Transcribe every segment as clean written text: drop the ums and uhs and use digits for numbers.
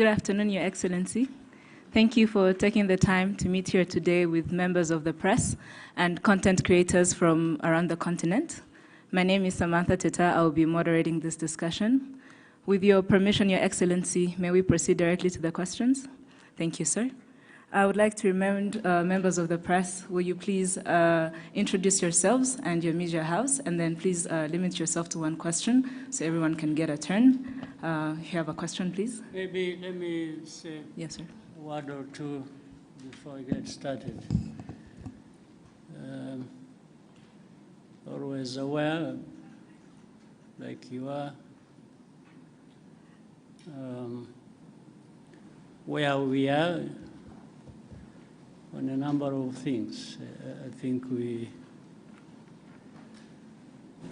Good afternoon, Your Excellency. Thank you for taking the time to meet here today with members of the press and content creators from around the continent. My name is Samantha Teta. I will be moderating this discussion. With your permission, Your Excellency, may we proceed directly to the questions? Thank you, sir. I would like to remind members of the press, will you please introduce yourselves and your media house, and then please limit yourself to one question so everyone can get a turn. If you have a question, please. Maybe let me say yes, sir. A word or two before we get started. Always aware, like you are, where we are on a number of things. I think we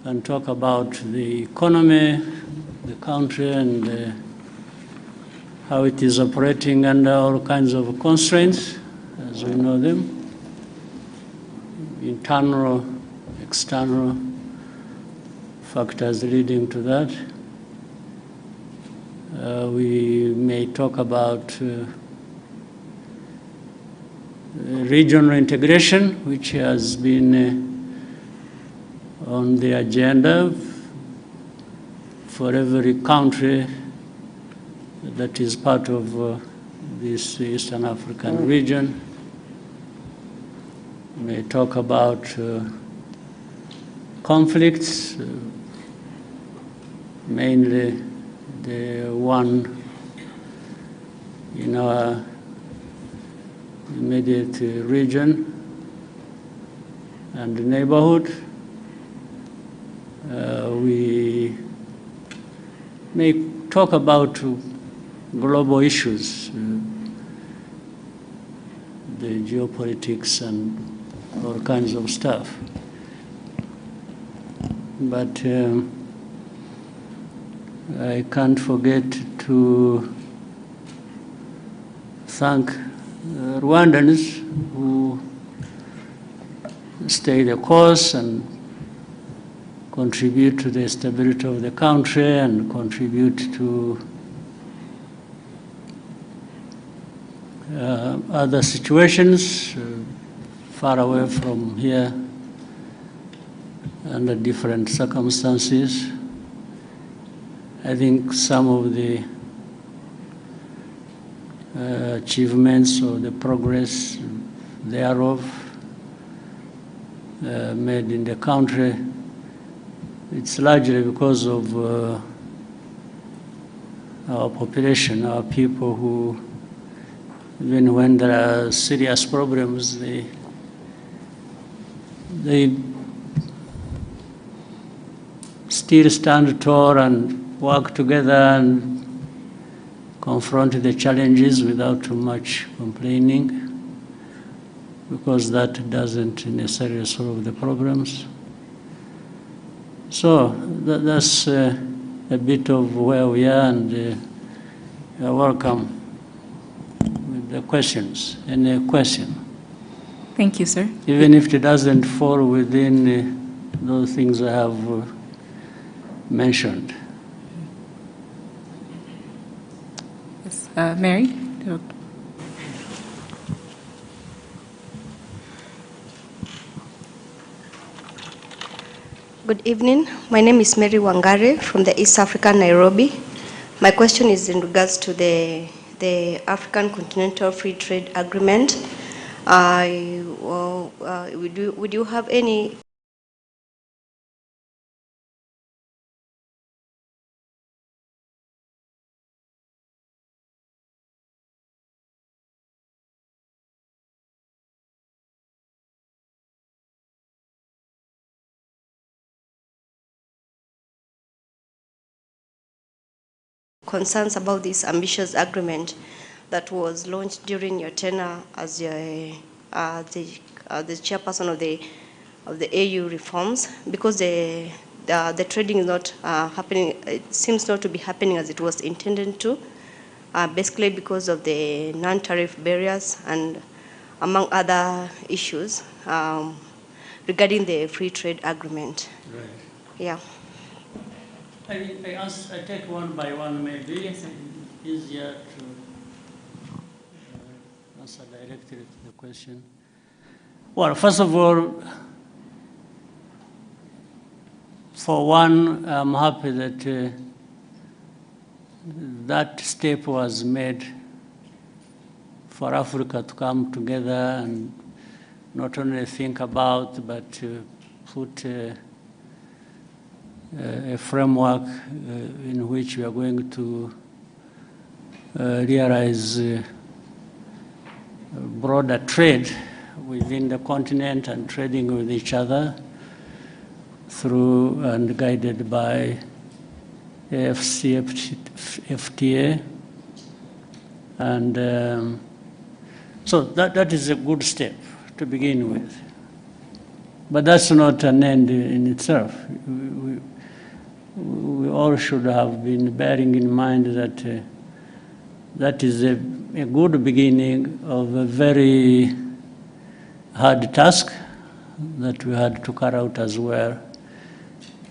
can talk about the economy, the country, and how it is operating under all kinds of constraints, as we know them, internal, external factors leading to that. We may talk about regional integration, which has been on the agenda for every country that is part of this Eastern African region. We may talk about conflicts, mainly the one in our immediate region and neighborhood. We may talk about global issues, the geopolitics and all kinds of stuff. But I can't forget to thank Rwandans who stay the course and contribute to the stability of the country and contribute to other situations far away from here under different circumstances. I think some of the achievements or the progress thereof made in the country, it's largely because of our population, our people who, even when there are serious problems, they still stand tall and work together and confront the challenges without too much complaining, because that doesn't necessarily solve the problems. So that's a bit of where we are, and you're welcome with the questions. Any question? Thank you, sir. Even if it doesn't fall within those things I have mentioned. Yes, Mary? Good evening. My name is Mary Wangare from the East Africa, Nairobi. My question is in regards to the African Continental Free Trade Agreement. Would you have any concerns about this ambitious agreement that was launched during your tenure as the chairperson of the AU reforms? Because the trading is not happening, it seems not to be happening as it was intended to, basically because of the non-tariff barriers and among other issues regarding the free trade agreement. Right. Yeah. I take one by one, maybe. It's easier to answer directly to the question. Well, first of all, for one, I'm happy that that step was made for Africa to come together and not only think about, but put a framework in which we are going to realize broader trade within the continent and trading with each other through and guided by AFCFTA. And so that is a good step to begin with. But that's not an end in itself. We all should have been bearing in mind that that is a good beginning of a very hard task that we had to carry out as well.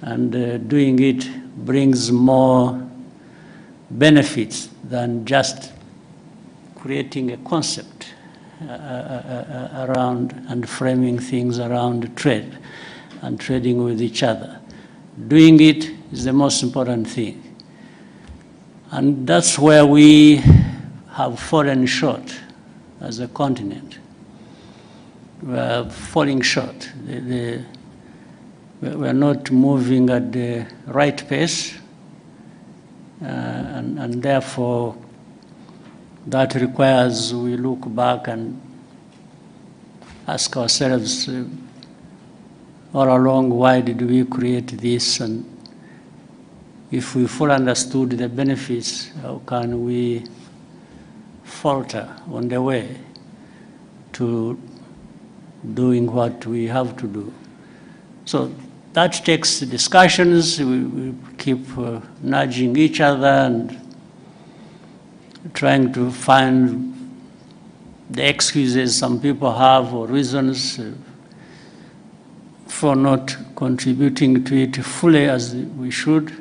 And doing it brings more benefits than just creating a concept around and framing things around trade and trading with each other. Doing it is the most important thing. And that's where we have fallen short as a continent. We are falling short. We are not moving at the right pace, and therefore that requires we look back and ask ourselves all along, why did we create this? And if we fully understood the benefits, how can we falter on the way to doing what we have to do? So that takes discussions. We keep nudging each other and trying to find the excuses some people have or reasons for not contributing to it fully as we should.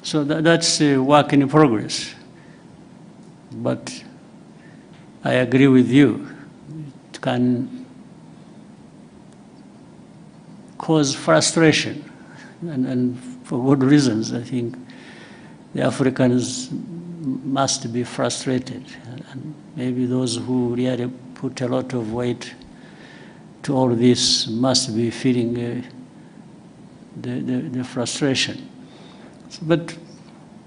So that's a work in progress. But I agree with you. It can cause frustration, and for good reasons. I think the Africans must be frustrated, and maybe those who really put a lot of weight to all this must be feeling the frustration. But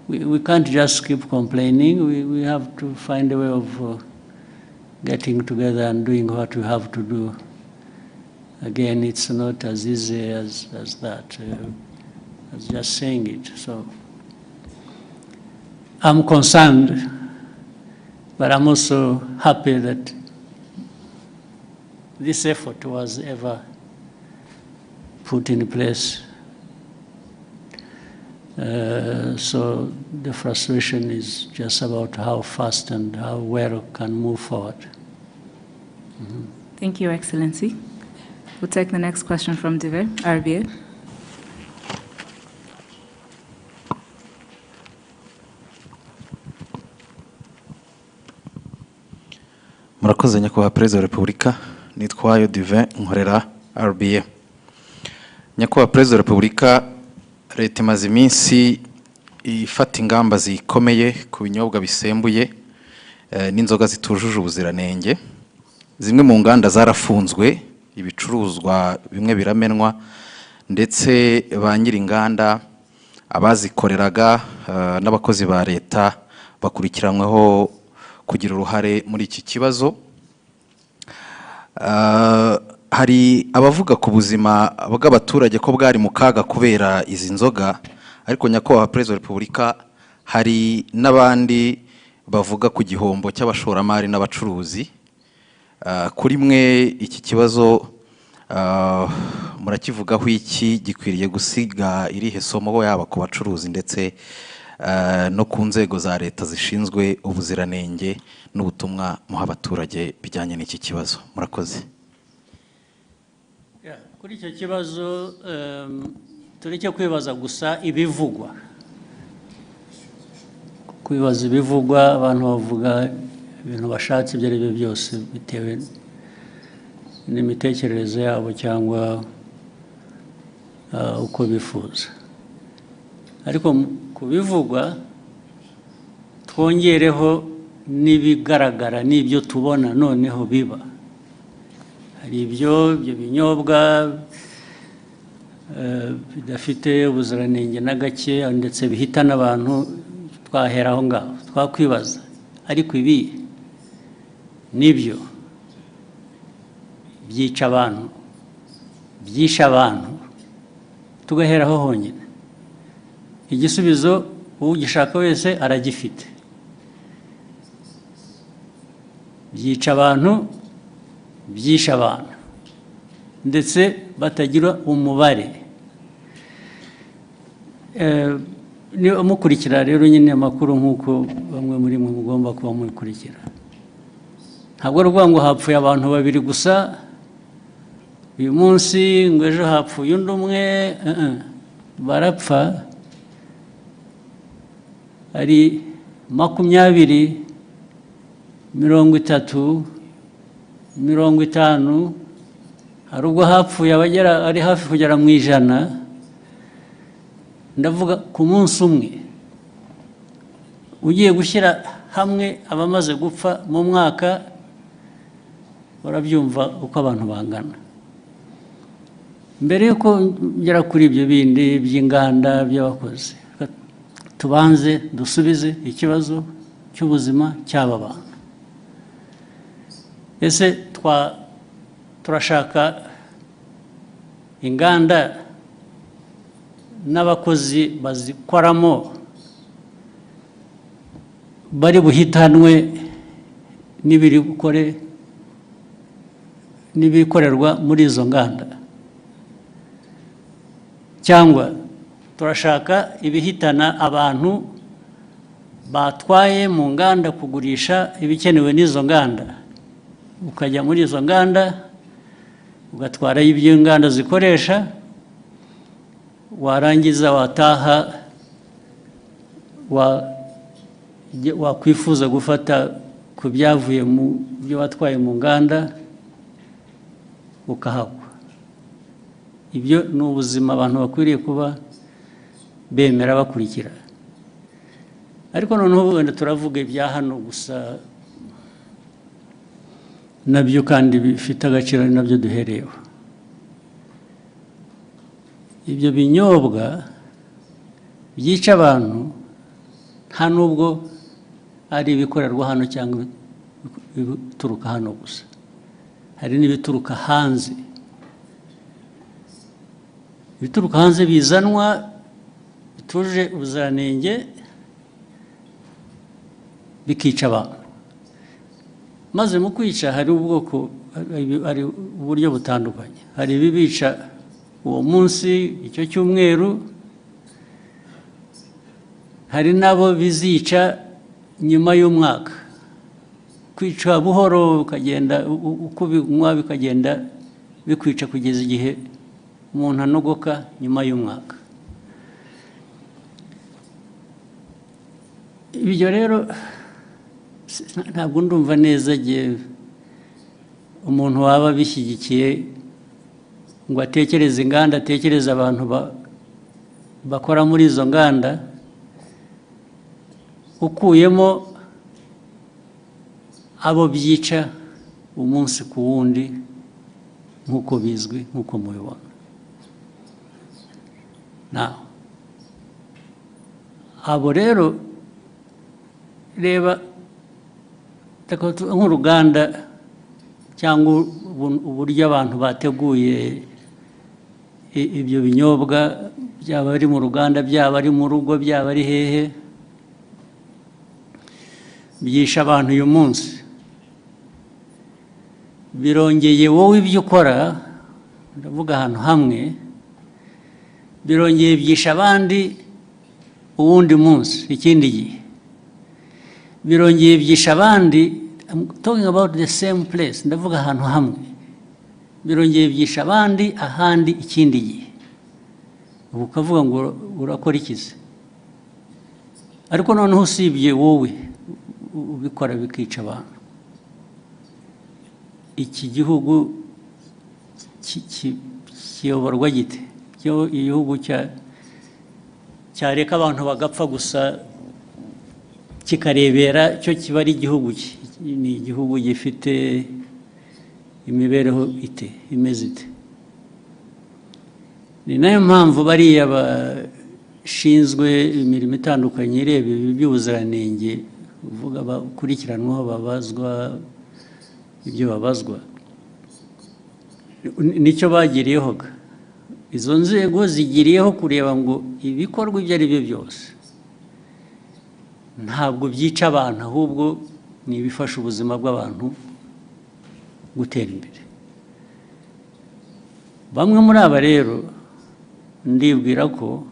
we can't just keep complaining. We have to find a way of getting together and doing what we have to do. Again, it's not as easy as that, as just saying it. So I'm concerned, but I'm also happy that this effort was ever put in place. So the frustration is just about how fast and how well we can move forward. Mm-hmm. Thank you, Excellency. We'll take the next question from Dive, RBA. Murakoze nyakubahwa Perezida wa Repubulika, nitwayo Dive nkorera RBA. Nyakubahwa Perezida wa Repubulika, leta imaze iminsi ifata ingamba zikomeye ku binyobwa bisembuye n'inzoga zitujuje ubuziranenge. Zimwe mu nganda zarafunzwe, ibicuruzwa bimwe biramenwa, ndetse ba nyiri inganda abazikoreraga n'abakozi ba leta bakurikiranyweho kugira uruhare muri iki kibazo. Hari abavuga ku buzima bw'abaturage ko bwari mu kaga kubera izi nzoga, ariko nyakubahwa Perezida wa Repubulika, hari n'abandi bavuga ku gihombo cy'abashoramari n'abacuruzi. Kuri mwe iki kibazo murakivugaho iki? Gikwiriye gusiga irihe somo yaba ku bacuruzi ndetse no ku nzego za leta zishinzwe ubuziranenge n'ubutumwa muha abaturage bijyanye n'iki kibazo? Murakoze. Kuri icyo kibazo tureke kwibaza gusa ibivugwa. Kwibaza ibivugwa, abantu bavuga ibintu bashatse ibyo ari byo byose bitewe n'imitekerereze yabo cyangwa uko bifuza. Ariko kubivugwa twongereho n'ibigaragara n'ibyo tubona noneho biba. Hari ibyo binyobwa bidafite ubuziranenge na gake ndetse bihita n'abantu, twahera aho ngaho twakwibaza, ariko ibi nibyo byica abantu, byisha abantu, tugaheraho honyine. Igisubizo ugishaka wese aragifite. Byica abantu, byisha abantu, ndetse batagira umubare. Niba mukurikira rero nyine amakuru nk'uko bamwe muri mwe mugomba kuba mukurikira, ntabwo ari ukuvuga ngo hapfuye abantu 2 gusa uyu munsi, ngo ejo hapfuye undi umwe. Barapfa ari 20, 30, 50, hari ubwo hapfuye ari hafi kugera mu 100. Ndavuga ku munsi umwe. Ugiye gushyira hamwe abamaze gupfa mu mwaka, barabyumva uko abantu bangana. Mbere yuko ngera kuri ibyo bindi by'inganda by'abakozi, tubanze dusubize ikibazo cy'ubuzima cy'aba bantu. Ese turashaka inganda n'abakozi bazikoramo bari buhitanwe n'ibikorerwa muri izo nganda, cyangwa turashaka ibihitana abantu batwaye mu nganda kugurisha ibikenewe n'izo nganda, ukajya muri izo nganda ugatwara ibyo inganda zikoresha, warangiza wataha wakwifuza gufata ku byavuye mu byo watwaye mu nganda ukahagwa. Ibyo ni ubuzima abantu bakwiriye kuba bemera bakurikira. Ariko noneho wenda turavuga ibya hano gusa, nabyo kandi bifite agaciro, ari nabyo duhereyeho. Ibyo binyobwa byica abantu nta nubwo ari ibikorerwa hano cyangwa ibituruka hano gusa, hari n'ibituruka hanze. Ibituruka hanze bizanwa bituje ubuziranenge bikica abantu. Maze mu kwica hari uburyo butandukanye. Hari ibibica uwo munsi, icyo cyumweru, hari nabo bizica nyuma y'umwaka. Kwica buhoro ukagenda uko binywa bikagenda bikwica kugeza igihe umuntu anogoka nyuma y'umwaka. Ibyo rero ntabwo ndumva neza igihe umuntu waba bishyigikiye ngo atekereze inganda, atekereze abantu bakora muri izo nganda, ukuyemo abo byica umunsi ku wundi nk'uko bizwi, nk'uko mubibona. Abo rero reba nk'uruganda cyangwa uburyo abantu bateguye ibyo binyobwa, byaba ari mu ruganda, byaba ari mu rugo, byaba ari hehe, byisha abantu uyu munsi. Birongeye wowe ibyo ukora, ndavuga ahantu hamwe, birongeye byisha abandi uwundi munsi, ikindi gihe birongeye byisha abandi. I'm talking about the same place, ndavuga ahantu hamwe, birongeye byisha abandi ahandi ikindi gihe. Ubu ukavuga ngo urakora ikizi. Ariko noneho usibye wowe ubikora bikica abantu. Iki gihugu kiyoborwa gite? Igihugu cyareka abantu bagapfa gusa kikarebera cyo kiba ari igihugu ni igihugu gifite imibereho imeze ite? Ni nayo mpamvu bariya bashinzwe imirimo itandukanye ireba ibi by'ubuziranenge uvuga bakurikiranwaho babazwa ibyo babazwa, nicyo bagiriyeho. Izo nzego zigiriyeho kureba ngo ibikorwa ibyo ari byo byose ntabwo byica abantu, ahubwo ni ibifasha ubuzima bw'abantu gutera imbere. Bamwe muri aba rero ndibwira ko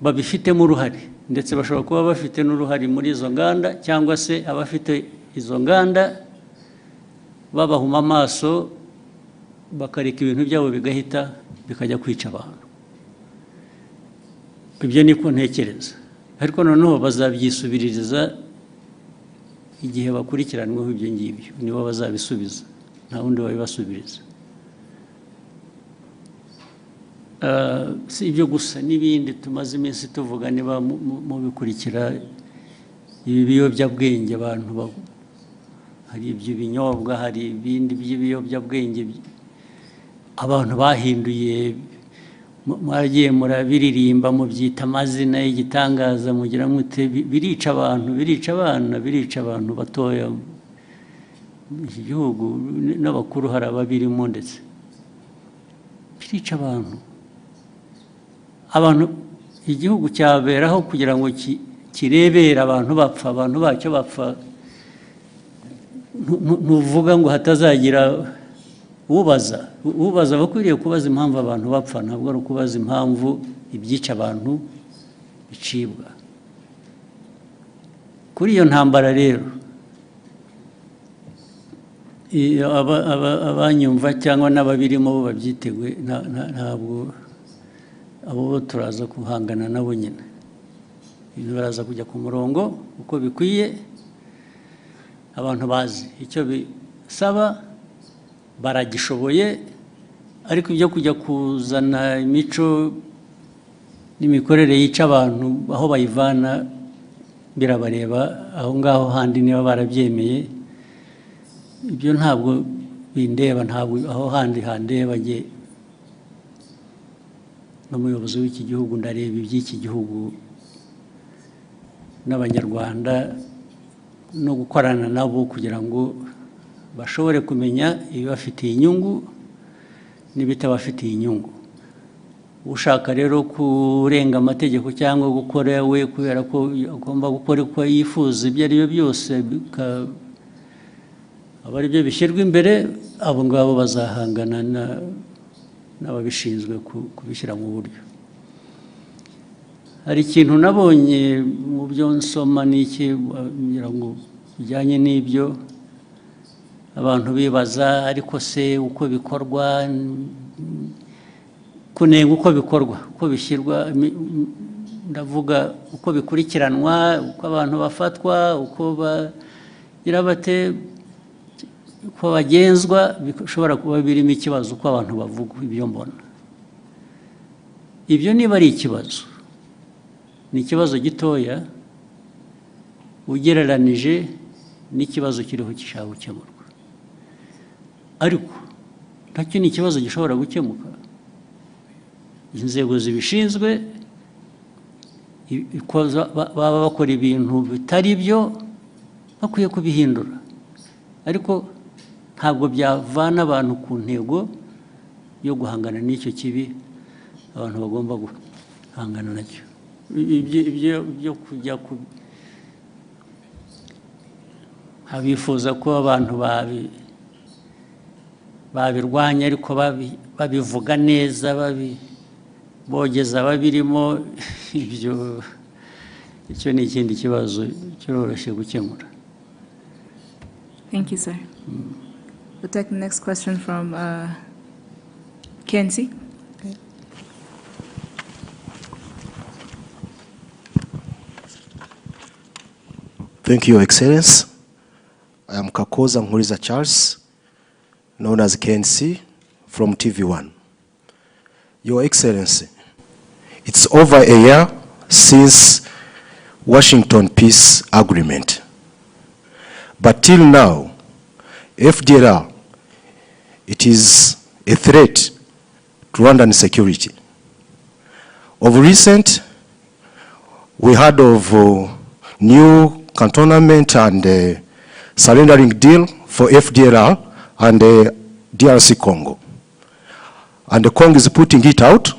babifitemo uruhare, ndetse bashobora kuba bafite n'uruhare muri izo nganda, cyangwa se abafite izo nganda babahuma amaso bakareka ibintu byabo bigahita bikajya kwica abantu. Ibyo niko ntekereza, ariko noneho bazabyisubiririza igihe bakurikiranweho ibyo ngibyo, nibo bazabisubiza, nta wundi wabibasubiriza. Si ibyo gusa, n'ibindi tumaze iminsi tuvuga, niba mubikurikira, ibi biyobyabwenge abantu hari iby'ibinyobwa, hari ibindi by'ibiyobyabwenge abantu bahinduye, mwagiye murabiririmba mubyita amazina y'igitangaza, mugira mute, birica abantu, birica abana, birica abantu batoya. Iki gihugu n'abakuru hari ababirimo, ndetse birica abantu. Igihugu cyaberaho kugira ngo kirebere abantu bapfa, abantu bacyo bapfa. Ntuvuga ngo hatazagira ubaza bakwiriye kubaza impamvu abantu bapfa, ntabwo ari ukubaza impamvu ibyica abantu bicibwa. Kuri iyo ntambara rero, abanyumva cyangwa n'ababirimo bo babyiteguye, ntabwo abo turaza guhangana nabo nyine. Ibintu baraza kujya ku murongo uko bikwiye, abantu bazi icyo bisaba, baragishoboye. Ariko ibyo kujya kuzana imico n'imikorere yica abantu, aho bayivana birabareba, aho ngaho handi niba barabyemeye, ibyo ntabwo bindeba, ntabwo aho handi handeba. N'umuyobozi w'iki gihugu ndareba iby'iki gihugu n'abanyarwanda, no gukorana nabo kugira ngo bashobore kumenya ibibafitiye inyungu n'ibitabafitiye inyungu. Ushaka rero kurenga amategeko cyangwa gukora we kubera ko agomba gukora uko yifuza, ibyo ari byo byose aba ari byo bishyirwa imbere, abo ngabo bazahangana n'ababishinzwe kubishyira mu buryo. Hari ikintu nabonye mu byo nsoma n'iki kugira ngo bijyanye n'ibyo abantu bibaza, ariko se uko bikorwa, kunenga uko bikorwa, uko bishyirwa, ndavuga uko bikurikiranwa, uko abantu bafatwa, uko bagira bate, uko bagenzwa, bishobora kuba birimo ikibazo uko abantu bavuga. Ibyo mbona ibyo, niba ari ikibazo, ni ikibazo gitoya ugereranije n'ikibazo kiriho gishaka gukemurwa, ariko nacyo ni ikibazo gishobora gukemuka. Inzego zibishinzwe baba bakora ibintu bitari byo, bakwiye kubihindura, ariko ntabwo byavana abantu ku ntego yo guhangana n'icyo kibi abantu bagomba guhangana nacyo. Ibyo kujya abifuza ko abantu babirwanya, ariko babivuga neza, bogeza babirimo, icyo ni ikindi kibazo cyoroshye gukemura. Thank you, sir. We'll take the next question from Kenzie. Okay. Thank you, Your Excellency. I am Kakoza Nkuriza Charles, known as KNC, from TV1. Your Excellency, it's over a year since Washington Peace Agreement. But till now, FDLR, it is a threat to Rwandan security. Of recent, we heard of new cantonment and surrendering deal for FDLR and DRC Congo. And the Congo is putting it out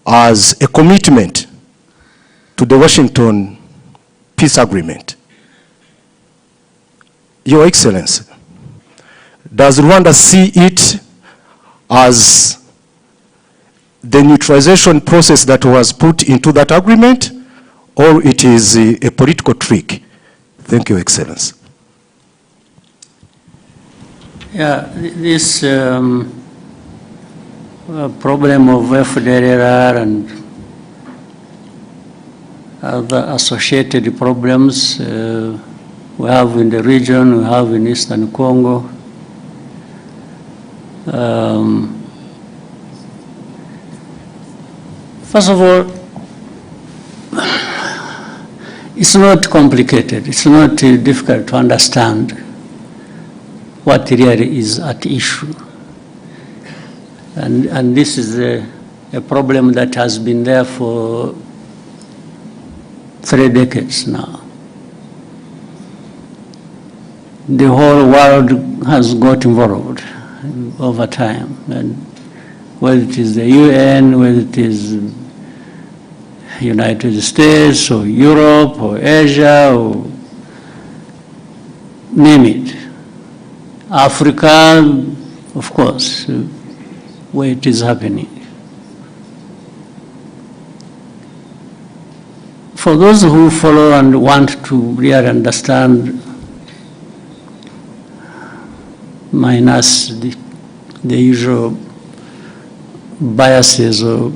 as a commitment to the Washington Peace Agreement. Your Excellency, does Rwanda see it as the neutralization process that was put into that agreement, or it is a political trick? Thank you, Excellency. Yeah, this problem of FDLR and other associated problems we have in the region, we have in Eastern Congo. First of all, it's not complicated. It's not difficult to understand what really is at issue. And this is a problem that has been there for 3 decades now. The whole world has got involved over time, and whether it is the UN, whether it is United States or Europe or Asia or name it. Africa, of course, where it is happening. For those who follow and want to really understand, minus the usual biases or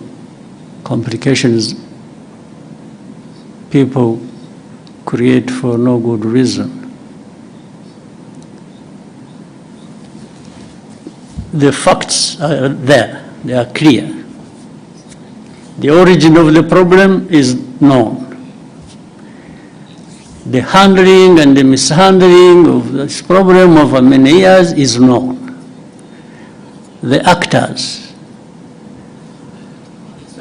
complications people create for no good reason. The facts are there, they are clear. The origin of the problem is known. The handling and the mishandling of this problem over many years is known. The actors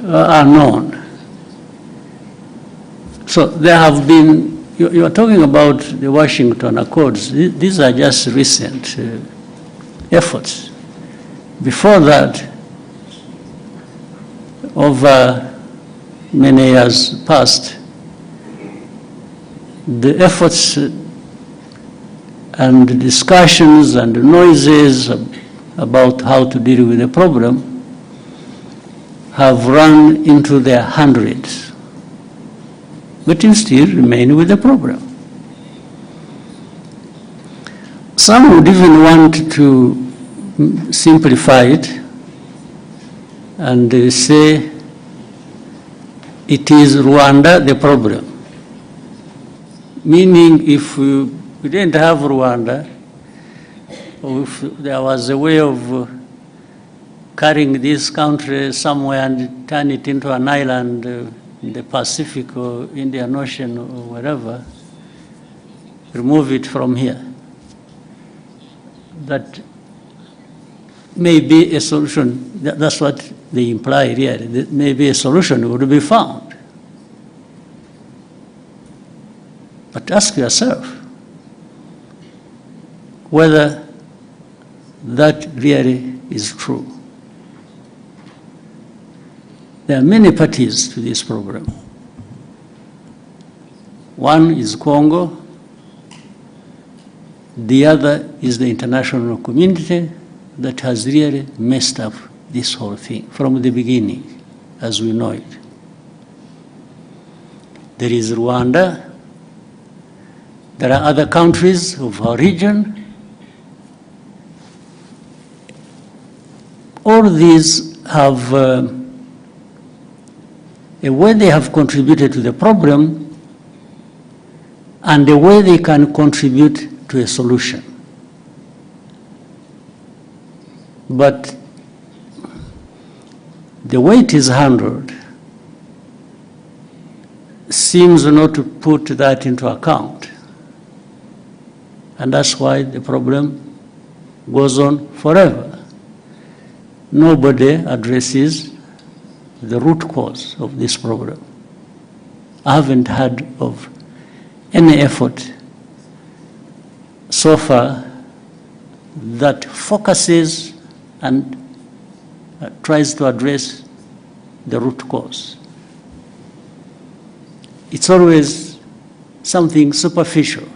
are known. So there have been, you are talking about the Washington Accords. These are just recent efforts. Before that, over many years past, the efforts and discussions and noises about how to deal with the problem have run into their hundreds, but still remain with the problem. Some would even want to simplify it and say it is Rwanda the problem. Meaning if we didn't have Rwanda, or if there was a way of carrying this country somewhere and turn it into an island in the Pacific or Indian Ocean or wherever, remove it from here. That may be a solution. That's what they imply here. That maybe a solution would be found. But ask yourself whether that really is true. There are many parties to this program. One is Congo, the other is the international community that has really messed up this whole thing from the beginning, as we know it. There is Rwanda. There are other countries of our region. All these have a way they have contributed to the problem, and the way they can contribute to a solution. But the way it is handled seems not to put that into account. And that's why the problem goes on forever. Nobody addresses the root cause of this problem. I haven't heard of any effort so far that focuses and tries to address the root cause. It's always something superficial.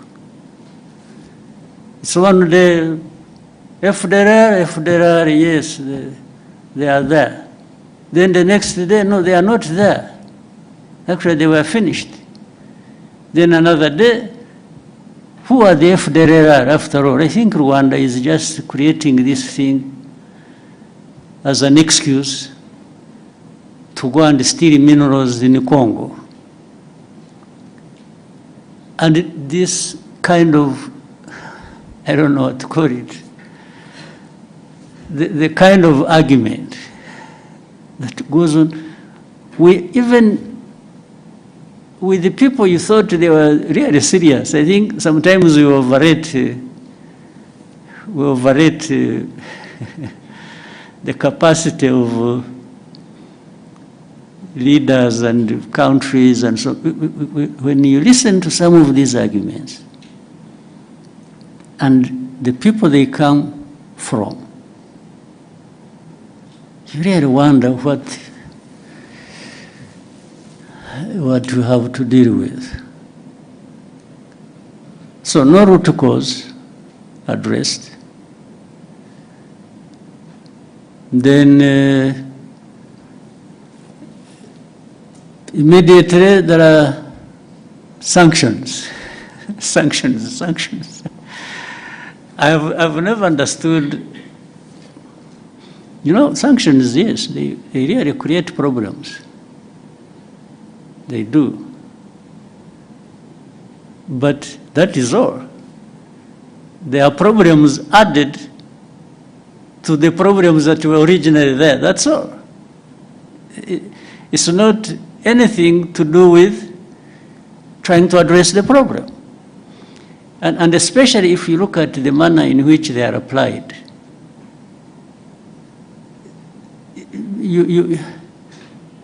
It's one day, FDR, yes, they are there. Then the next day, no, they are not there. Actually, they were finished. Then another day, who are the FDR after all? I think Rwanda is just creating this thing as an excuse to go and steal minerals in Congo. And this kind of, I don't know what to call it, the kind of argument that goes on, even with the people you thought they were really serious. I think sometimes we overrate the capacity of leaders and countries and so. When you listen to some of these arguments and the people they come from, you really wonder what you have to deal with. So no root cause addressed. Then immediately there are sanctions. sanctions. I've never understood, sanctions, yes, they really create problems. They do. But that is all. There are problems added to the problems that were originally there. That's all. It's not anything to do with trying to address the problem. And especially if you look at the manner in which they are applied.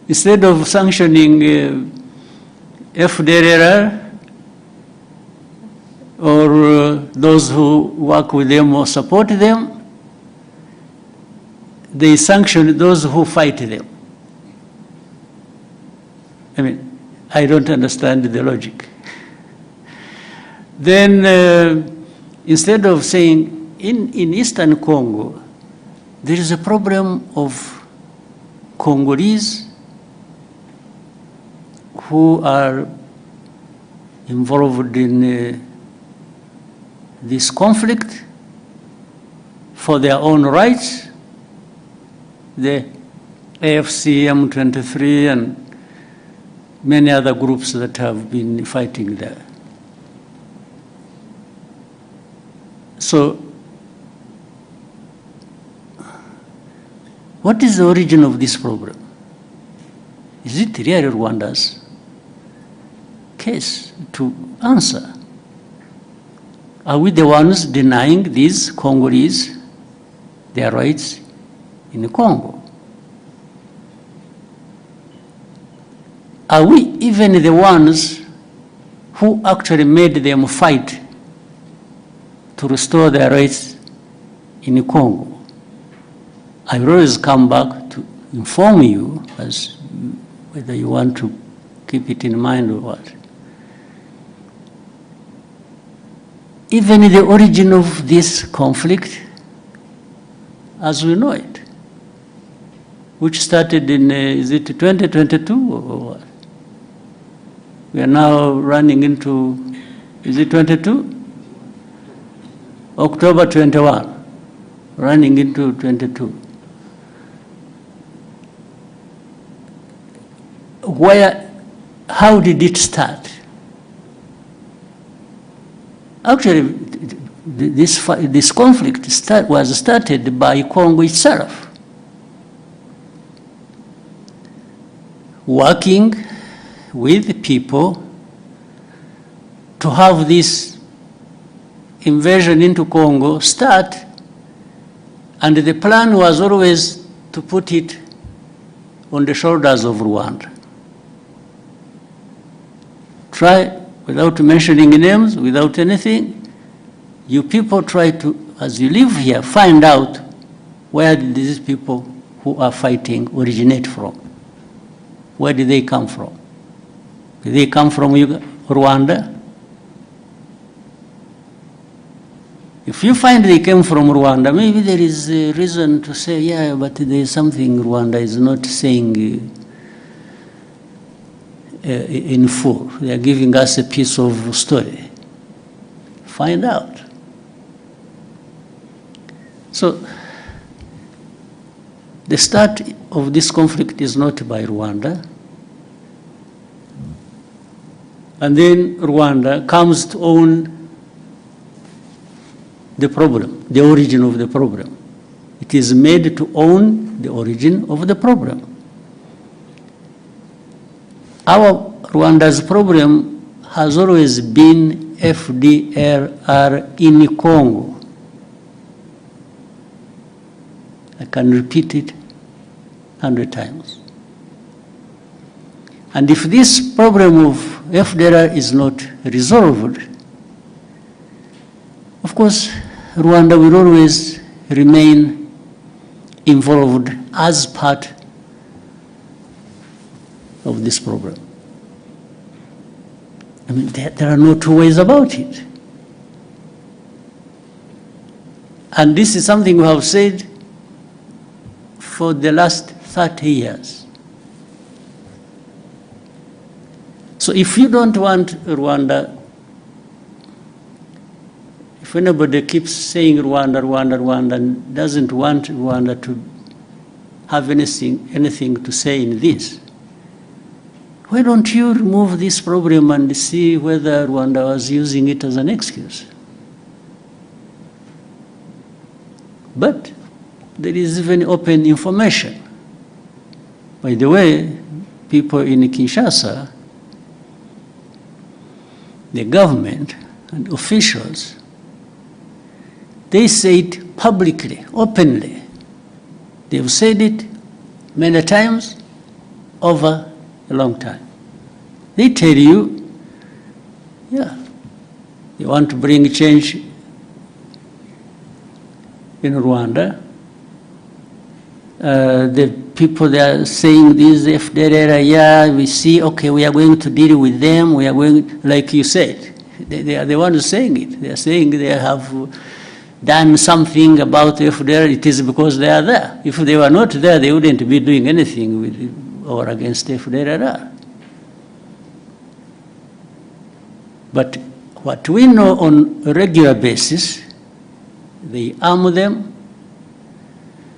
Instead of sanctioning FDLR or those who work with them or support them, they sanction those who fight them. I mean, I don't understand the logic. Then instead of saying, in Eastern Congo, there is a problem of Congolese who are involved in this conflict for their own rights, the AFC, M23, and many other groups that have been fighting there. So, what is the origin of this problem? Is it really Rwanda's case to answer? Are we the ones denying these Congolese their rights in Congo? Are we even the ones who actually made them fight to restore their rights in Congo? I will always come back to inform you as whether you want to keep it in mind or what. Even the origin of this conflict, as we know it, which started in, is it 2022 or what? We are now running into, is it 22? October 21, running into 22. How did it start? Actually, this conflict was started by Congo itself, working with people to have this invasion into Congo start, and the plan was always to put it on the shoulders of Rwanda. Try, without mentioning names, without anything, you people try to, as you live here, find out where did these people who are fighting originate from. Where did they come from? Did they come from Rwanda? If you find they came from Rwanda, maybe there is a reason to say, yeah, but there is something Rwanda is not saying in full. They are giving us a piece of story. Find out. So, the start of this conflict is not by Rwanda. And then Rwanda comes to own the problem, the origin of the problem. It is made to own the origin of the problem. Our Rwanda's problem has always been FDLR in Congo. I can repeat it 100 times. And if this problem of FDLR is not resolved, of course, Rwanda will always remain involved as part of this problem. I mean, there are no two ways about it. And this is something we have said for the last 30 years. So if you don't want Rwanda, if anybody keeps saying Rwanda, Rwanda, Rwanda, and doesn't want Rwanda to have anything to say in this, why don't you remove this problem and see whether Rwanda was using it as an excuse? But there is even open information. By the way, people in Kinshasa, the government and officials, they say it publicly, openly. They've said it many times over a long time. They tell you, yeah, they want to bring change in Rwanda. The people that are saying this, FDLR, yeah, we see, okay, we are going to deal with them, we are going, like you said, they are the ones saying it. They are saying they have done something about FDLR, it is because they are there. If they were not there, they wouldn't be doing anything with or against FDLR. But what we know on a regular basis, they arm them,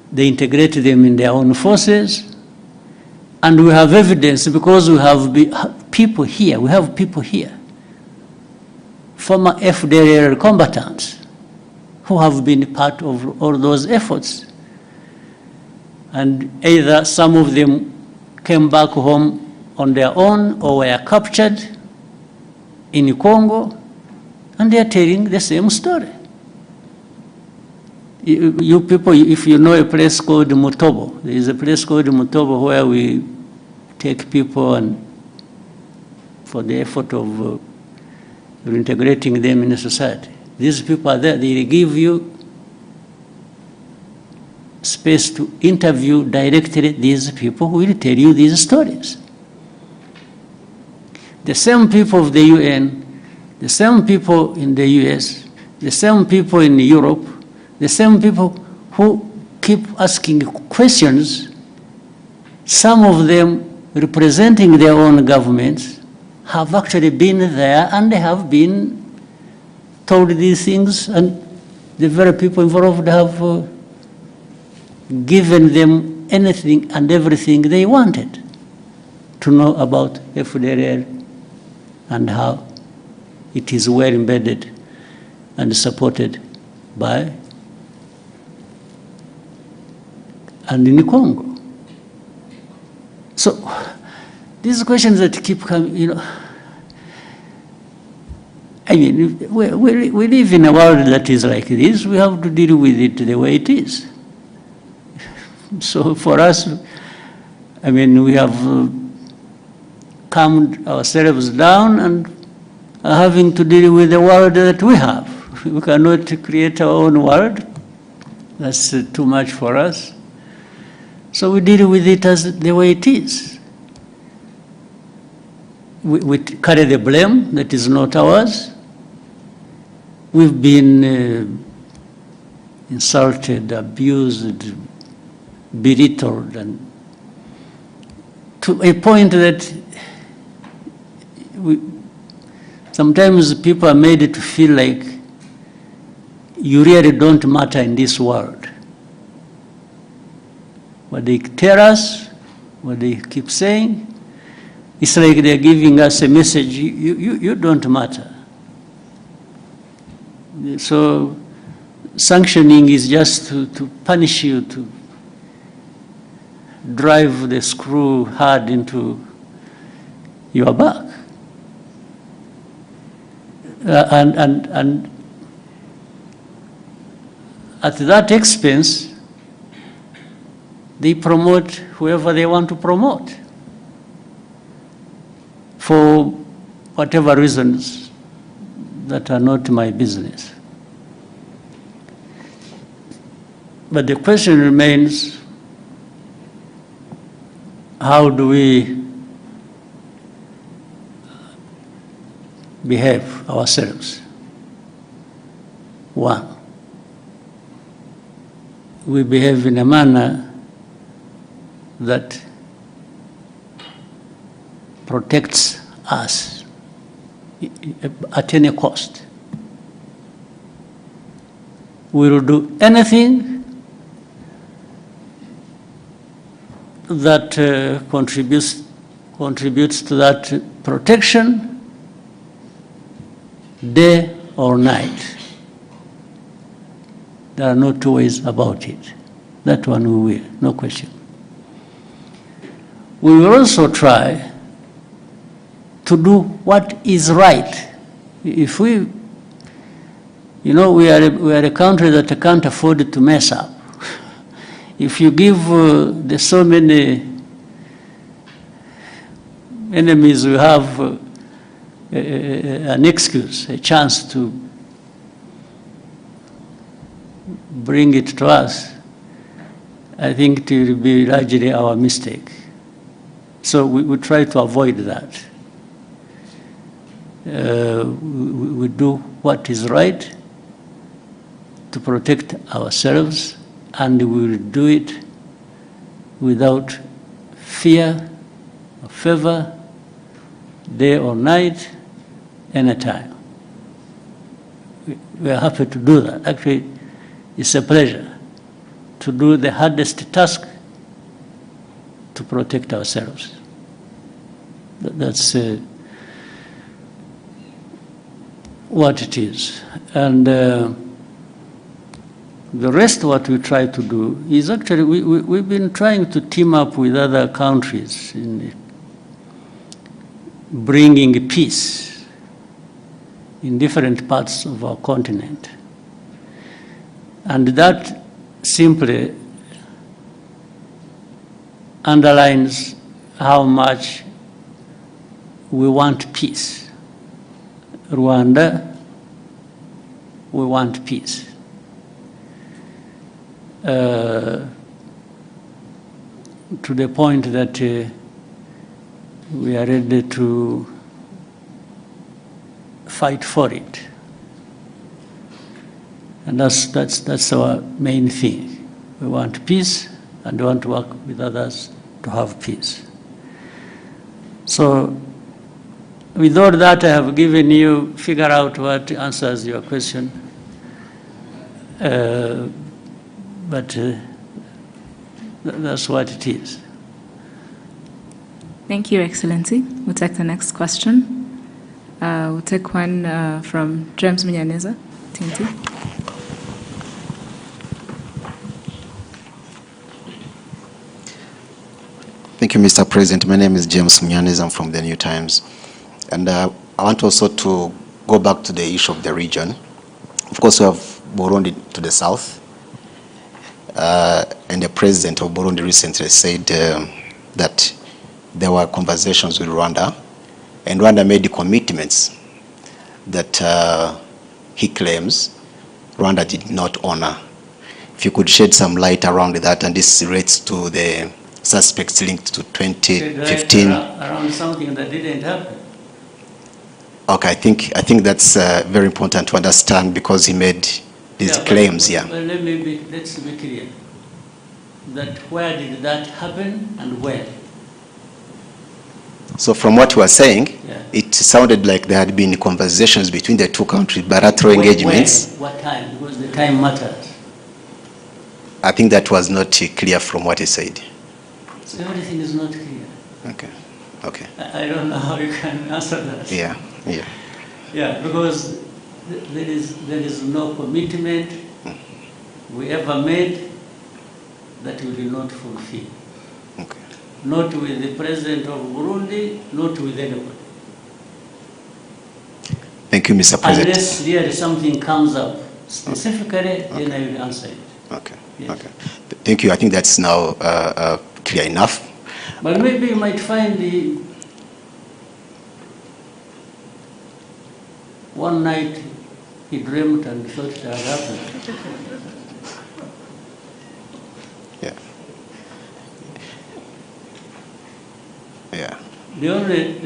they integrate them in their own forces, and we have evidence because we have people here, former FDLR combatants who have been part of all those efforts. And either some of them came back home on their own or were captured in Congo, and they are telling the same story. You people, if you know a place called Mutobo, there is a place called Mutobo where we take people and for the effort of reintegrating them in society. These people are there, they give you space to interview directly these people who will tell you these stories. The same people of the UN, the same people in the US, the same people in Europe, the same people who keep asking questions, some of them representing their own governments, have actually been there and they have been told these things, and the very people involved have given them anything and everything they wanted to know about FDLR and how it is well embedded and supported by and in Congo. So these questions that keep coming, you know, I mean, we live in a world that is like this. We have to deal with it the way it is. So for us, I mean, we have calmed ourselves down and are having to deal with the world that we have. We cannot create our own world. That's too much for us. So we deal with it as the way it is. We carry the blame that is not ours. We've been insulted, abused, belittled, and to a point that sometimes people are made to feel like you really don't matter in this world. What they tell us, what they keep saying, it's like they're giving us a message, you don't matter. So sanctioning is just to punish you, to drive the screw hard into your back. And at that expense, they promote whoever they want to promote for whatever reasons that are not my business. But the question remains, how do we behave ourselves? One, we behave in a manner that protects us at any cost. We will do anything that contributes to that protection, day or night. There are no two ways about it. That one we will, no question. We will also try to do what is right. If we, you know, we are a country that can't afford to mess up. If you give the so many enemies we have an excuse, a chance to bring it to us, I think it will be largely our mistake. So we try to avoid that. We do what is right to protect ourselves, and we will do it without fear or favor, day or night, anytime. We are happy to do that. Actually, it's a pleasure to do the hardest task to protect ourselves. That's what it is. And the rest, what we try to do is actually, we've been trying to team up with other countries in bringing peace in different parts of our continent. And that simply underlines how much we want peace. Rwanda, we want peace. To the point that we are ready to fight for it. And that's our main thing. We want peace, and we want to work with others to have peace. So with all that I have given you, figure out what answers your question. But that's what it is. Thank you, Excellency. We'll take the next question. We'll take one from James Munyaneza, opportunity. Thank you, Mr. President. My name is James Munyanes. I'm from the New Times. And I want also to go back to the issue of the region. Of course, we have Burundi to the south. And the president of Burundi recently said that there were conversations with Rwanda, and Rwanda made the commitments that he claims Rwanda did not honor. If you could shed some light around that, and this relates to the suspects linked to 2015. Around something that didn't happen. Okay, I think that's very important to understand, because he made these claims. Well, let's be clear. That where did that happen and when? So from what you were saying, Yeah. it sounded like there had been conversations between the two countries, bilateral engagements. When? What time? Because the time matters. I think that was not clear from what he said. So everything is not clear. Okay, okay. I don't know how you can answer that. Yeah, yeah. Yeah, because there is no commitment we ever made that we will not fulfill. Okay. Not with the president of Burundi, not with anyone. Thank you, Mr. President. Unless really something comes up specifically, then I will answer it. Okay, Yes. okay. Thank you. I think that's now clear enough. But maybe you might find one night he dreamt and thought it had happened. Yeah. Yeah. The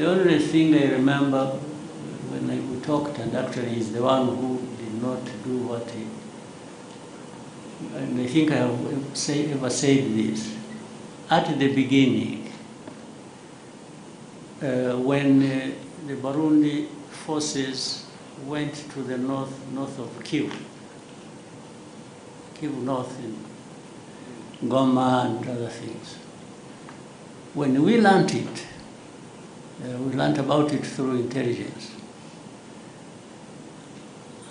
only thing I remember when we talked, and actually is the one who did not do what he, and I think I have ever said this, at the beginning, when the Burundi forces went to the north of Kivu North in Goma and other things. When we learned it, we learned about it through intelligence.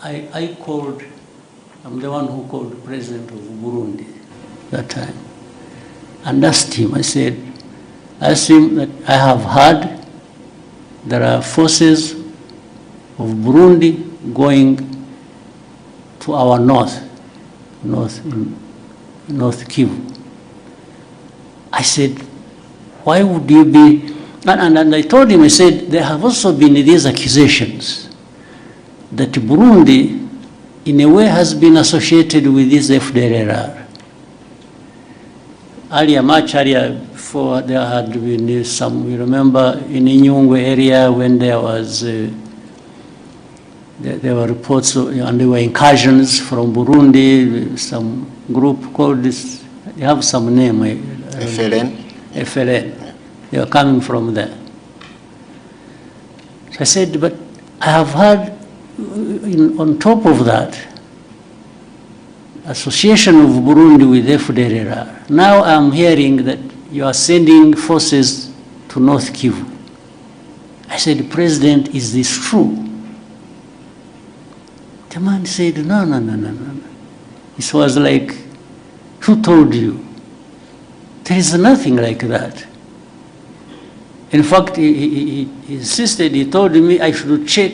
I called, I'm the one who called the president of Burundi that time, and asked him, I asked him that I have heard there are forces of Burundi going to our north Kivu. I said, why would you be, and I told him, I said, there have also been these accusations that Burundi, in a way, has been associated with this FDLR. Much earlier, before there had been some, we remember in Inyungwe area when there was, there were reports and there were incursions from Burundi, some group called this, they have some name. FLN? FLN. They were coming from there. So I said, but I have heard, on top of that, association of Burundi with FDLR. Now I'm hearing that you are sending forces to North Kivu. I said, President, is this true? The man said, no. It was like, who told you? There is nothing like that. In fact, he insisted, he told me I should check,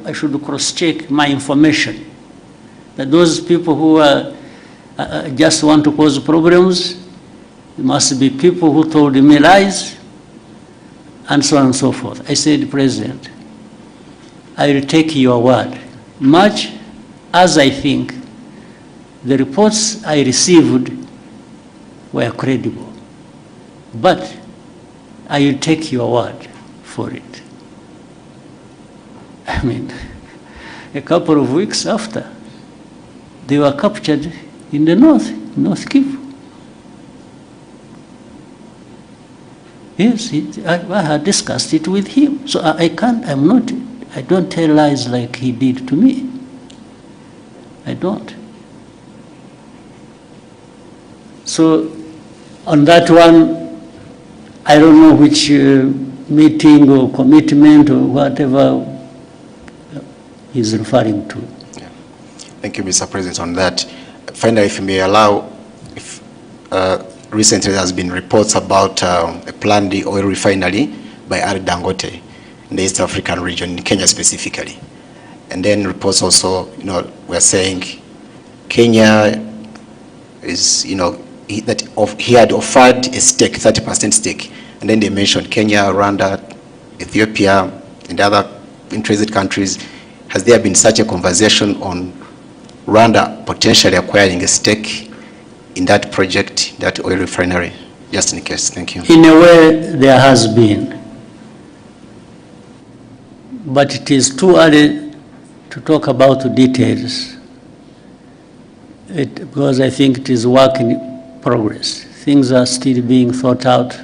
I should cross-check my information. That those people who just want to cause problems, must be people who told me lies, and so on and so forth. I said, President, I will take your word, much as I think the reports I received were credible. But I will take your word for it. I mean, a couple of weeks after, they were captured in the North Kivu. Yes, I had discussed it with him. So I don't tell lies like he did to me. I don't. So on that one, I don't know which meeting or commitment or whatever he's referring to. Thank you, Mr. President, on that. Finally, if you may allow, if recently there has been reports about a planned oil refinery by Al Dangote in the East African region, in Kenya specifically. And then reports also, were saying Kenya is, he had offered a stake, 30% stake. And then they mentioned Kenya, Rwanda, Ethiopia, and other interested countries. Has there been such a conversation on Rwanda potentially acquiring a stake in that project, that oil refinery? Just in case, thank you. In a way, there has been. But it is too early to talk about the details. Because I think it is work in progress. Things are still being thought out.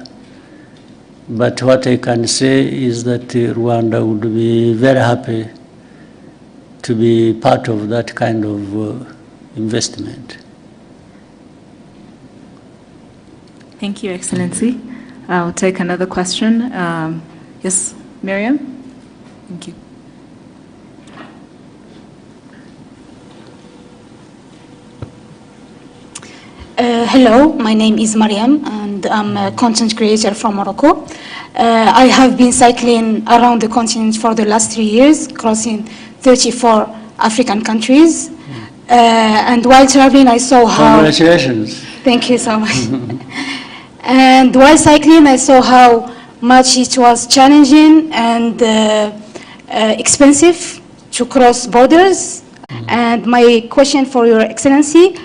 But what I can say is that Rwanda would be very happy to be part of that kind of investment. Thank you, Excellency. I'll take another question. Yes, Miriam? Thank you. Hello, my name is Mariam, and I'm a content creator from Morocco. I have been cycling around the continent for the last 3 years, crossing 34 African countries. And while traveling, I saw how... Congratulations. Thank you so much. And while cycling, I saw how much it was challenging and expensive to cross borders. And my question for Your Excellency,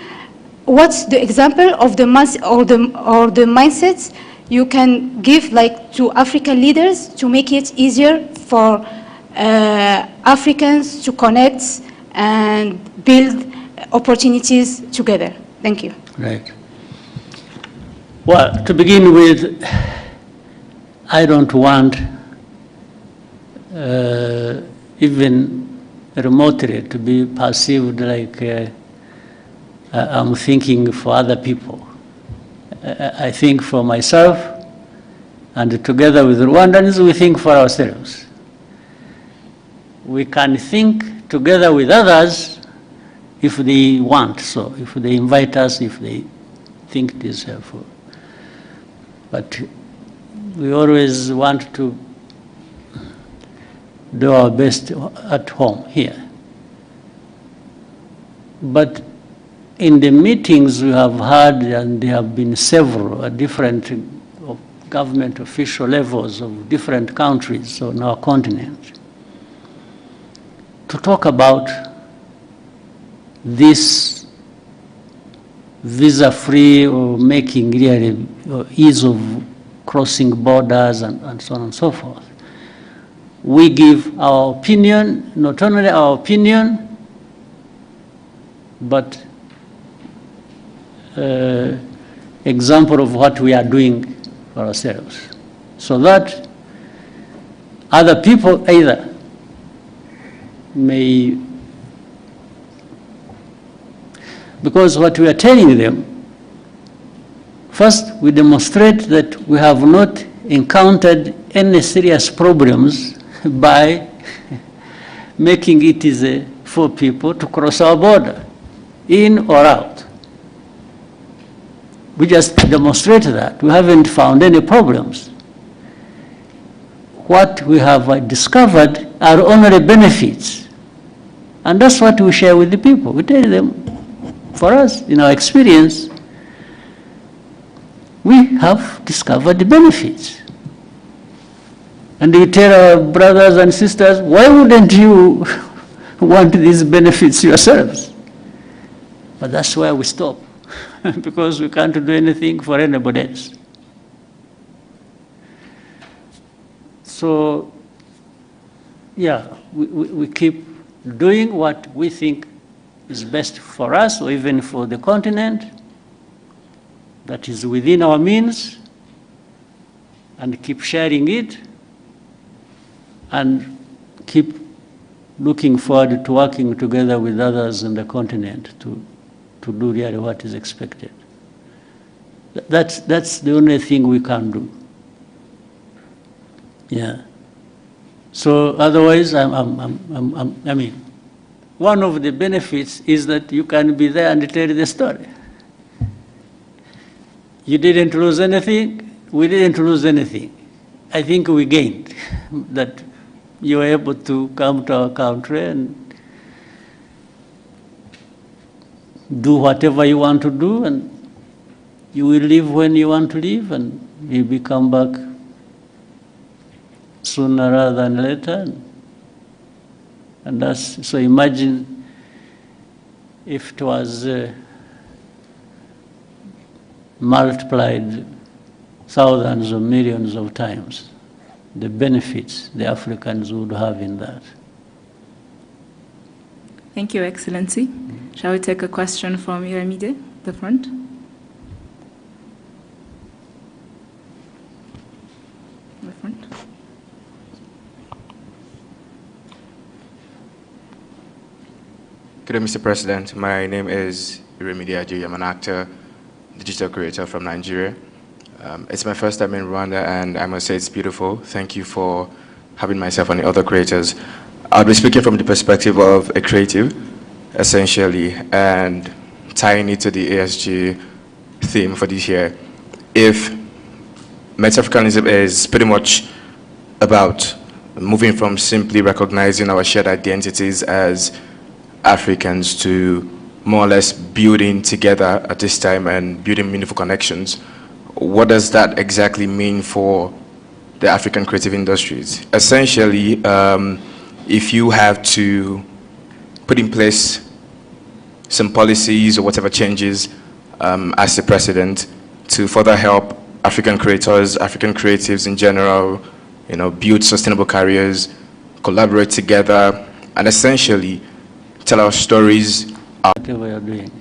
what's the example of the mindsets you can give, like, to African leaders to make it easier for Africans to connect and build opportunities together? Thank you. Right. Well, to begin with, I don't want even remotely to be perceived like I'm thinking for other people. I think for myself, and together with Rwandans, we think for ourselves. We can think together with others if they want so, if they invite us, if they think it is helpful. But we always want to do our best at home here. But in the meetings we have had, and there have been several at different government official levels of different countries on our continent, to talk about this visa-free or making really ease of crossing borders and so on and so forth. We give our opinion, not only our opinion, but example of what we are doing for ourselves, so that other people either may, because what we are telling them, first we demonstrate that we have not encountered any serious problems by making it easy for people to cross our border, in or out. We just demonstrate that. We haven't found any problems. What we have discovered are only benefits. And that's what we share with the people. We tell them, for us, in our experience, we have discovered the benefits. And we tell our brothers and sisters, why wouldn't you want these benefits yourselves? But that's where we stop, because we can't do anything for anybody else. So, yeah, we keep doing what we think is best for us, or even for the continent, that is within our means, and keep sharing it, and keep looking forward to working together with others in the continent to do really what is expected. That's the only thing we can do. Yeah. So otherwise, I mean, one of the benefits is that you can be there and tell the story. You didn't lose anything, we didn't lose anything. I think we gained that you were able to come to our country and do whatever you want to do, and you will leave when you want to leave, and you will come back sooner rather than later. And that's, so imagine if it was multiplied thousands or millions of times, the benefits the Africans would have in that. Thank you, Excellency. Shall we take a question from Iramide, the front? The front. Good day, Mr. President. My name is Iramide Ajayi. I'm an actor, digital creator from Nigeria. It's my first time in Rwanda, and I must say it's beautiful. Thank you for having myself and the other creators. I'll be speaking from the perspective of a creative, essentially, and tying it to the ASG theme for this year. If Met-Africanism is pretty much about moving from simply recognizing our shared identities as Africans to more or less building together at this time and building meaningful connections, what does that exactly mean for the African creative industries? Essentially, if you have to put in place some policies or whatever changes as the president to further help African creators, African creatives in general, build sustainable careers, collaborate together, and essentially tell our stories. Whatever you're doing.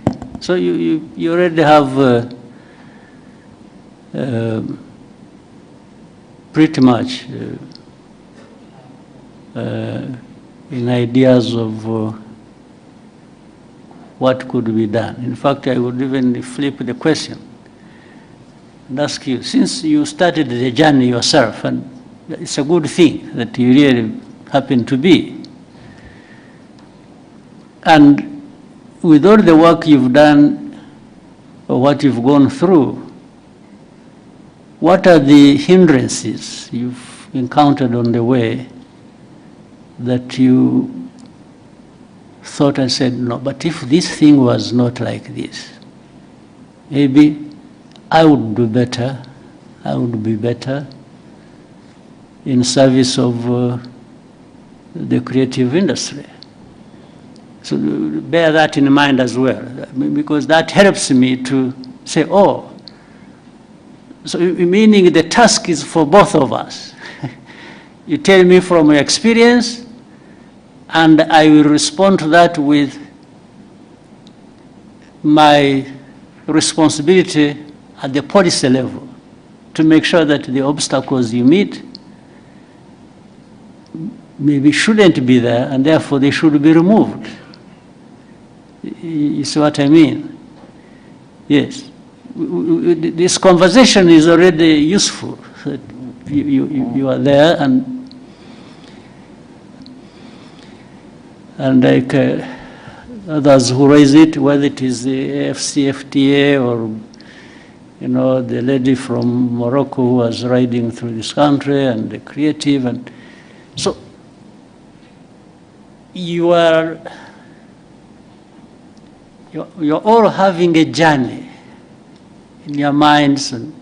So you already have pretty much in ideas of what could be done. In fact, I would even flip the question and ask you, since you started the journey yourself, and it's a good thing that you really happen to be, and with all the work you've done or what you've gone through, what are the hindrances you've encountered on the way that you thought and said, no, but if this thing was not like this, maybe I would do better, I would be better in service of the creative industry. So bear that in mind as well, because that helps me to say, oh, so meaning the task is for both of us. You tell me from your experience, and I will respond to that with my responsibility at the policy level to make sure that the obstacles you meet maybe shouldn't be there, and therefore they should be removed. You see what I mean? Yes. This conversation is already useful. You are there, and like others who raise it, whether it is the AFCFTA or the lady from Morocco who was riding through this country, and the creative, and so you're all having a journey in your minds and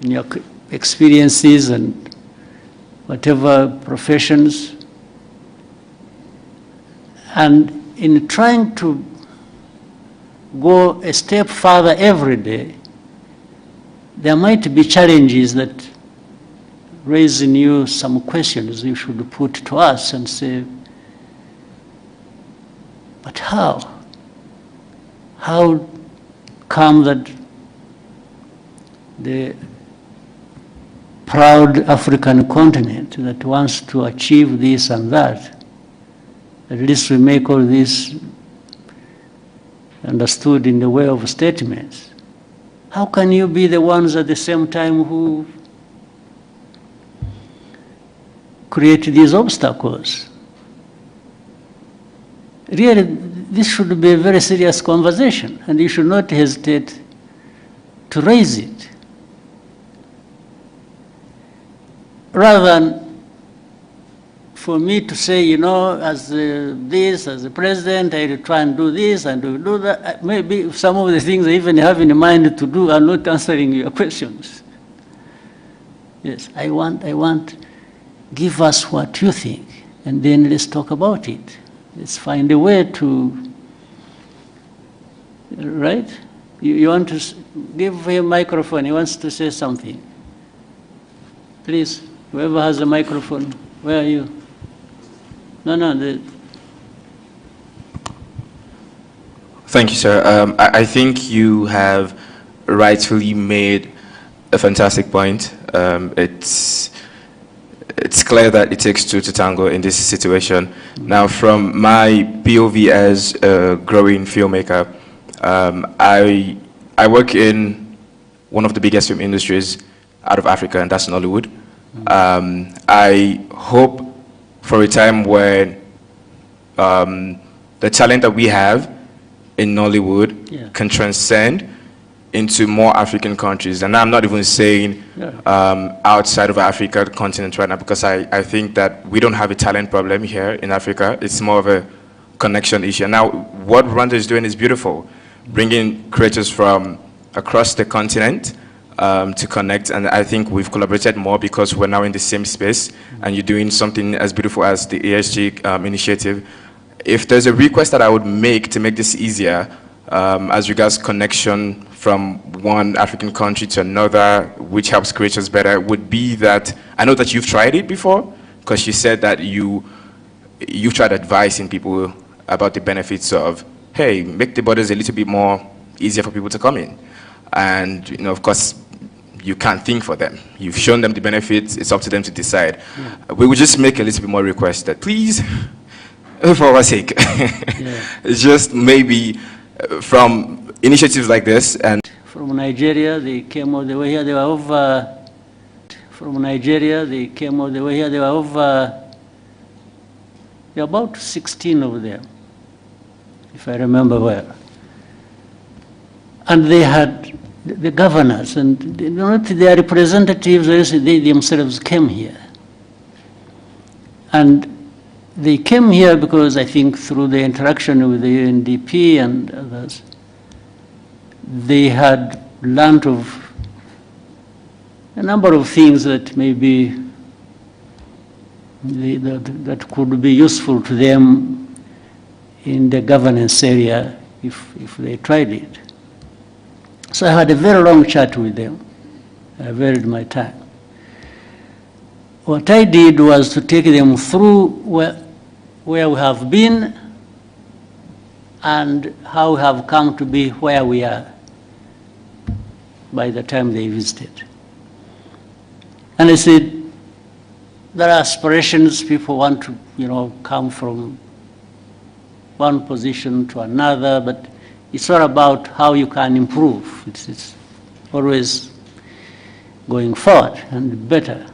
in your experiences and whatever professions. And in trying to go a step further every day, there might be challenges that raise in you some questions you should put to us and say, but how? How come that the proud African continent that wants to achieve this and that, at least we make all this understood in the way of statements. How can you be the ones at the same time who create these obstacles? really, this should be a very serious conversation, and you should not hesitate to raise it. Rather than for me to say, you know, as the president, I will try and do this and do that. Maybe some of the things I even have in mind to do are not answering your questions. Yes, I want, give us what you think, and then let's talk about it. Let's find a way to, right? You want to give him a microphone, he wants to say something. Please, whoever has a microphone, where are you? No. Thank you, sir. I think you have rightfully made a fantastic point. It's clear that it takes two to tango in this situation. Now, from my POV as a growing filmmaker, I work in one of the biggest film industries out of Africa, and that's Nollywood. I hope for a time when the talent that we have in Nollywood can transcend into more African countries. And I'm not even saying outside of Africa continent right now, because I think that we don't have a talent problem here in Africa. It's more of a connection issue. Now, what Rwanda is doing is beautiful, bringing creators from across the continent to connect, and I think we've collaborated more because we're now in the same space, and you're doing something as beautiful as the ESG initiative. If there's a request that I would make to make this easier, as regards connection from one African country to another, which helps creators better, would be that, I know that you've tried it before, because you said that you've tried advising people about the benefits of, hey, make the borders a little bit more easier for people to come in. And, you know, of course, you can't think for them. You've shown them the benefits, it's up to them to decide. We would just make a little bit more request that, please, for our sake, just maybe from initiatives like this. And from Nigeria, they came all the way here. They were over. From Nigeria, they came all the way here. They were over. There were about 16 of them, if I remember well. And they had the governors and their representatives. They themselves came here, and they came here because I think through the interaction with the UNDP and others, they had learned of a number of things that maybe that could be useful to them in the governance area if they tried it. So I had a very long chat with them. I varied my time. What I did was to take them through where we have been and how we have come to be where we are by the time they visited. And I said, there are aspirations, people want to, come from one position to another, but it's all about how you can improve. It's always going forward and better.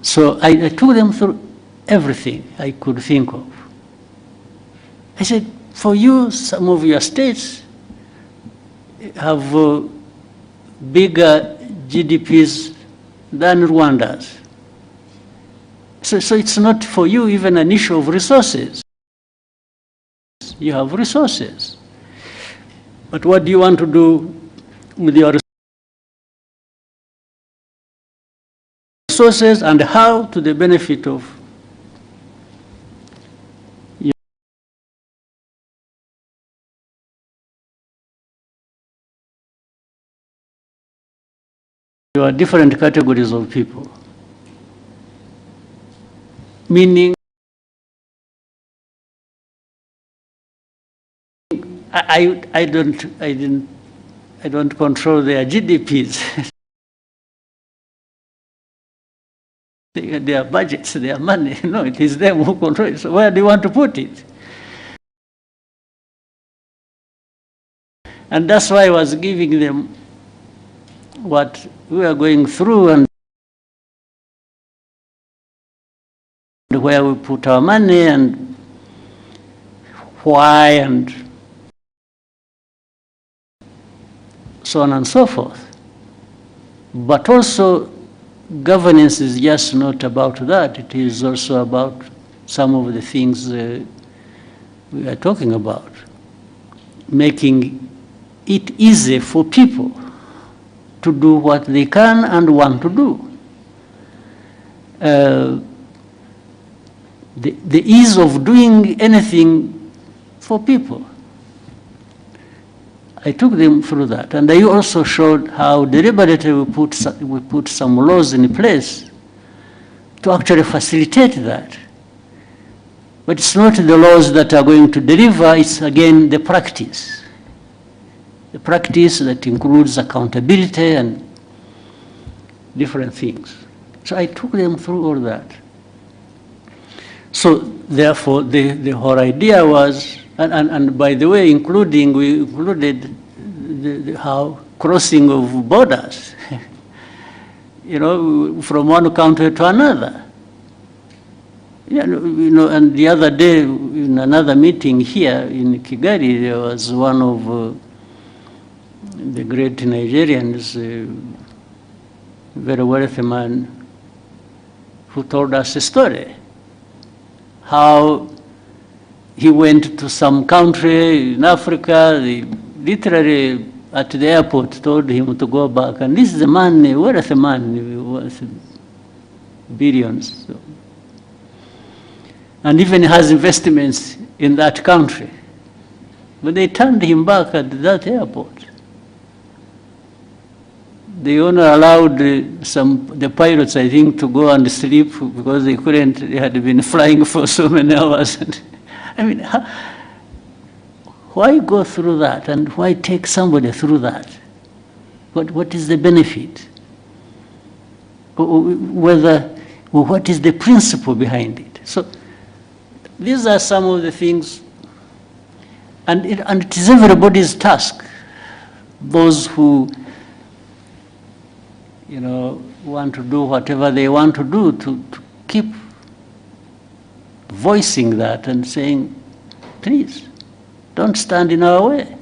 So I took them through everything I could think of. I said, for you, some of your states have bigger GDPs than Rwanda's. So it's not for you even an issue of resources. You have resources. But what do you want to do with your resources, and how to the benefit of you? You are different categories of people. Meaning, I don't control their GDPs. Their budgets, their money. No, it is them who control it. So where do you want to put it? And that's why I was giving them what we are going through and where we put our money and why and so on and so forth. But also, governance is just not about that. It is also about some of the things we are talking about. Making it easy for people to do what they can and want to do. The ease of doing anything for people. I took them through that, and I also showed how deliberately we put some laws in place to actually facilitate that. But it's not the laws that are going to deliver, it's again the practice. The practice that includes accountability and different things. So I took them through all that. So therefore, the whole idea was, and by the way, we included how crossing of borders, from one country to another. And the other day in another meeting here in Kigali, there was one of the great Nigerians, a very wealthy man, who told us a story, how he went to some country in Africa, they literally at the airport told him to go back, and this is a man, a wealthy man, worth billions. So. And even has investments in that country. But they turned him back at that airport. They only allowed the pilots, I think, to go and sleep because they had been flying for so many hours. I mean, why go through that, and why take somebody through that? What is the benefit? What is the principle behind it? So these are some of the things, and it is everybody's task. Those who want to do whatever they want to do, to keep voicing that and saying, please, don't stand in our way.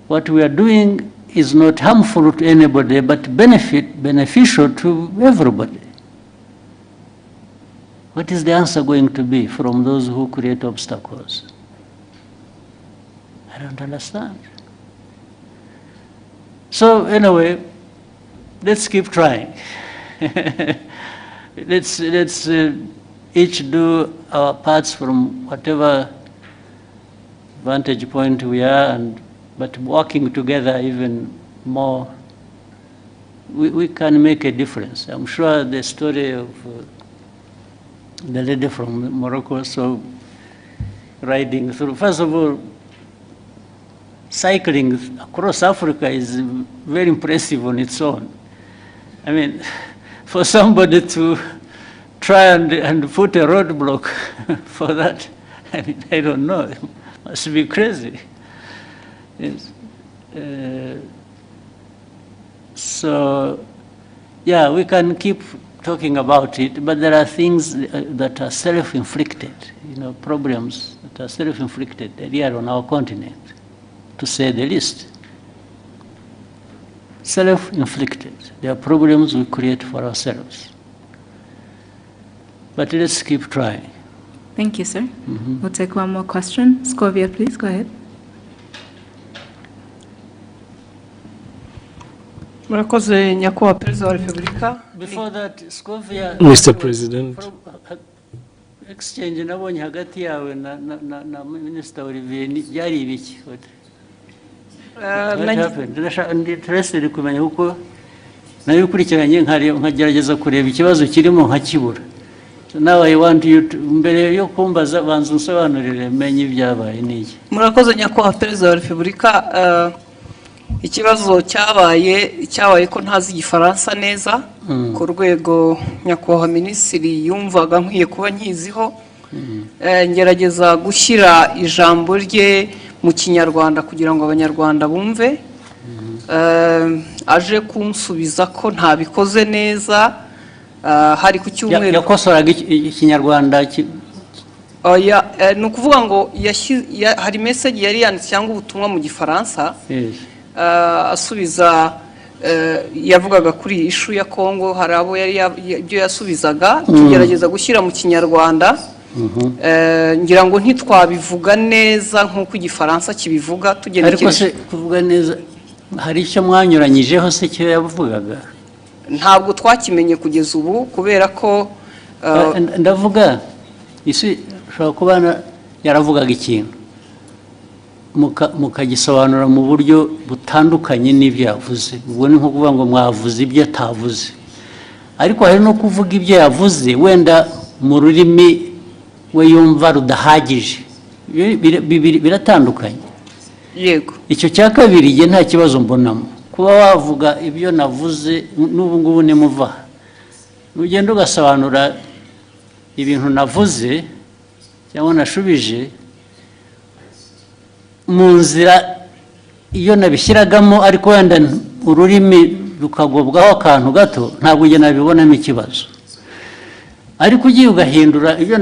What we are doing is not harmful to anybody, but beneficial to everybody. What is the answer going to be from those who create obstacles? I don't understand. So anyway, let's keep trying. Let's each do our parts from whatever vantage point we are, but working together even more, we can make a difference. I'm sure the story of the lady from Morocco, so riding through, first of all, cycling across Africa is very impressive on its own. I mean, for somebody to try and put a roadblock for that, I mean, I don't know, it must be crazy. Yes. So, yeah, we can keep talking about it, but there are things that are self-inflicted, problems that are self-inflicted here on our continent, to say the least. Self-inflicted. There are problems we create for ourselves. But let's keep trying. Thank you, sir. Mm-hmm. We'll take one more question. Scovia, please, go ahead. Before that, Scovia, Mr. President. Exchange nabonye hagati yawe na Minister Olivier byari ibiki? What happened? Interested kumenya uko nayo ukurikiranye nkagerageza kureba ikibazo kirimo nkakibura. So now I want you to, mbere yo kumbaza banza unsobanurire menye ibyabaye niki. Murakoze nyakubahwa Perezida wa Repubulika, ikibazo cyabaye ko ntazi igifaransa neza ku rwego nyakubahwa Minisitiri yumvaga nkwiye kuba nkiziho, ngerageza gushyira ijambo rye mu Kinyarwanda kugira ngo Abanyarwanda bumve, aje kunsubiza ko ntabikoze neza, hari ku cyumweru yakosoraga Ikinyarwanda ni ukuvuga ngo hari message yari yanditse cyangwa ubutumwa mu gifaransa asubiza yavugaga kuri ishu ya Kongo, hari abo yari ibyo yasubizaga tugerageza gushyira mu kinyarwanda. Ngira ngo ntitwabivuga neza nk'uko igifaransa kibivuga tugenekereje. Ariko se kuvuga neza hari icyo mwanyuranyijeho se cyo yavugaga? Ntabwo twakimenye kugeza ubu kubera ko ndavuga isi ushobora kuba yaravugaga ikintu mukagisobanura mu buryo butandukanye n'ibyo yavuze. Ubwo ni nko kuvuga ngo mwavuze ibyo atavuze, ariko hari no kuvuga ibyo yavuze wenda mu rurimi we yumva rudahagije. Biratandukanye. Yego. Icyo cya kabiri igihe nta kibazo mbonamo kuba wavuga ibyo navuze n'ubu ngubu nimuva ugenda ugasobanura ibintu navuze cyangwa nashubije mu nzira iyo nabishyiragamo, ariko wenda ururimi rukagobwaho akantu gato, ntabwo ugenda nabibonamo ikibazo. Ariko ugiye ugahindura ibyo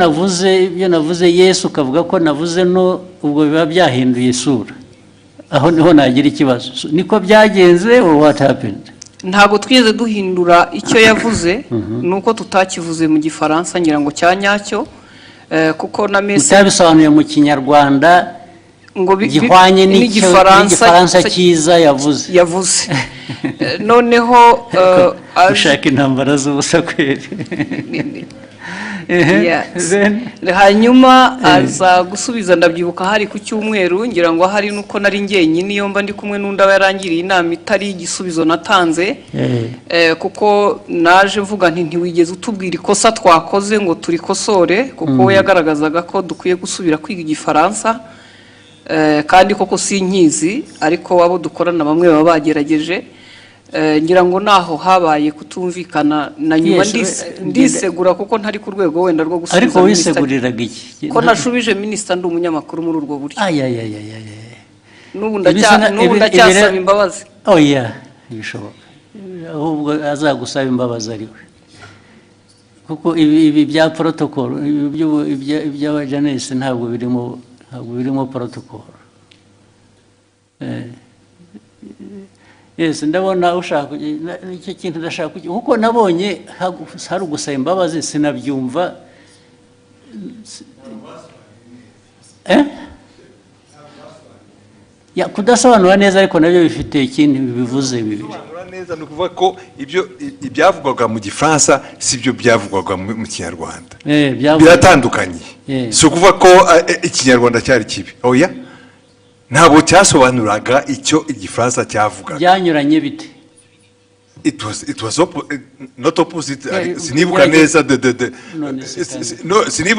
navuze Yesu ukavuga ko navuze no, ubwo biba byahinduye isura. Aho niho nagira ikibazo. Niko byagenze or what happened? Ntabwo twigeze duhindura icyo yavuze, nuko tutakivuze mu gifaransa ngira ngo cyanyacyo, kuko na message utabisobanuye mu kinyarwanda ngo gihwanye n'igifaransa cyiza yavuze. Noneho ushaka intambara z'ubusa kweri. Hanyuma aza gusubiza, ndabyibuka hari ku cyumweru, ngira ngo hari nuko nari njyenyine iyo mba ndi kumwe n'undi yarangiriye inama itari igisubizo natanze, kuko naje mvuga nti ntiwigeze utubwira ikosa twakoze ngo turikosore, kuko we yagaragazaga ko dukwiye gusubira kwiga igifaransa, kandi koko sinkizi, ariko abo dukorana bamwe baba bagerageje. Ngira ngo naho habaye kutumvikana na nyuma ndisegura kuko ntari ku rwego wenda rwo gusubiza. Ariko wiseguriraga iki? Ko nashubije minisita ndi umunyamakuru muri urwo buryo. N'ubu ndacyasaba imbabazi. Bishoboka. Ahubwo azagusaba imbabazi ariwe. Kuko ibi bya protocol iby'abajanesi ntabwo birimo protocol. Yes, ndabona ushaka icyo kintu ndashaka kuko nabonye hari ugusaba imbabazi sinabyumva. Kudasobanura neza ariko nabyo bifite ikindi bivuze bibiri. Neza no kuvuga ko ibyavugwaga mu gifaransa sibyo byavugwaga mu kinyarwanda. Biratandukanye. So kuvuga ko ikinyarwanda cyari kibi. Oya. Ntabwo cyasobanuraga icyo igifaransa cyavugaga. Byanyuranye bite? It was not opposite. Sinibuka neza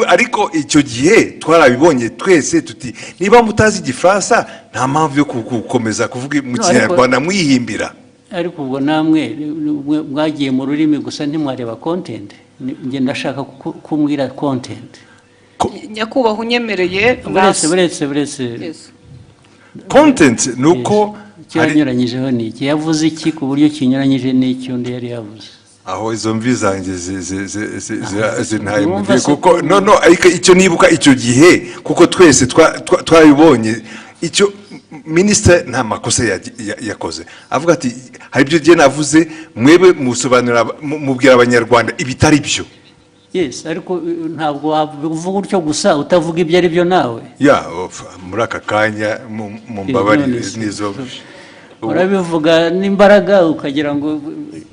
ariko icyo gihe twarabibonye twese tuti niba mutazi igifaransa nta mpamvu yo gukomeza kuvuga mu kinyarwanda mwihimbira. Ariko ubwo namwe mwagiye mu rurimi gusa ntimwareba content. Nge ndashaka kumbwira content. Nyakubahwa unyemereye buretse content nuko cyanyuranyijeho ni iki yavuze iki ku buryo kinyuranyije n'icyo undi yari yavuze. Aho izo mvi zanjye zintaye kuko no ariko icyo nibuka icyo gihe kuko twese twabibonye icyo minisitiri nta makosa yakoze avuga ati hari ibyo gihe navuze mwebe musobanura mubwira abanyarwanda ibitari byo. Yes, ariko ntabwo wavuga utyo gusa utavuga ibyo ari byo nawe. Muri aka kanya mu mbabarire nizo urabivuga n'imbaraga ukagira ngo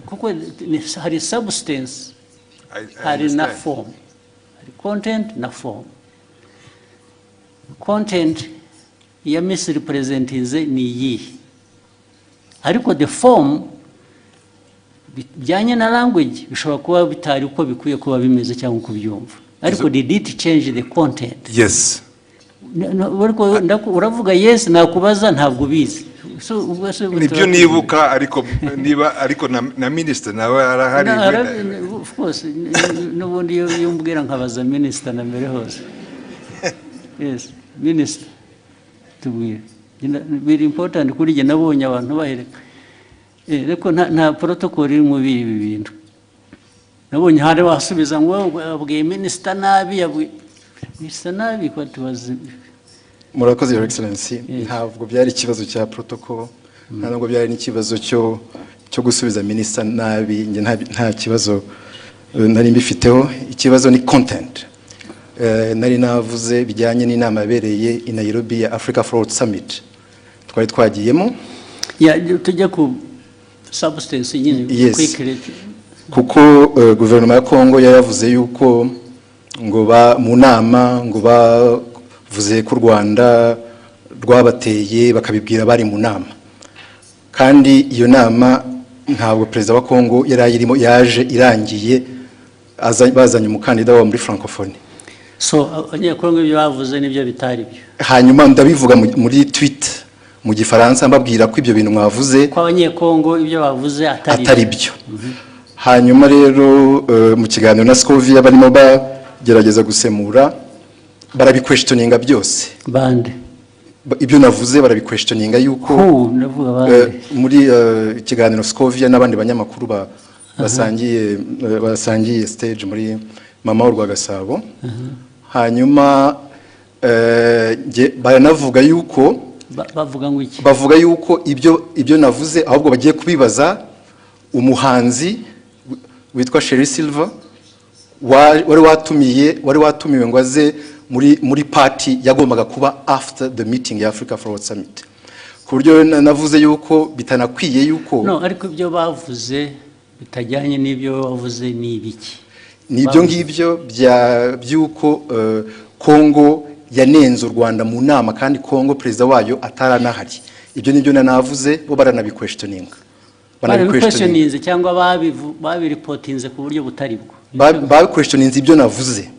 kuko hari substance, hari na form, hari content na form. Content ya misrepresentinze ni iyihe, ariko the form bijyanye na language bishobora kuba bitari uko bikwiye kuba bimeze cyangwa uko byumva, ariko did it change the content? Yes. Uravuga yes, nakubaza ntabwo ubizi. Nibyo nibuka ariko na minister nawe arahari. Of course, n'ubundi iyo mbwira nkabaza minister na mbere hose. Yes, minister tubwire. Very important kuri jye nabonye abantu bahereka. Ariko nta protocol iri mu bibi bintu. Nabonye hari wasubiza ngo abwiye minister nabi bisa nabi ko tubazi. Murakoze Your Excellency, ntabwo byari ikibazo cya protocol, ntabwo byari n'ikibazo cyo gusubiza minister nabi, nge nta kibazo nari mbifiteho. Ikibazo ni content. Nari navuze bijyanye n'inama yabereye i Nairobi ya Africa Forward Summit twari twagiyemo. Tujya ku substance nyine quickly, kuko guverinoma ya Kongo yavuze yuko ngo mu nama ngo bavuze ko u Rwanda rwabateye bakabibwira bari mu nama, kandi iyo nama ntabwo perezida wa Kongo yari ayirimo, yaje irangiye bazanye umukandida wa muri francophonie. So abanyekongo ibyo bavuze nibyo bitari byo, hanyuma ndabivuga muri tweet mu gifaransa mbabwira ko ibyo bintu mwavuze ko abanyekongo ibyo bavuze atari byo. Hanyuma rero mu kiganiro na Scovia barimo bagerageza gusemura, barabiquestioninga byose. Bande ibyo navuze barabiquestioninga yuko muri ikiganiro Scovia n'abandi banyamakuru basangiye stage muri mama w'u Rwagasabo. Hanyuma baranavuga yuko bavuga yuko ibyo navuze ahubwo bagiye kubibaza umuhanzi witwa Sherry Silver wari watumiwe ngo aze muri party yagombaga kuba after the meeting ya Africa Forward Summit. Ku buryo navuze yuko bitanakwiye yuko ariko ibyo bavuze bitajyanye n'ibyo bavuze ni ibiki? Nibyo ngibyo byuko Kongo yanenze u Rwanda mu nama, kandi Kongo perezida wayo ataranahari. Ibyo nibyo navuze, bo baranabiquestioninga. Banabiquestioninze cyangwa babiripotinze ku buryo butari bwo? Babiquestioninze ibyo navuze,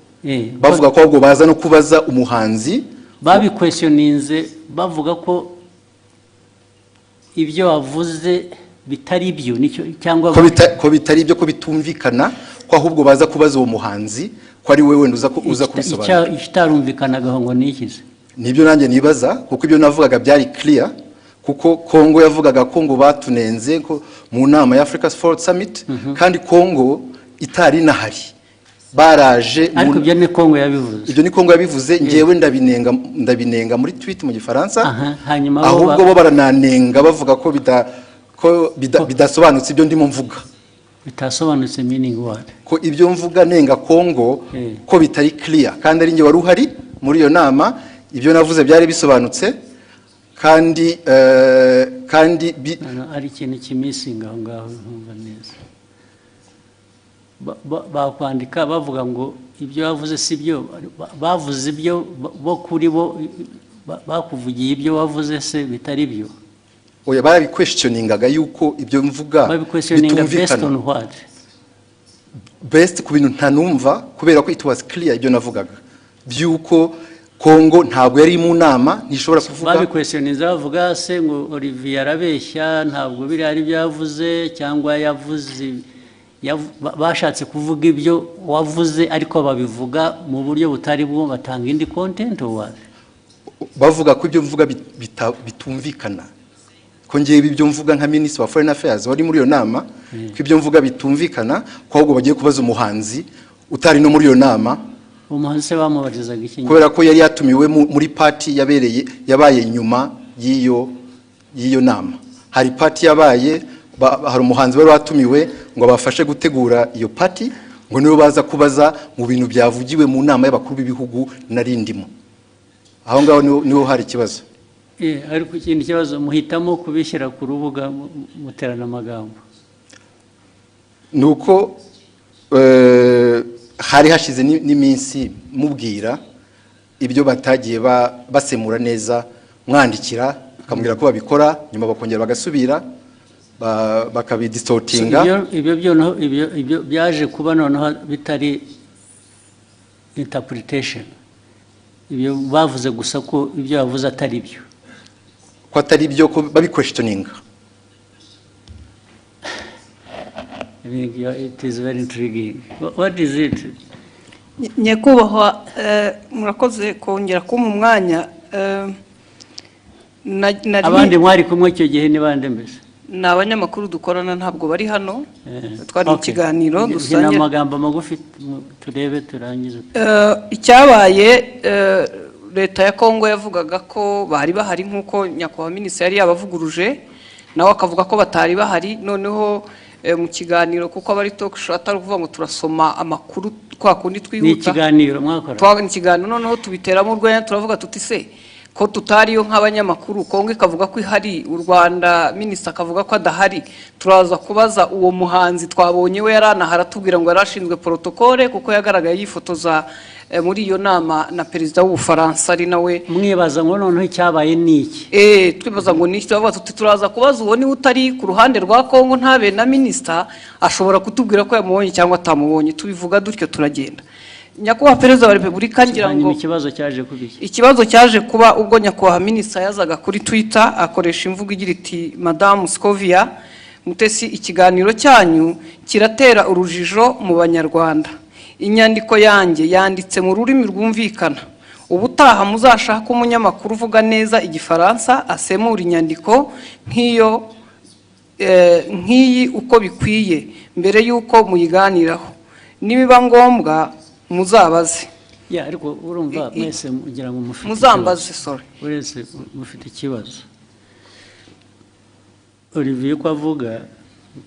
bavuga ko ahubwo baza no kubaza umuhanzi. Babiquestioninze bavuga ko ibyo wavuze bitari byo, cyangwa ko bitari byo, ko bitumvikana, ko ahubwo baza kubaza uwo muhanzi ko ari wewe uza kubisobanura. Ikitarumvikanaga ngo nikize? Nibyo nanjye nibaza, kuko ibyo navugaga byari clear, kuko Kongo yavugaga ko ngo batunenze ko mu nama ya Africa Forward Summit, kandi Kongo itari nahari. Baraje ariko ibyo ni Kongo yabivuze. Ibyo ni Kongo yabivuze, ngewe ndabinenga muri tweet mu gifaransa. Ahubwo bo barananenga bavuga ko bidasobanutse ibyo ndimo mvuga. Bitasobanutse meaning what? Ko ibyo mvuga nenga Kongo ko bitari clear, kandi ari nge wari uhari muri iyo nama. Ibyo navuze byari bisobanutse, kandi ari ikintu kimisinga aho ngaho ntumva neza. Bakwandika bavuga ngo ibyo bavuze si byo, bavuze ibyo bo kuri bo, bakuvugiye ibyo wavuze se bitari byo? Oya, barabiquestioningaga yuko ibyo mvuga bitumvikana. Based ku bintu ntanumva, kubera ko it was clear ibyo navugaga byuko Kongo ntabwo yari mu nama, ntishobora kuvuga. Babiquestioninze bavuga se ngo Olivier arabeshya, ntabwo biri ari byavuze, cyangwa yavuze bashatse kuvuga ibyo wavuze ariko babivuga mu buryo butari bwo, batanga indi content or bavuga ko ibyo mvuga bitumvikana. Ko ngiye ibyo mvuga nka Minister wa Foreign Affairs wari muri iyo nama, ko ibyo mvuga bitumvikana, ko ahubwo bagiye kubaza umuhanzi utari no muri iyo nama. Umuhanzi se bamubarizaga iki? Kubera ko yari yatumiwe muri party yabaye nyuma y'iyo nama. Hari party yabaye, hari umuhanzi wari watumiwe ngo bafashe gutegura iyo party, ngo nibo baza kubaza mu bintu byavugiwe mu nama y'abakuru b'ibihugu narindimo. Aho ngaho niho hari ikibazo. Ariko ikindi kibazo muhitamo kubishyira ku rubuga muterana amagambo. Nuko hari hashize n'iminsi mubwira ibyo batagiye basemura neza, mwandikira akamubwira ko babikora, nyuma bakongera bagasubira bakabidistortinga. Ibyo byaje kuba noneho bitari interpretation. Ibyo bavuze gusa ko ibyo bavuze atari byo. Ko atari byo, ko babiquestioninga. It is very intriguing. What is it? Nyakubahwa, murakoze kongera kumpa umwanya. Abandi mwari kumwe icyo gihe ni bande mbese? ni abanyamakuru dukorana ntabwo bari hano twari mu kiganiro dusangiye amagambo magufi turebe turangize icyabaye leta ya Kongo yavugaga ko bari bahari nk'uko nyakubahwa minisitiri yari yabavuguruje nawe akavuga ko batari bahari noneho mu kiganiro kuko abari talk show atari kuvuga ngo turasoma amakuru kwa kundi twihuta ni ikiganiro mwakora ni ikiganiro noneho tubiteramo urwenya turavuga tuti se ko tutariyo nk'abanyamakuru Kongo ikavuga ko ihari u Rwanda minisitiri akavuga ko adahari turaza kubaza uwo muhanzi twabonye we yaranahara tubwira ngo yarashinzwe protocole kuko yagaragaye yifotoza muri iyo nama na perezida w'Ubufaransa ari nawe mwibaza ngo noneho cyabaye niki twibaza ngo niki tubavuga tuti turaza kubaza uwo ni utari ku ruhande rwa Kongo ntabe na minisitiri ashobora kutubwira ko yamubonye cyangwa atamubonye tubivuga dutyo turagenda nyakubahwa perezida wa repubulika ngira ngo ikibazo cyaje kuba ubwo nyakubahwa minisitiri yazaga kuri Twitter akoresha imvugo igira iti Madame Scovia Mutesi ikiganiro cyanyu kiratera urujijo mu banyarwanda inyandiko yanjye yanditse mu rurimi rwumvikana ubutaha muzashaka umunyamakuru uvuga neza igifaransa asemura inyandiko nk'iyi uko bikwiye mbere y'uko muyiganiraho nibiba ngombwa muzabaze ariko urumva mwese ngira ngo mufite muzambaze sorry uretse mufite ikibazo Olivier ko avuga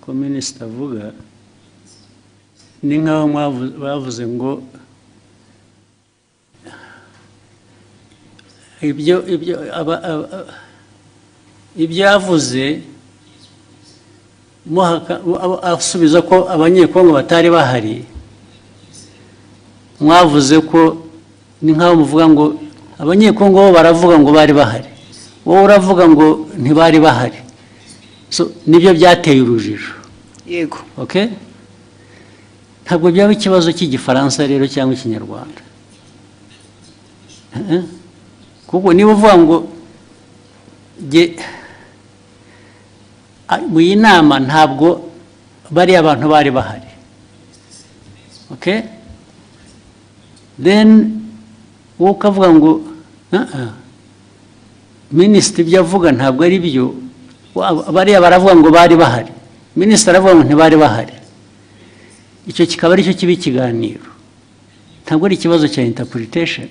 ko minisitiri avuga ni nkaho bavuze ngo ibyo yavuze asubiza ko abanyekongo batari bahari mwavuze ko ni nkaho muvuga ngo abanyekongo bo baravuga ngo bari bahari wowe uravuga ngo ntibari bahari nibyo byateye urujijo yego okay ntabwo byaba ikibazo cy'igifaransa rero cyangwa ikinyarwanda kuko niba uvuga ngo mu iyi nama ntabwo bariya abantu bari bahari okay then wowe ukavuga ngo minisitiri ibyo avuga ntabwo ari byo bariya baravuga ngo bari bahari minisitiri aravuga ngo ntibari bahari icyo kikaba ari cyo kiba ikiganiro ntabwo ari ikibazo cya interpretation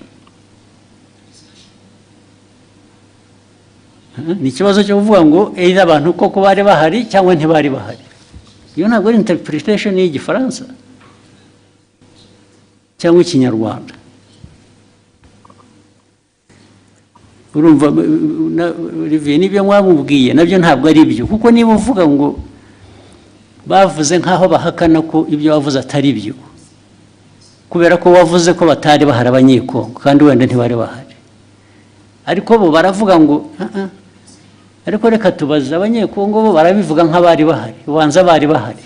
ni ikibazo cyo kuvuga ngo either abantu koko bari bahari cyangwa ntibari bahari iyo ntabwo ari interpretation y'igifaransa cyangwa ikinyarwanda urumva Olivier nibyo mwamubwiye nabyo ntabwo ari byo kuko niba uvuga ngo bavuze nkaho bahakana ko ibyo wavuze atari byo kubera ko wavuze ko batari bahari abanyekongo kandi wenda ntibari bahari ariko bo baravuga ngo ariko reka tubaze abanyekongo bo barabivuga nk'abari bahari ubanza bari bahari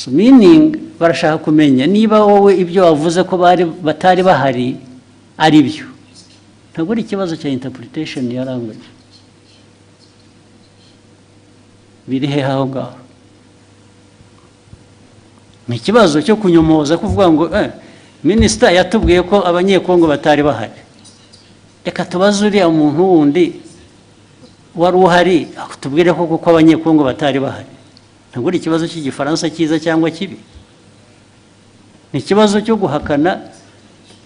so meaning barashaka kumenya niba wowe ibyo wavuze ko batari bahari ari byo ntabwo ari ikibazo cya interpretation ya language biri hehe aho ngaho ni ikibazo cyo kunyomoza kuvuga ngo minisita yatubwiye ko abanyekongo batari bahari reka tubaze uriya muntu wundi wari uhari tubwire ko kuko abanyekongo batari bahari ntabwo ari ikibazo cy'igifaransa cyiza cyangwa kibi ni ikibazo cyo guhakana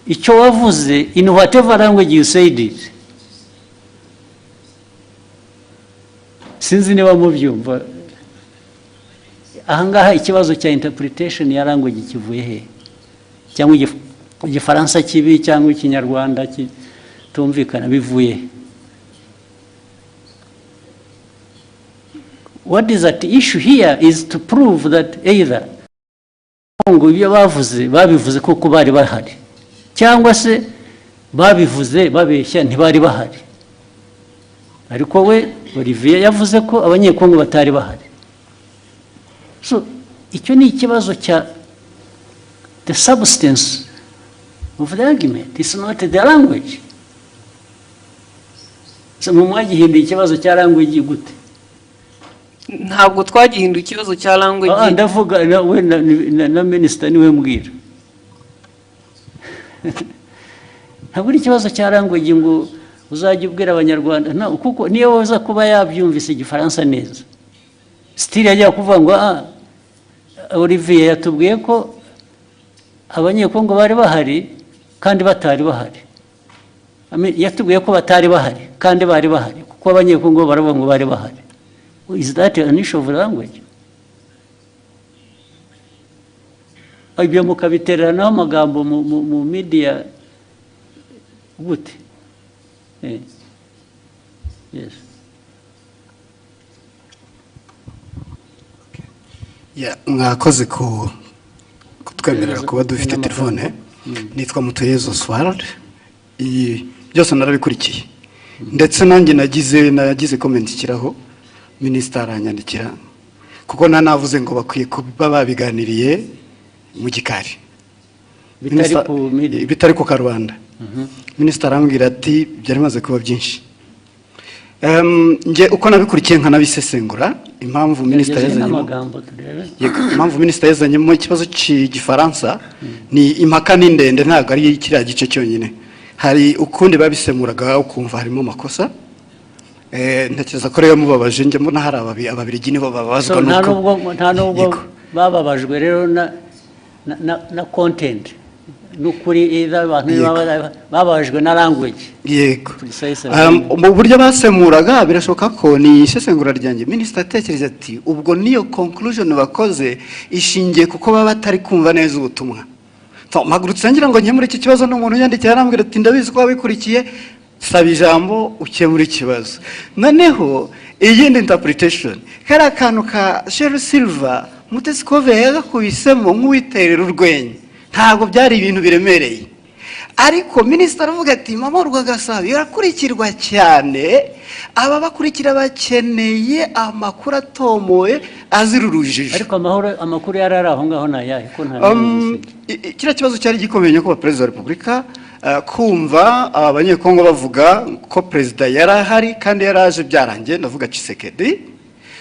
icyo wavuze in whatever language you said it sinzi niba mubyumva ahangaha ikibazo cya interpretation ya language kivuye he cyangwa igifaransa kibi cyangwa ikinyarwanda kitumvikana bivuye what is at issue here is to prove that either ngo ibyo babivuze koko bari bahari cyangwa se babivuze babeshya ntibari bahari ariko we Olivier yavuze ko abanyekongo batari bahari so icyo ni ikibazo cya the substance of the argument is not the language so mwagihinduye ikibazo cya language gute ntabwo twagihinduye ikibazo cya language ndavuga we na minisitiri niwe mbwira ntabwo ari ikibazo cya language ngo uzajya ubwira abanyarwanda kuko niyo waza kuba yabyumvise igifaransa neza sitiri yajya kuvuga ngo Olivier yatubwiye ko abanyekongo bari bahari kandi batari bahari yatubwiye ko batari bahari kandi bari bahari kuko abanyekongo baravuga ngo bari bahari. Is that an issue of language? Ibyo mukabiteranaho amagambo mu media gute? Yes. Mwakoze kutwemerera kuba dufite telefone. Nitwa Mutuyezo Swald. Byose narabikurikiye. Ndetse nanjye nagize comment kiraho Minister aranyandikira kuko nanavuze ngo bakwiye kuba babiganiriye mu gikari bitari ku Karubanda. Minister arambwira ati byari maze kuba byinshi. Nge uko nabikurikiye nkanabisesengura impamvu Minister yazanye mu kibazo cy'igifaransa ni impaka n'indende ntago ari kiriya gice cyonyine. Hari ukundi babisemuraga ukumva harimo makosa. Ntekereza ko rero mubabaje nge mbona hari ababirigi nibo babazwa nuko nta nubwo bababajwe rero na content nukuri abantu bababajwe na language. Yego mu buryo basemuraga birashoboka ko ni isesengura ryanjye. Minister atekereza ati ubwo niyo conclusion bakoze ishingiye kuko baba batari kumva neza ubutumwa. Mpagurutse ngira ngo nkemure iki kibazo n'umuntu yandikira arambwira ati ndabizi ko wabikurikiye saba ijambo ukemura ikibazo. Noneho iyindi interpretation kari akantu ka Sheryl Silver Mutesikove yagakubisemo nk'uwiterera urwenya ntabwo byari ibintu biremereye. Ariko Minister aravuga ati Mama Rwagasabo yarakurikirwa cyane aba bakurikira bakeneye amakuru atomoye azira urujijo. Ariko amakuru yarari aho ngaho nayahe ko nta kira kibazo cyari gikomeye ko President wa Republika kumva abanyekongo bavuga ko President yarahari kandi yaraje byarangiye ndavuga Tshisekedi.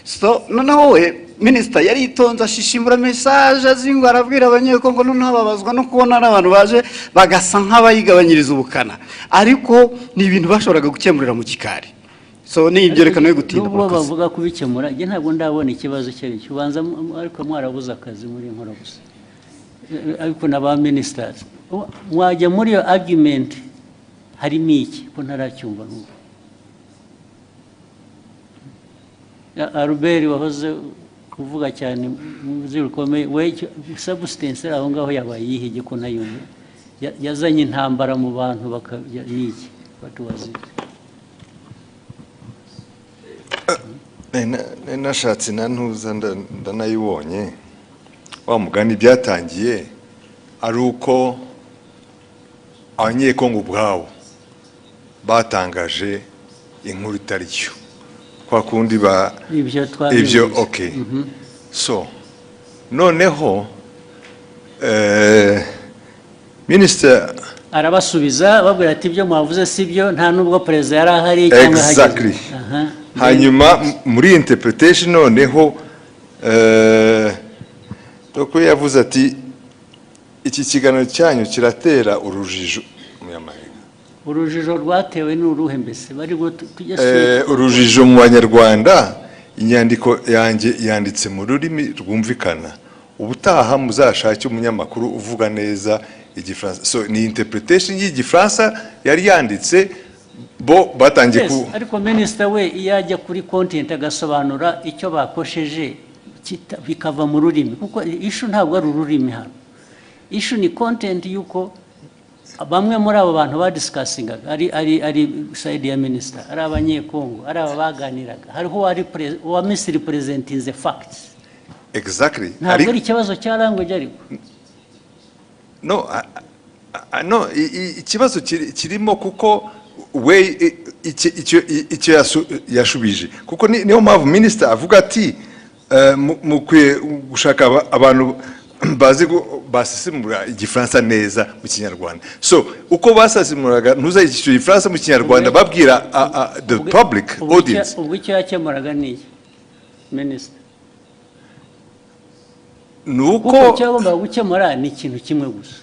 So noneho we Minister yari itonza ashishimura message azingo arabwira abanyekongo noneho babazwa no kubona abantu baje bagasa nk'abayigabanyiriza ubukana ariko ni ibintu bashoboraga gukemurira mu gikari. So ni ibyo rekano yo gutinda nubwo bavuga kubikemura je ntabwo ndabona ikibazo cye cyubanza ariko mwarabuza akazi muri nkora gusa ariko naba ministers mwajya muri yo argument harimo iki ko ntaracyumva n'ubu. Albert wahoze kuvuga cyane muzirukomeye we substance aho ngaho yabaye yihige ko nayumva yazanye intambara mu bantu bakajya niki batuwazi. Nashatse nantuza ndanayibonye wa mugani byatangiye ari uko abanyekongo ubwabo batangaje inkuru itari cyo kwa kundi ibyo okay. So noneho Minister arabasubiza babwira ati ibyo mwavuze sibyo nta nubwo President yari ahari cyangwa hageze. Hanyuma muri interpretation noneho doko yavuze ati iki kiganiro cyanyu kiratera urujijo mu Yamahanga. Urujijo rwatewe n'uruhe mbese bari urujijo mu Banyarwanda. Inyandiko yanjye yanditse mu rurimi rwumvikana ubutaha muzashake umunyamakuru uvuga neza igifaransa. So ni interpretation y'Igifaransa yari yanditse bo batangiye ku ariko Minister we iyajya kuri content agasobanura icyo bakosheje bikava mu rurimi kuko issue ntabwo ari ururimi hano. Issue ni content yuko bamwe muri abo bantu badiscussingaga ari side ya Minister ari abanyekongo ari abaganiraga hariho wa Misiri presenting the facts. Exactly. Ntabwo ari ikibazo cya language ariko no ikibazo kirimo kuko we icyo yashubije kuko niyo mpamvu Minister avuga ati mukwiye gushaka abantu bazi basesemura igifaransa neza mu Kinyarwanda. So uko basesemuraga ntuza icyo igifaransa mu Kinyarwanda babwira the public audience. Ubwo icyo yakemuraga ni Minister nuko cyagomba gukemura ni ikintu kimwe gusa.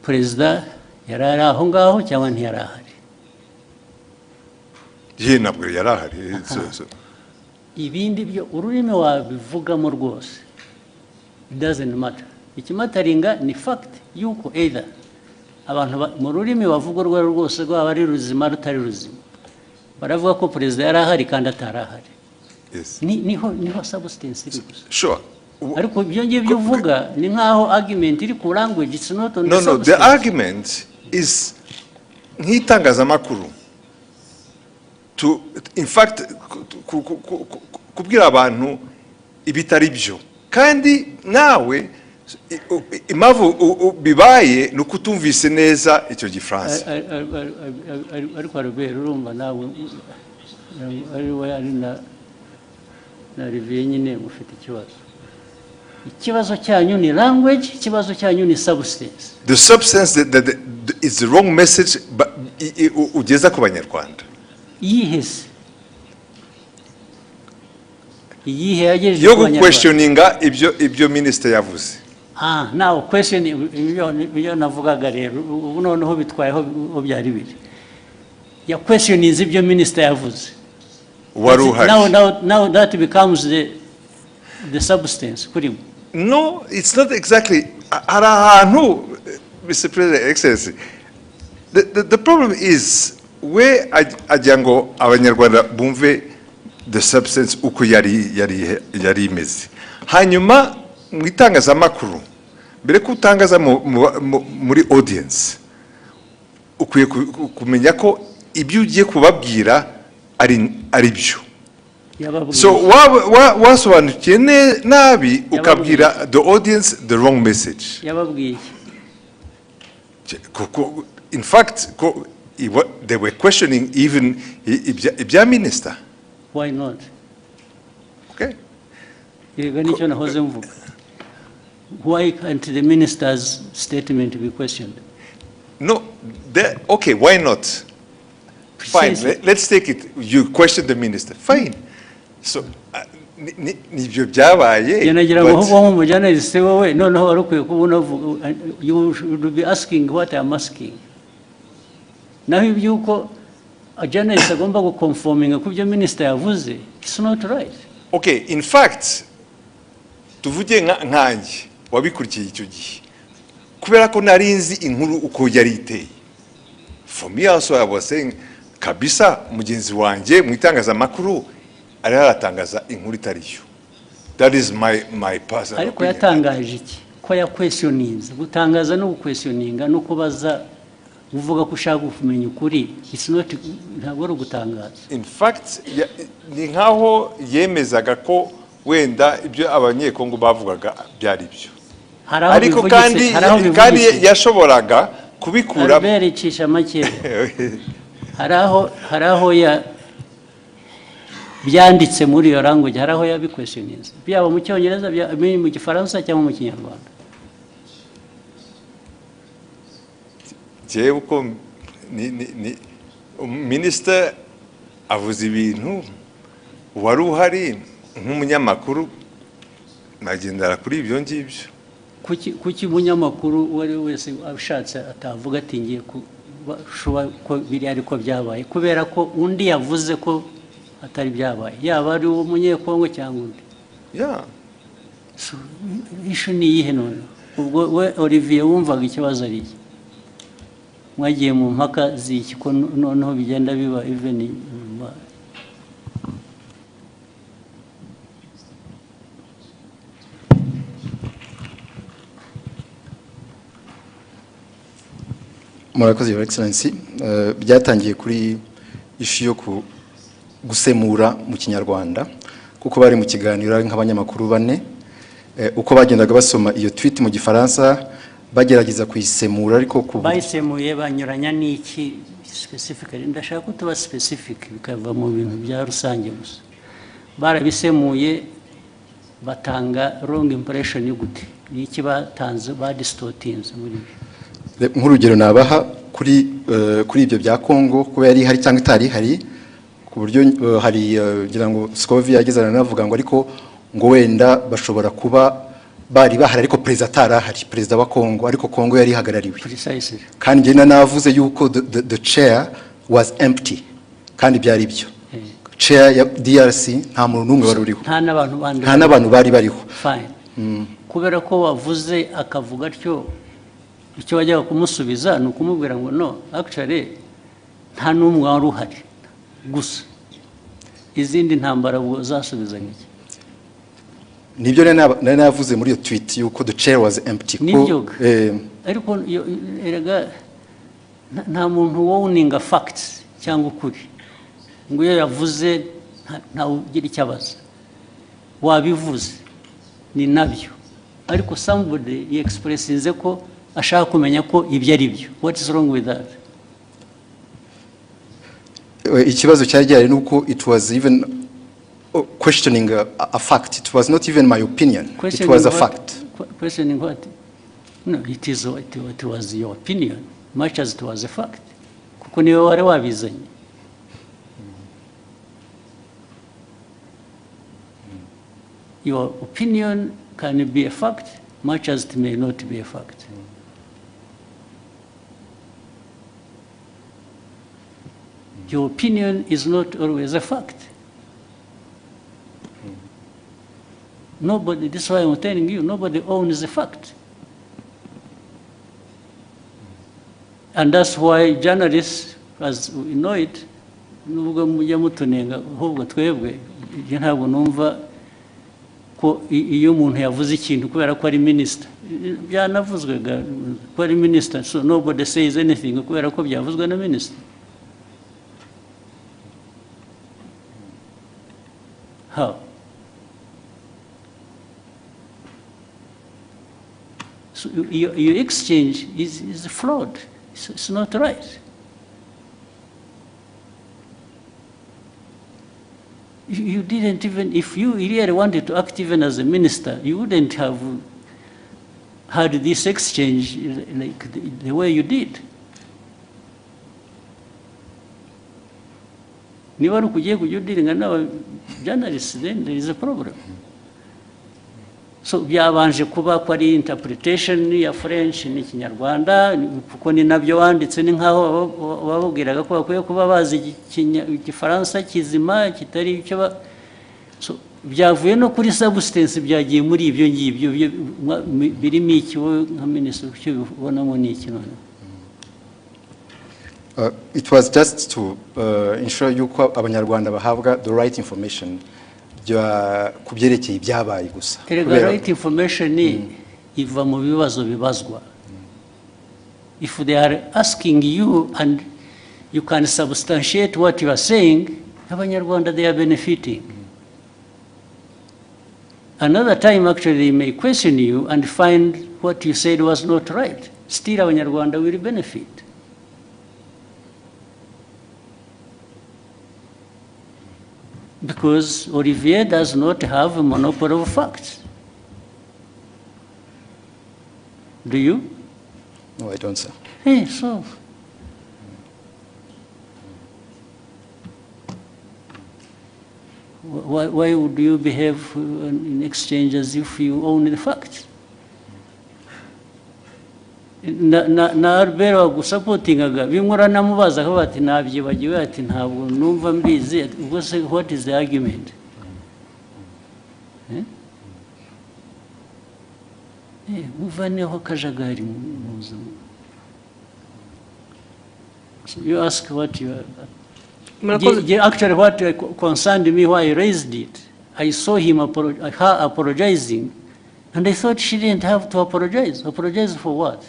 President yari ari aho ngaho cyangwa ntiyari ahari? ye nabwo yari ahari. Ibindi byo ururimi wabivugamo rwose, it doesn't matter. Ikimataringa ni fact yuko either abantu mu rurimi bavuga urwo rwose rwaba ari ruzima rutari ruzima, baravuga ko perezida yari ahari kandi atari ahari. Niho substance iri gusa. Sure. Ariko ibyo ngibyo uvuga ni nkaho argument iri ku language, it's not on the substance. No, the argument is nk'itangazamakuru to in fact kubwira abantu ibitari byo, kandi nawe impamvu bibaye ni ukutumvise neza icyo gifaransa. Ariko Albert urumva nawe ari na Olivier nyine mufite ikibazo cyanyu ni language, ikibazo cyanyu ni substance. The substance that is the wrong message ugeza ku banyarwanda. Yihese iyihe yagejeje yo questioninga ibyo minister yavuze. Now question ibyo navugaga rero ubu noneho bitwayeho byari biri ya questioning ibyo minister yavuze. Now that becomes the substance kuri. No, it's not exactly. Mr. President, Excellency, the problem is where ajango abanyarwanda bumve the substance uko yari imeze. Hanyuma mu itangazamakuru mbere ko utangaza muri audience ukwiye kumenya ko ibyo ugiye kubabwira ari byo. So wasobanukiye nabi ukabwira the audience the wrong message. Yababwiye. In fact, they were questioning even ibya minister. Why not? Okay. Why can't the minister's statement be questioned? No, okay, why not? Fine, let's take it. You question the minister. Fine. So, nibyo byabaye. You should be asking what I'm asking. Now if you a journalist agomba guconforminga ku byo minister yavuze, it's not right. Okay, in fact, tuvuge nkanjye wabikurikiye icyo gihe kubera ko narinzi inkuru uko yari iteye. For me also I was saying kabisa mugenzi wanjye mu itangazamakuru ari haratangaza inkuru itariyo. That is my personal. Ariko yatangaje iki? Ko ya questionings, gutangaza no questioninga no kubaza uvuga ko ushaka kumenya ukuri, it's not ntabwo ari gutangaza. In fact ni nkaho yemezaga ko wenda ibyo abanyekongo bavugaga byari byo. Ariko kandi yashoboraga kubikura berecisha make. haraho ya byanditse muri iyo language, haraho ya questionings byaba mu cyongereza mu gifaransa cyangwa mu kinyarwanda. Je uko ni minister avuze ibintu wari uhari nk'umunyamakuru nagendera kuri ibyo ngibyo. Kuki umunyamakuru wari wese ashatse atavuga ati ngiye ko biri ariko byabaye kubera ko undi yavuze ko atari byabaye, yaba ari umunyekongo cyangwa undi. So ishu ni yihe none? Ubwo we Olivier wumvaga ikibazo ari iki? Mwagiye mu mpaka z'iki ko noneho bigenda biba even Murakoze Your Excellency. Byatangiye kuri ishu yo gusemura mu kinyarwanda kuko bari mu kiganiro nk'abanyamakuru bane uko bagendaga basoma iyo tweet mu gifaransa bagerageza kuyisemura ariko bayisemuye banyuranya n'iki specifically. Ndashaka ko tuba specific bikava mu bintu bya rusange gusa. Barabisemuye batanga wrong impression y'ugute n'iki batanze distortings muri nk'urugero nabaha kuri ibyo bya Kongo ko yari hari cyangwa itari hari ku buryo hari ngira ngo Scovia yagezana navuga ngo ariko ngo wenda bashobora kuba bari bahari ariko perezida atarahari, perezida wa Congo, ariko Congo yari ihagarariwe. Precisely. Kandi njye navuze yuko the chair was empty, kandi byari byo. Chair ya DRC nta muntu n'umwe wari uriho, nta n'abantu bari bariho. Fine. Kubera ko wavuze akavuga atyo, icyo wajyaga kumusubiza ni ukumubwira ngo no, actually nta n'umwe wari uhari gusa, izindi ntambara ubwo zasubizanye iki? Nibyo nari navuze muri iyo tweet yuko the chair was empty. Nibyo ariko erega nta muntu wowninga facts cyangwa ukuri ngo iyo yavuze nta ugira icyo abaza, wabivuze ni nabyo, ariko somebody expressinze ko ashaka kumenya ko ibyo ari byo. What is wrong with that? Ikibazo cyari gihari nuko it was even questioning a fact. It was not even my opinion. It was a fact. Questioning what? No, it was your opinion much as it was a fact. Kuko niwe wari wabizanye. Your opinion can be a fact much as it may not be a fact. Your opinion is not always a fact. Nobody, this is why I'm telling you, nobody owns the fact. And that's why journalists, as we know it, nubwo mujya mutunenga ahubwo twebwe ntabwo numva ko iyo umuntu yavuze ikintu kubera ko ari minister, byanavuzwe ko ari minister, so nobody says anything kubera ko byavuzwe na minister. How? So your exchange is flawed. It's not right. You didn't even, if you really wanted to act even as a minister, you wouldn't have had this exchange like the way you did. Niba ari ukugiye kujya udiringa n'aba journalists, then there is a problem. So byabanje kuba ko ari interpretation ya French n'ikinyarwanda, kuko ni nabyo wanditse, ni nkaho babubwiraga ko bakwiye kuba bazi igifaransa kizima kitari icyo. So byavuye no kuri substance, byagiye muri ibyo ngibyo birimo iki wowe nka minister cyo bibonamo ni iki none? It was just to ensure yuko abanyarwanda bahabwa the right information kubyerekeye ibyabaye gusa. The right information iva mu bibazo bibazwa. If they are asking you and you can substantiate what you are saying, abanyarwanda they are benefiting. Another time actually they may question you and find what you said was not right. Still abanyarwanda will benefit. Because Olivier does not have a monopoly of facts. Do you? No, I don't, sir. Hey, so. Why would you behave in exchange as if you own the facts? Na Albert wagusapotingaga bimura namubaza ko bati nabyibagiwe, ati ntabwo numva mbizi. What is the argument? Muvaneho kajagari muzo. You ask what you are. Actually, what concerned me why I raised it, I saw him her apologizing, and I thought she didn't have to apologize. Apologize for what?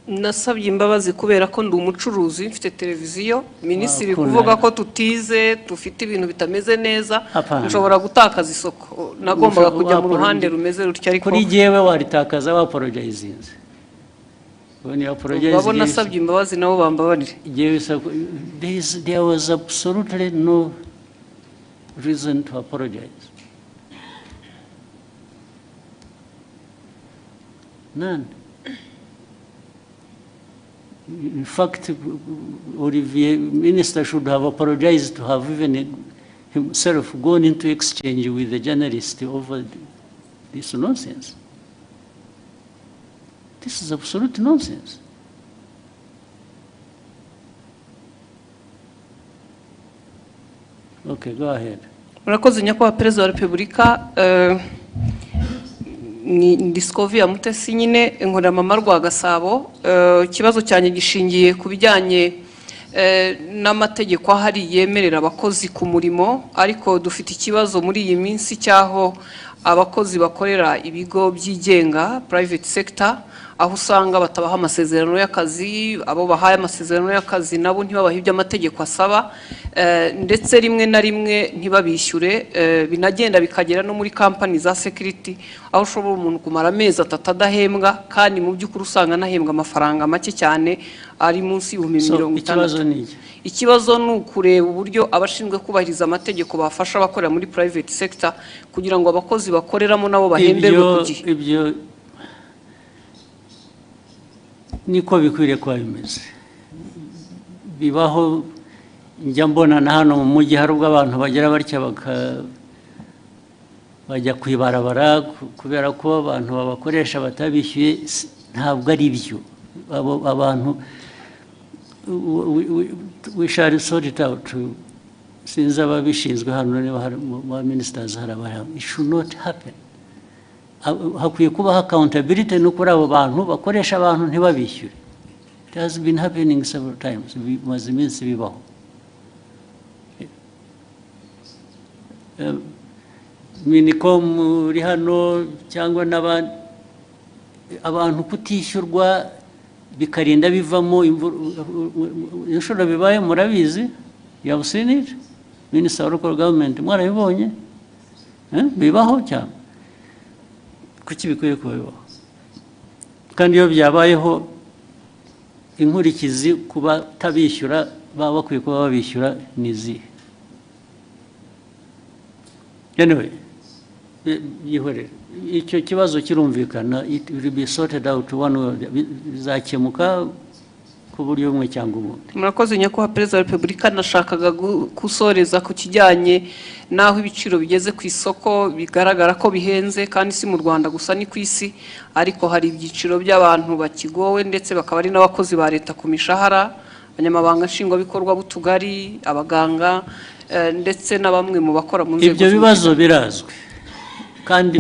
Nasabye imbabazi kubera ko ndi umucuruzi mfite televiziyo, minisitiri kuvuga ko tutize tufite ibintu bitameze neza, nshobora gutakaza isoko, nagombaga kujya mu ruhande rumeze rutya. Ariko kuri jewe waritakaza wa apologizing. When you apologize, babona nasabye imbabazi nabo bambabarire. There was absolutely no reason to apologize. None. In fact, Olivier, minister should have apologized to have even himself gone into exchange with the journalist over this nonsense. This is absolute nonsense. Okay, go ahead. Murakoze nyakubahwa Perezida wa Repubulika. Ni Scovia Mutesi nyine nkorera mama rwa Gasabo. Ikibazo cyane gishingiye ku bijyanye n'amategeko ahari yemerera abakozi ku murimo, ariko dufite ikibazo muri iyi minsi cyaho abakozi bakorera ibigo byigenga private sector, aho usanga batabaha amasezerano y'akazi, abo bahaye amasezerano y'akazi nabo ntibabaha ibyo amategeko asaba, ndetse rimwe na rimwe ntibabishyure, binagenda bikagera no muri company za security, aho ushobora umuntu kumara amezi 3 adahembwa kandi mu by'ukuri usanga anahembwa amafaranga make cyane ari munsi y'50,000. Ikibazo ni ukureba uburyo abashinzwe kubahiriza amategeko bafasha abakorera muri private sector kugira ngo abakozi bakoreramo nabo bahemberwe ku gihe. Ibyo niko bikwiriye kuba bimeze. Bibaho njya mbona na hano mu mujyi hari ubwo abantu bagera batya bajya kwibarabara kubera ko abantu babakoresha batabishyuye. Ntabwo ari byo. Abantu we shall sort it out. Since ababishinzwe hano ba ministers harabara, it should not happen. Hakwiye kubaho accountability no kuri abo bantu bakoresha abantu ntibabishyure. It has been happening several times. Bimaze iminsi bibaho. Minicom uri hano cyangwa n'abandi abantu kutishyurwa bikarinda bivamo inshuro bibaye murabizi. You have seen it? Minister of Local Government mwarabibonye? Bibaho cyane. Kuki bikwiye kuba bibaho? Kandi iyo byabayeho inkurikizi kuba tabishyura baba bakwiye kuba babishyura nizi. Anyway, yihorere. Icyo kibazo kirumvikana, it will be sorted out one way, bizakemuka ku buryo bumwe cyangwa ubundi. Murakoze nyakubahwa Perezida wa Repubulika, nashakaga gusoreza ku kijyanye naho ibiciro bigeze ku isoko bigaragara ko bihenze, kandi si mu Rwanda gusa ni ku isi, ariko hari ibyiciro by'abantu bakigowe ndetse bakaba ari n'abakozi ba leta ku mishahara, abanyamabanga nshingwabikorwa b'utugari, abaganga ndetse na bamwe mu bakora mu nzego. Ibyo bibazo birazwi kandi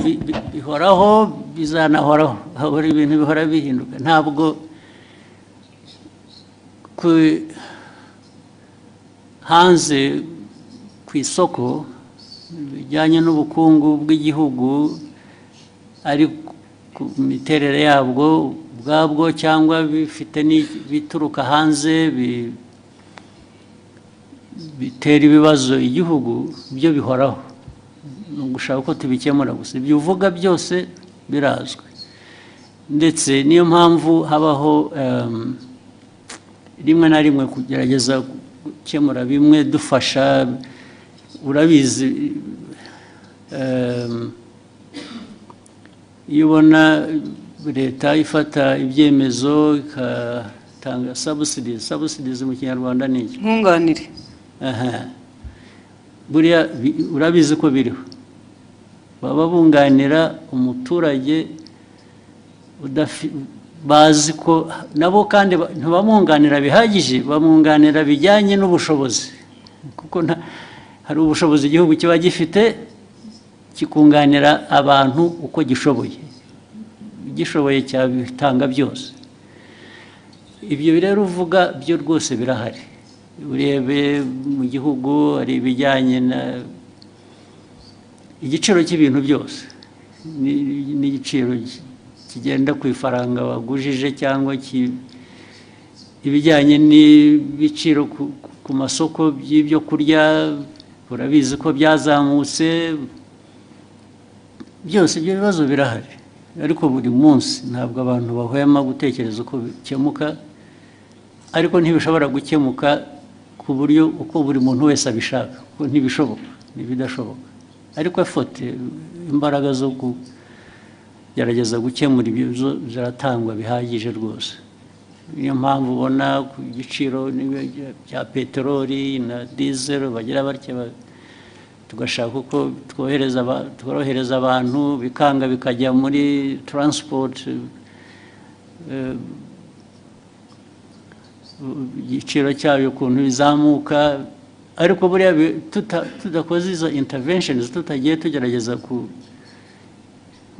bihoraho, bizanahoraho. Habura ibintu bihora bihinduka. Ntabwo hanze ku isoko bijyanye n'ubukungu bw'igihugu ari ku miterere yabwo ubwabwo cyangwa bifite bituruka hanze bitera ibibazo igihugu, byo bihoraho. Gushaka ko tubikemura gusa. Ibyo uvuga byose birazwi, ndetse niyo mpamvu habaho rimwe na rimwe kugerageza gukemura bimwe dufasha. Urabizi, iyo ubona leta ifata ibyemezo igatanga subsidies mu Kinyarwanda ni iki? Nkunganire. Buriya urabizi ko biriho, baba bunganira umuturage bazi ko nabo kandi ntibamwunganira bihagije, bamwunganira bijyanye n'ubushobozi, kuko hari ubushobozi igihugu kiba gifite kikunganira abantu uko gishoboye cyabitanga byose. Ibyo rero uvuga byo rwose birahari. Urebe mu gihugu hari ibijyanye na igiciro cy'ibintu byose, n'igiciro kigenda ku ifaranga wagujije, cyangwa ibijyanye n'ibiciro ku masoko by'ibyo kurya, urabizi ko byazamutse. Byose ibyo bibazo birahari, ariko buri munsi ntabwo abantu bahwema gutekereza uko bikemuka, ariko ntibishobora gukemuka ku buryo uko buri muntu wese abishaka, kuko ntibishoboka, ntibidashoboka. Ariko efote, imbaraga zo kugerageza gukemura ibyo ziratangwa bihagije rwose. Niyo mpamvu ubona ku giciro cya peteroli na diesel bagira batya, tugashaka uko tworohereza abantu, bikanga bikajya muri transport igiciro cyayo ukuntu bizamuka ariko buriya tudakoze izo interventions tutagiye tugerageza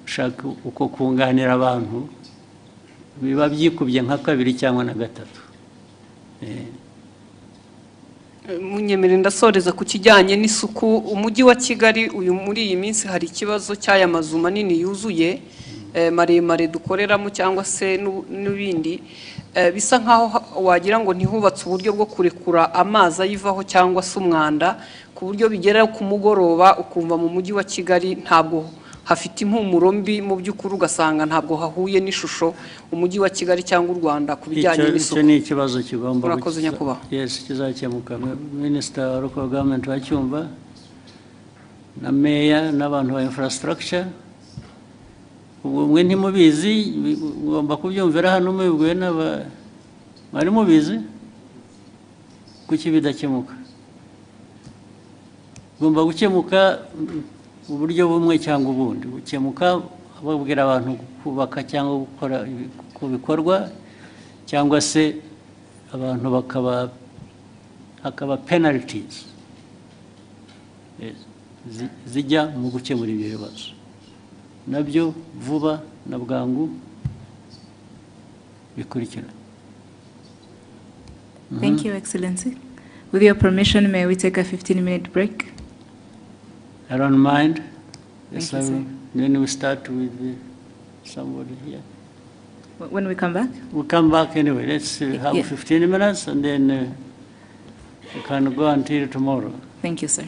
gushaka uko kunganira abantu biba byikubye nka kabiri cyangwa na gatatu. Munyemere ndasoreza ku kijyanye n'isuku. Umujyi wa Kigali uyu muri iyi minsi hari ikibazo cy'aya mazu manini yuzuye maremare dukoreramo cyangwa se n'ibindi bisa nkaho wagira ngo ntihubatse uburyo bwo kurekura amazi ayivaho cyangwa se umwanda ku buryo bigera ku mugoroba ukumva mu mujyi wa Kigali ntabwo hafite impumuro mbi, mu by'ukuri ugasanga ntabwo hahuye n'ishusho umujyi wa Kigali cyangwa u Rwanda ku bijyanye n'isuku. Icyo ni ikibazo kigomba Murakoze nyakubahwa. Yes, kizakemuka. Minister wa local government wacyumva na mayor n'abantu ba infrastructure. Mwe ntimubizi, ngomba kubyumvira hano mubibwiwe mwari mubizi kuki bidakemuka. Ngomba gukemuka uburyo bumwe cyangwa ubundi. Gukemuka babwira abantu kubaka cyangwa gukora ku bikorwa cyangwa se abantu hakaba penalties zijya mu gukemura ibyo bibazo nabyo vuba na bwangu bikurikira. Thank you, Excellency. With your permission, may we take a 15-minute break? I don't mind. Thank you, sir. Then we start with somebody here. When we come back? We'll come back anyway. Let's have 15 minutes and then we can go until tomorrow. Thank you, sir.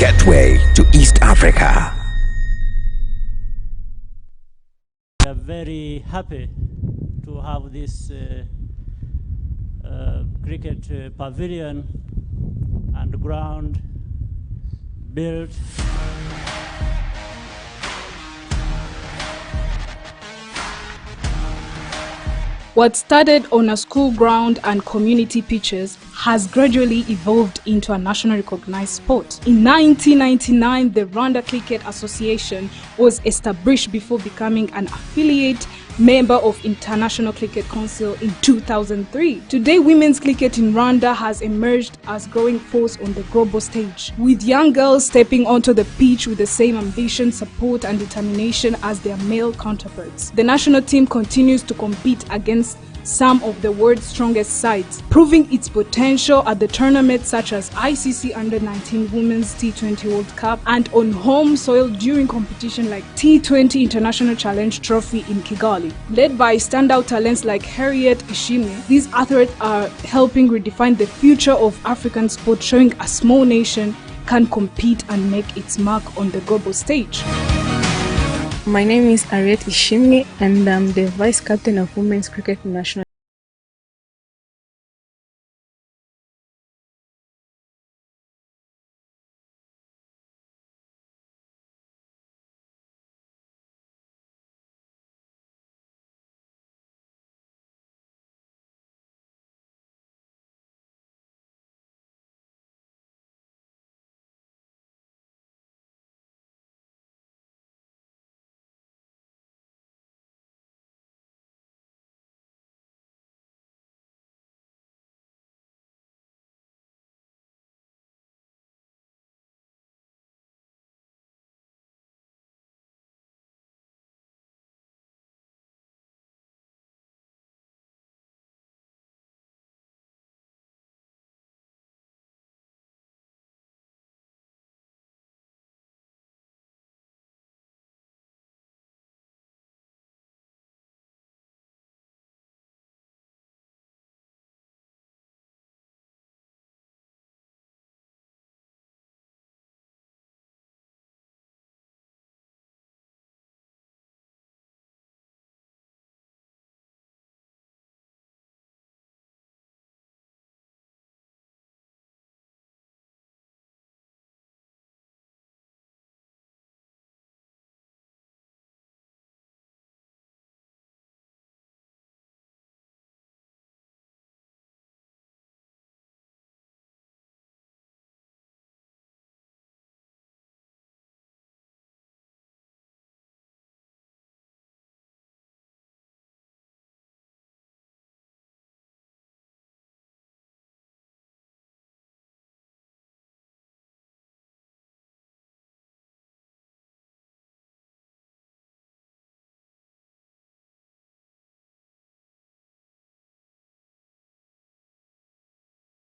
Gateway to East Africa. We are very happy to have this cricket pavilion and ground built. What started on a school ground and community pitches has gradually evolved into a nationally recognized sport. In 1999, the Rwanda Cricket Association was established before becoming an affiliate member of International Cricket Council in 2003. Today, women's cricket in Rwanda has emerged as a growing force on the global stage, with young girls stepping onto the pitch with the same ambition, support and determination as their male counterparts. The national team continues to compete against some of the world's strongest sides, proving its potential at the tournaments such as ICC Under-19 Women's T20 World Cup and on home soil during competition like T20 International Challenge Trophy in Kigali. Led by standout talents like Harriet Ishimwe, these athletes are helping redefine the future of African sport, showing a small nation can compete and make its mark on the global stage. My name is Harriet Ishimwe and I'm the Vice Captain of Women's Cricket National.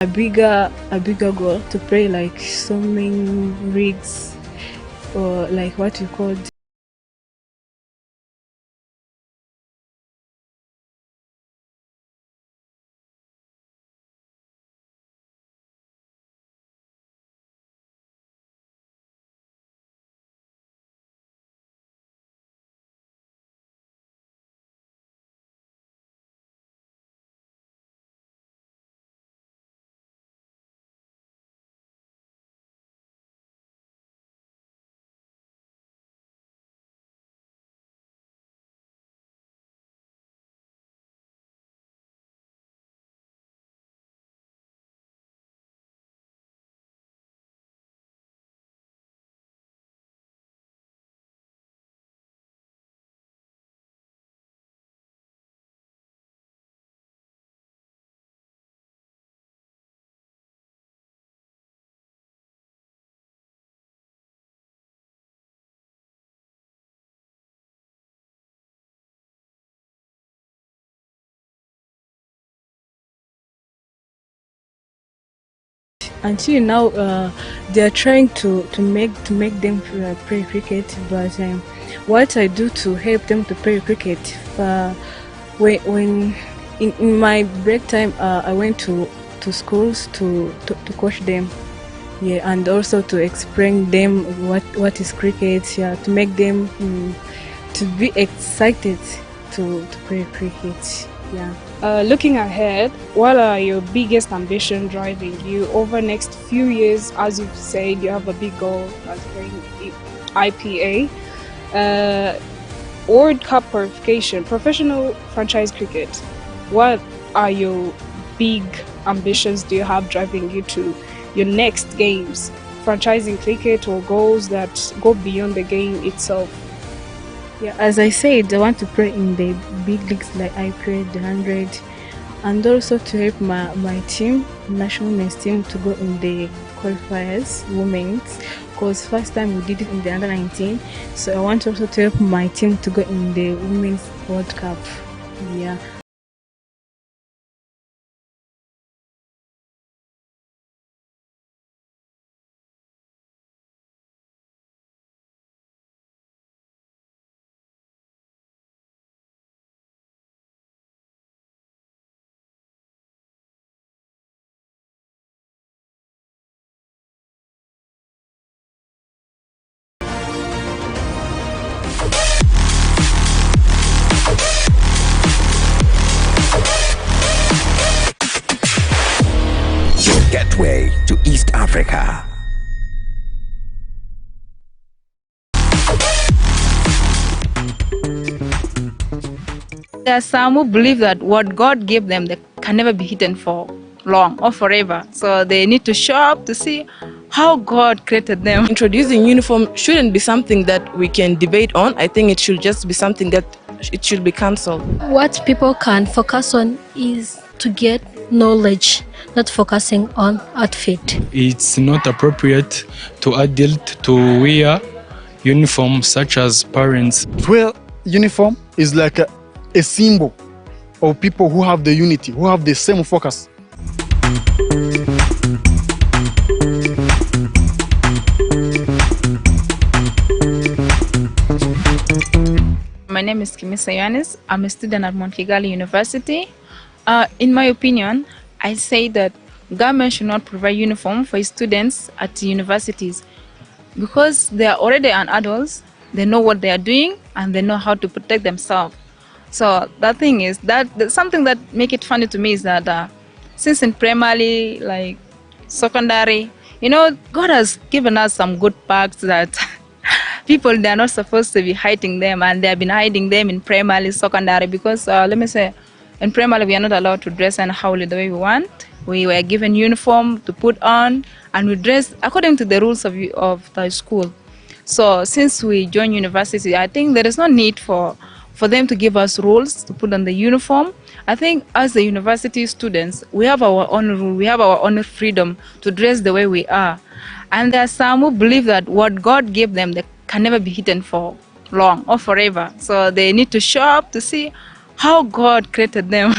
A bigger goal to play like so many rigs or like what you call until now they are trying to make them play cricket, but what I do to help them to play cricket, when in my break time I went to schools to coach them, yeah, and also to explain them what is cricket, yeah, to make them to be excited to play cricket. Yeah. Looking ahead, what are your biggest ambition driving you over next few years? As you've said, you have a big goal as playing IPA, World Cup qualification, professional franchise cricket. What are your big ambitions do you have driving you to your next games? Franchising cricket or goals that go beyond the game itself? Yeah, as I said, I want to play in the big leagues like IPA, the 100, and also to help my team, national men's team, to go in the qualifiers, women's, because first time we did it in the under 19. So I want also to help my team to go in the women's World Cup. Yeah. Gateway to East Africa. There are some who believe that what God gave them, they can never be hidden for long or forever. So they need to show up to see how God created them. Introducing uniform shouldn't be something that we can debate on. I think it should just be something that it should be cancelled. What people can focus on is to get knowledge, not focusing on outfit. It's not appropriate to adult to wear uniform such as parents. To wear uniform is like a symbol of people who have the unity, who have the same focus. My name is Kimisa Yohannes. I'm a student at Mount Kigali University. In my opinion, I say that government should not provide uniform for students at universities because they are already an adults, they know what they are doing and they know how to protect themselves. So the thing is that something that make it funny to me is that since in primary, like secondary, God has given us some good perks that people, they are not supposed to be hiding them, and they have been hiding them in primary, secondary, because let me say, in primary we are not allowed to dress and howl the way we want. We were given uniform to put on, and we dress according to the rules of the school. So since we joined university, I think there is no need for them to give us rules to put on the uniform. I think as the university students, we have our own rule, we have our own freedom to dress the way we are. And there are some who believe that what God gave them, they can never be hidden for long or forever. So they need to show up to see how God created them,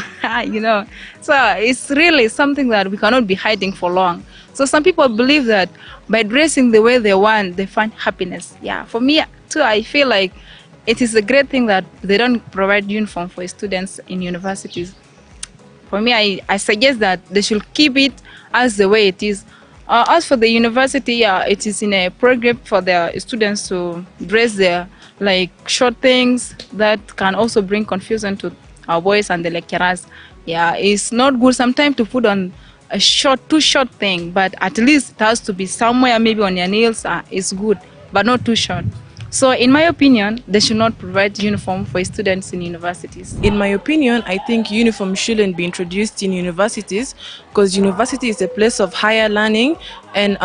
So it's really something that we cannot be hiding for long. So some people believe that by dressing the way they want, they find happiness. Yeah, for me too, I feel like it is a great thing that they don't provide uniform for students in universities. For me, I suggest that they should keep it as the way it is. As for the university, it is in a program for their students to dress their short things that can also bring confusion to our boys and the lecturers. Yeah, it's not good sometimes to put on a too short thing, but at least it has to be somewhere, maybe on your nails. It's good, but not too short. So in my opinion, they should not provide uniform for students in universities. In my opinion, I think uniform shouldn't be introduced in universities because university is a place of higher learning, and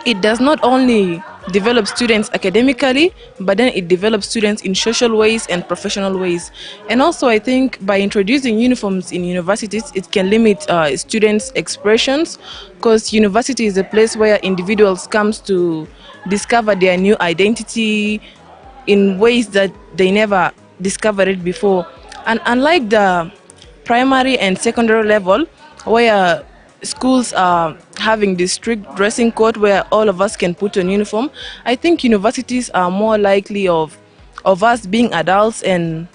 it does not only develop students academically, but then it develops students in social ways and professional ways. And also I think by introducing uniforms in universities, it can limit students' expressions, because university is a place where individuals come to discover their new identity in ways that they never discovered it before. And unlike the primary and secondary level, where schools are having this strict dressing code where all of us can put on uniform, I think universities are more likely of us being adults, and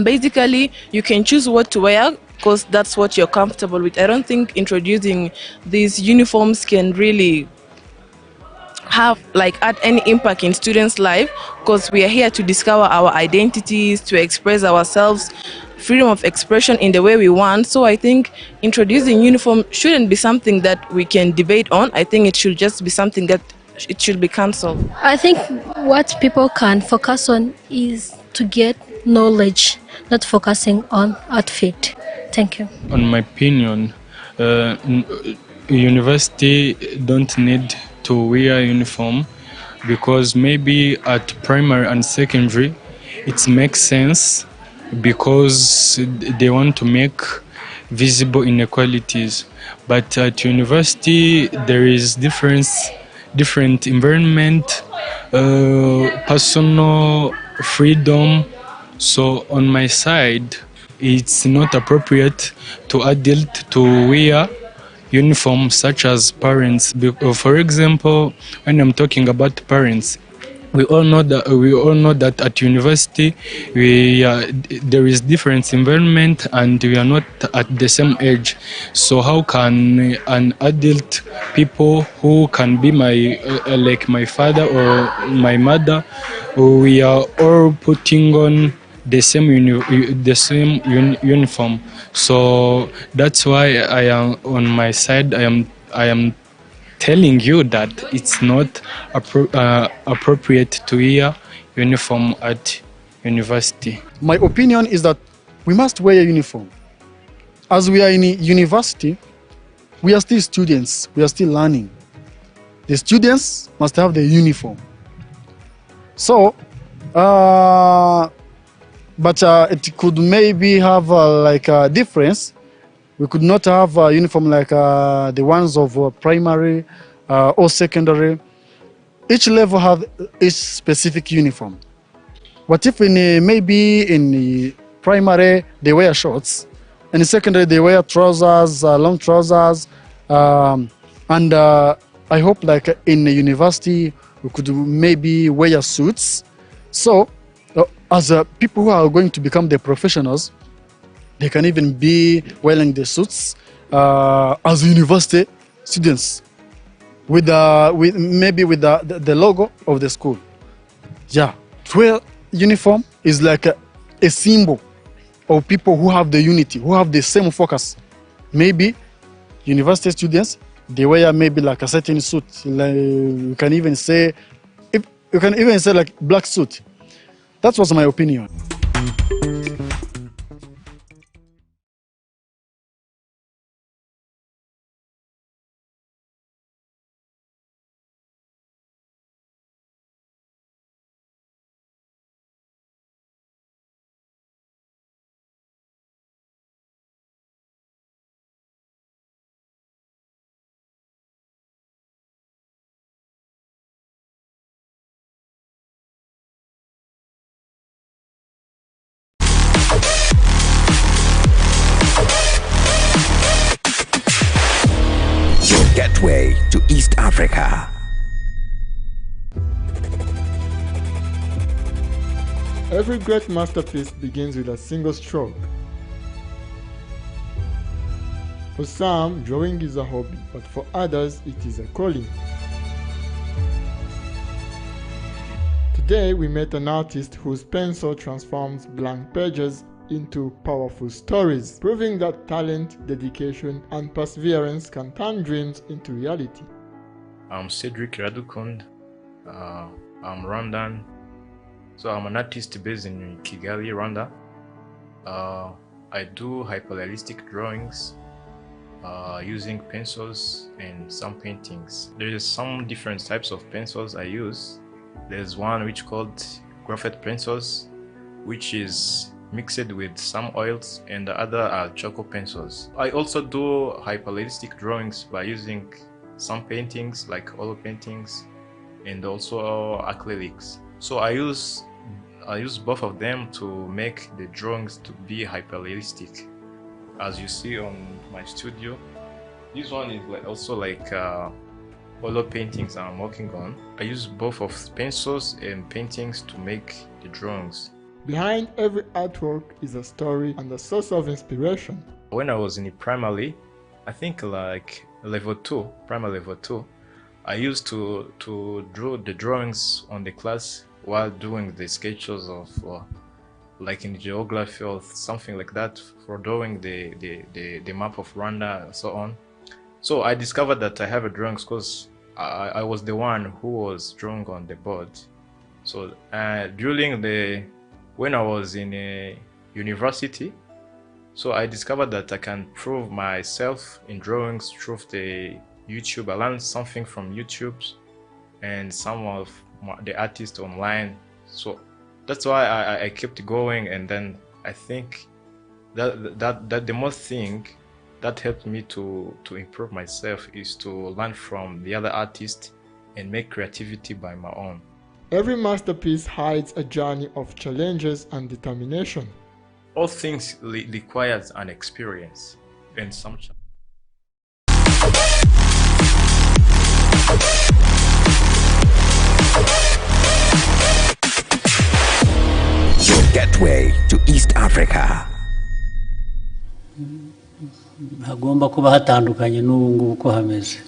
basically you can choose what to wear because that's what you're comfortable with. I don't think introducing these uniforms can really add any impact in students' life, because we are here to discover our identities, to express ourselves, freedom of expression in the way we want. So I think introducing uniform shouldn't be something that we can debate on. I think it should just be something that it should be cancelled. I think what people can focus on is to get knowledge, not focusing on outfit. Thank you. On my opinion, university don't need to wear uniform, because maybe at primary and secondary it makes sense because they want to make visible inequalities. But at university there is different environment, personal freedom. So on my side, it's not appropriate to adult to wear uniform such as parents. For example, when I'm talking about parents, we all know that at university there is different environment and we are not at the same age. So how can an adult people who can be like my father or my mother, we are all putting on the same uniform? So that's why I am on my side. I am telling you that it's not appropriate to wear uniform at university. My opinion is that we must wear a uniform. As we are in university, we are still students, we are still learning. The students must have the uniform. So, but it could maybe have like a difference. We could not have a uniform like the ones of primary or secondary. Each level have its specific uniform. What if maybe in primary they wear shorts, and in secondary they wear trousers, long trousers, and I hope like in the university we could maybe wear suits. So as people who are going to become the professionals, they can even be wearing the suits as university students with maybe with the logo of the school. Yeah, to wear uniform is like a symbol of people who have the unity, who have the same focus. Maybe university students, they wear maybe like a certain suit. Like, you can even say like black suit. That was my opinion. Gateway to East Africa. Every great masterpiece begins with a single stroke. For some, drawing is a hobby, but for others, it is a calling. Today, we met an artist whose pencil transforms blank pages into powerful stories, proving that talent, dedication, and perseverance can turn dreams into reality. I'm Cedric Radukund. I'm Rwandan. So I'm an artist based in Kigali, Rwanda. I do hyperrealistic drawings using pencils and some paintings. There's some different types of pencils I use. There's one which called graphite pencils, which is mixed with some oils, and the other are charcoal pencils. I also do hyperrealistic drawings by using some paintings like oil paintings and also acrylics. So I use both of them to make the drawings to be hyperrealistic. As you see on my studio, this one is also like oil paintings I'm working on. I use both of pencils and paintings to make the drawings. Behind every artwork is a story and a source of inspiration. When I was in primary, I think like primary level 2, I used to draw the drawings on the class while doing the sketches of like in geography or something like that, for drawing the map of Rwanda and so on. So I discovered that I have a drawings because I was the one who was drawing on the board. So when I was in a university, so I discovered that I can prove myself in drawings through the YouTube. I learned something from YouTube and some of the artists online. So that's why I kept going, and then I think that the most thing that helped me to improve myself is to learn from the other artists and make creativity by my own. Every masterpiece hides a journey of challenges and determination. All things requires an experience and some challenge. Your gateway to East Africa. Hagomba kuba hatandukanye n'ubu ngubu uko hameze.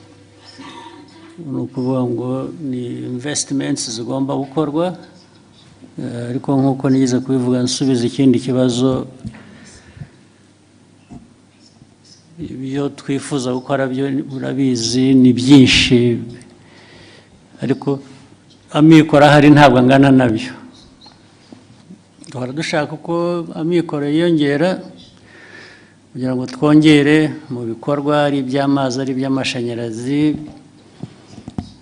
Ni ukuvuga ngo ni investments zigomba gukorwa, ariko nk'uko nigeze kubivuga nsubiza ikindi kibazo, ibyo twifuza gukora byo murabizi ni byinshi, ariko amikoro ahari ntabwo angana nabyo. Duhora dushaka uko amikoro yiyongera kugira ngo twongere mu bikorwa, ari iby'amazi ari iby'amashanyarazi,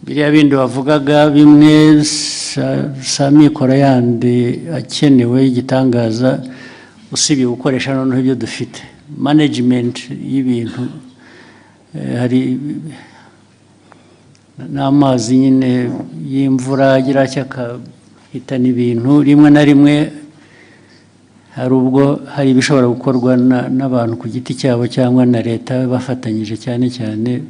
biriya bindi bavugaga bimwe sa mikoro yandi akenewe y'igitangaza, usibye gukoresha noneho ibyo dufite. Management y'ibintu, hari n'amazi nyine y'imvura agira cyakahitana ibintu, rimwe na rimwe hari ubwo hari ibishobora gukorwa n'abantu ku giti cyabo cyangwa na leta bafatanyije, cyane cyane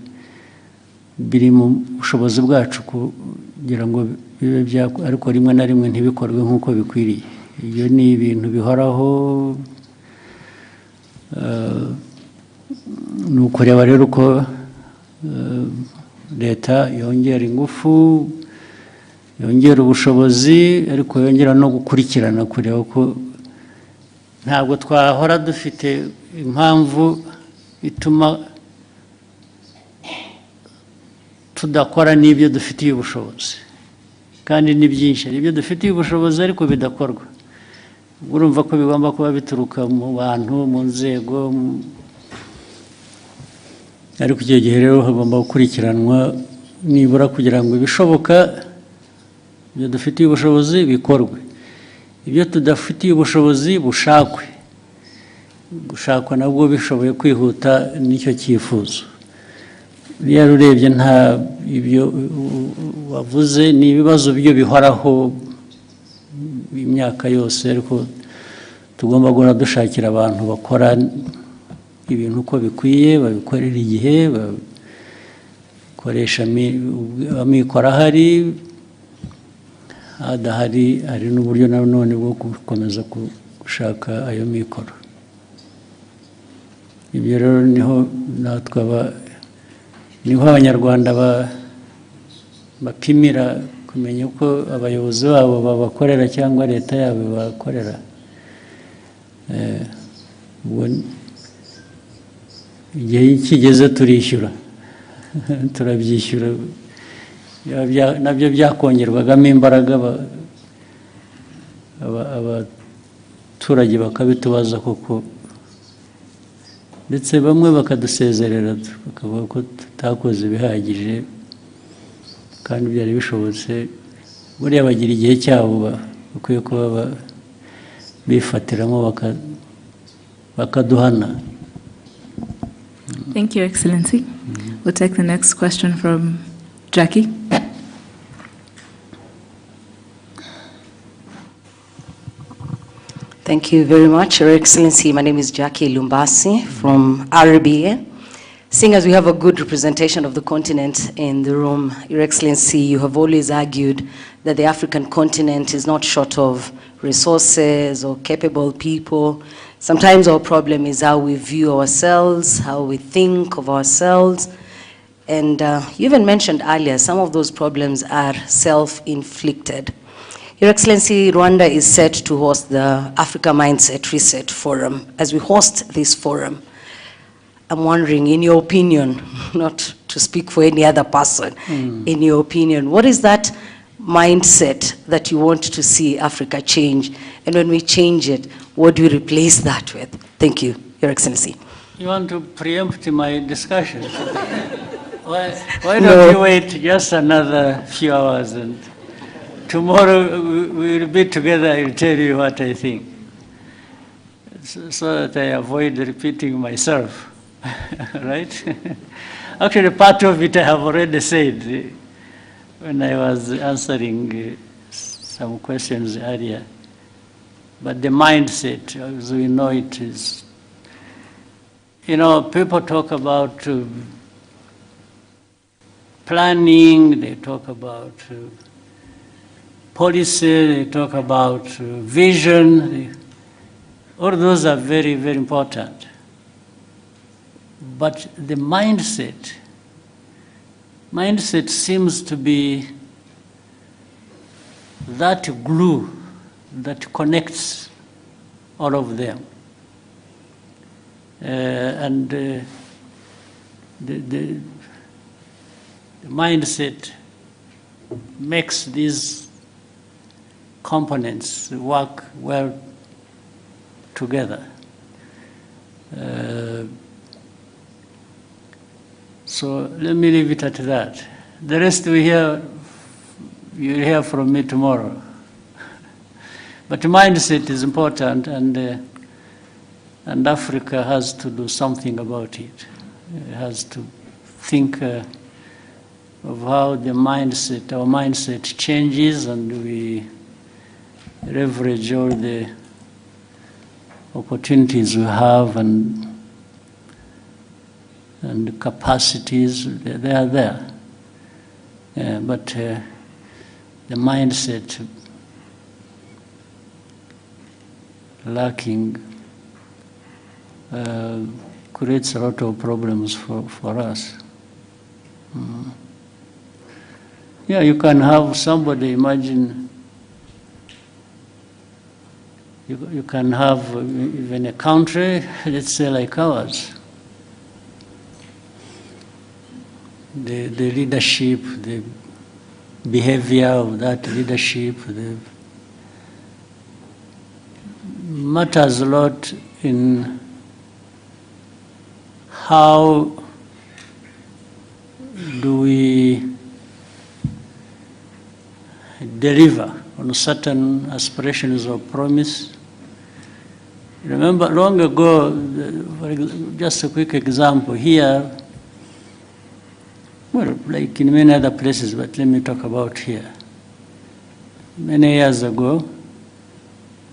biri mu bushobozi bwacu kugira ngo bibe byakora, ariko rimwe na rimwe ntibikorwe nk'uko bikwiriye. Iyo ni ibintu bihoraho. Ni ukureba rero uko leta yongera ingufu, yongera ubushobozi, ariko yongera no gukurikirana, kureba ko ntabwo twahora dufite impamvu ituma tudakora n'ibyo dufitiye ubushobozi, kandi ni byinshi ibyo dufitiye ubushobozi ariko bidakorwa. Urumva ko bigomba kuba bituruka mu bantu, mu nzego, ariko icyo gihe rero hagomba gukurikiranwa nibura kugira ngo ibishoboka ibyo dufitiye ubushobozi bikorwe, ibyo tudafitiye ubushobozi gushakwa nabwo bishoboye kwihuta n'icyo cyifuzo. Rero urebye nta ibyo wavuze ni ibibazo byo bihoraho imyaka yose, ariko tugomba guhora dushakira abantu bakora ibintu uko bikwiye, babikorera igihe, bakoresha amikoro ahari, adahari hari n'uburyo nanone bwo gukomeza gushaka ayo mikoro. Ibyo rero niho natwe niho abanyarwanda bapimira kumenya uko abayobozi babo babakorera cyangwa leta yabo bakorera. Igihe kigeze turishyura turabyishyura, nabyo byakongerwagamo imbaraga, abaturage bakabitubaza koko, ndetse bamwe bakadusezerera bakavuga ko tutakoze ibihagije kandi byari bishobotse. Buriya bagira igihe cyabo bakwiye kuba bifatiramo bakaduhana. Thank you, Excellency. We'll take the next question from Jackie. Thank you very much, Your Excellency. My name is Jackie Lumbasi from RBA. Seeing as we have a good representation of the continent in the room, Your Excellency, you have always argued that the African continent is not short of resources or capable people. Sometimes our problem is how we view ourselves, how we think of ourselves. And you even mentioned earlier, some of those problems are self-inflicted. Your Excellency, Rwanda is set to host the Africa Mindset Reset Forum. As we host this forum, I'm wondering, in your opinion, not to speak for any other person, in your opinion, what is that mindset that you want to see Africa change? And when we change it, what do you replace that with? Thank you, Your Excellency. You want to preempt my discussion? Why don't you wait just another few hours, and tomorrow we'll be together. I'll tell you what I think, so that I avoid repeating myself. Right? Actually, part of it I have already said when I was answering some questions earlier. But the mindset, as we know it, is, you know, people talk about planning, they talk about policy, they talk about vision. All those are very, very important. But the mindset seems to be that glue that connects all of them. The mindset makes these components work well together. So let me leave it at that. The rest you'll hear from me tomorrow. But mindset is important, and Africa has to do something about it. It has to think of how our mindset changes, and we leverage all the opportunities we have and capacities. They are there. But the mindset lacking creates a lot of problems for us. Yeah, you can have somebody, imagine, you can have even a country, let's say like ours. The leadership, the behavior of that leadership, matters a lot in how do we deliver on certain aspirations or promise. Remember, long ago, just a quick example here, well, like in many other places, but let me talk about here. Many years ago,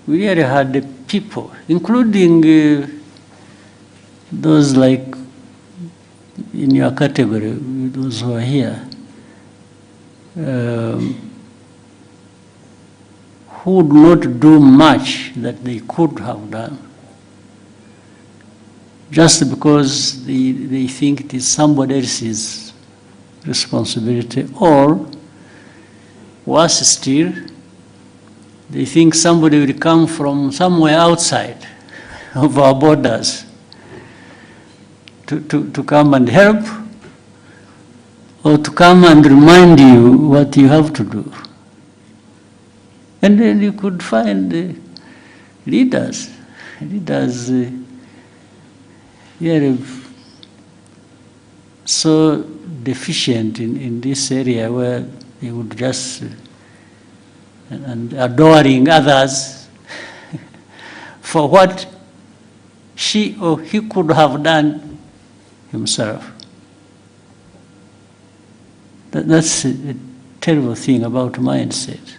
we really had the people, including those like in your category, those who are here, who would not do much that they could have done, just because they think it is somebody else's responsibility, or worse still, they think somebody will come from somewhere outside of our borders to come and help, or to come and remind you what you have to do. And then you could find leaders here so deficient in this area, where they would just and adoring others for what she or he could have done himself. That's a terrible thing about mindset.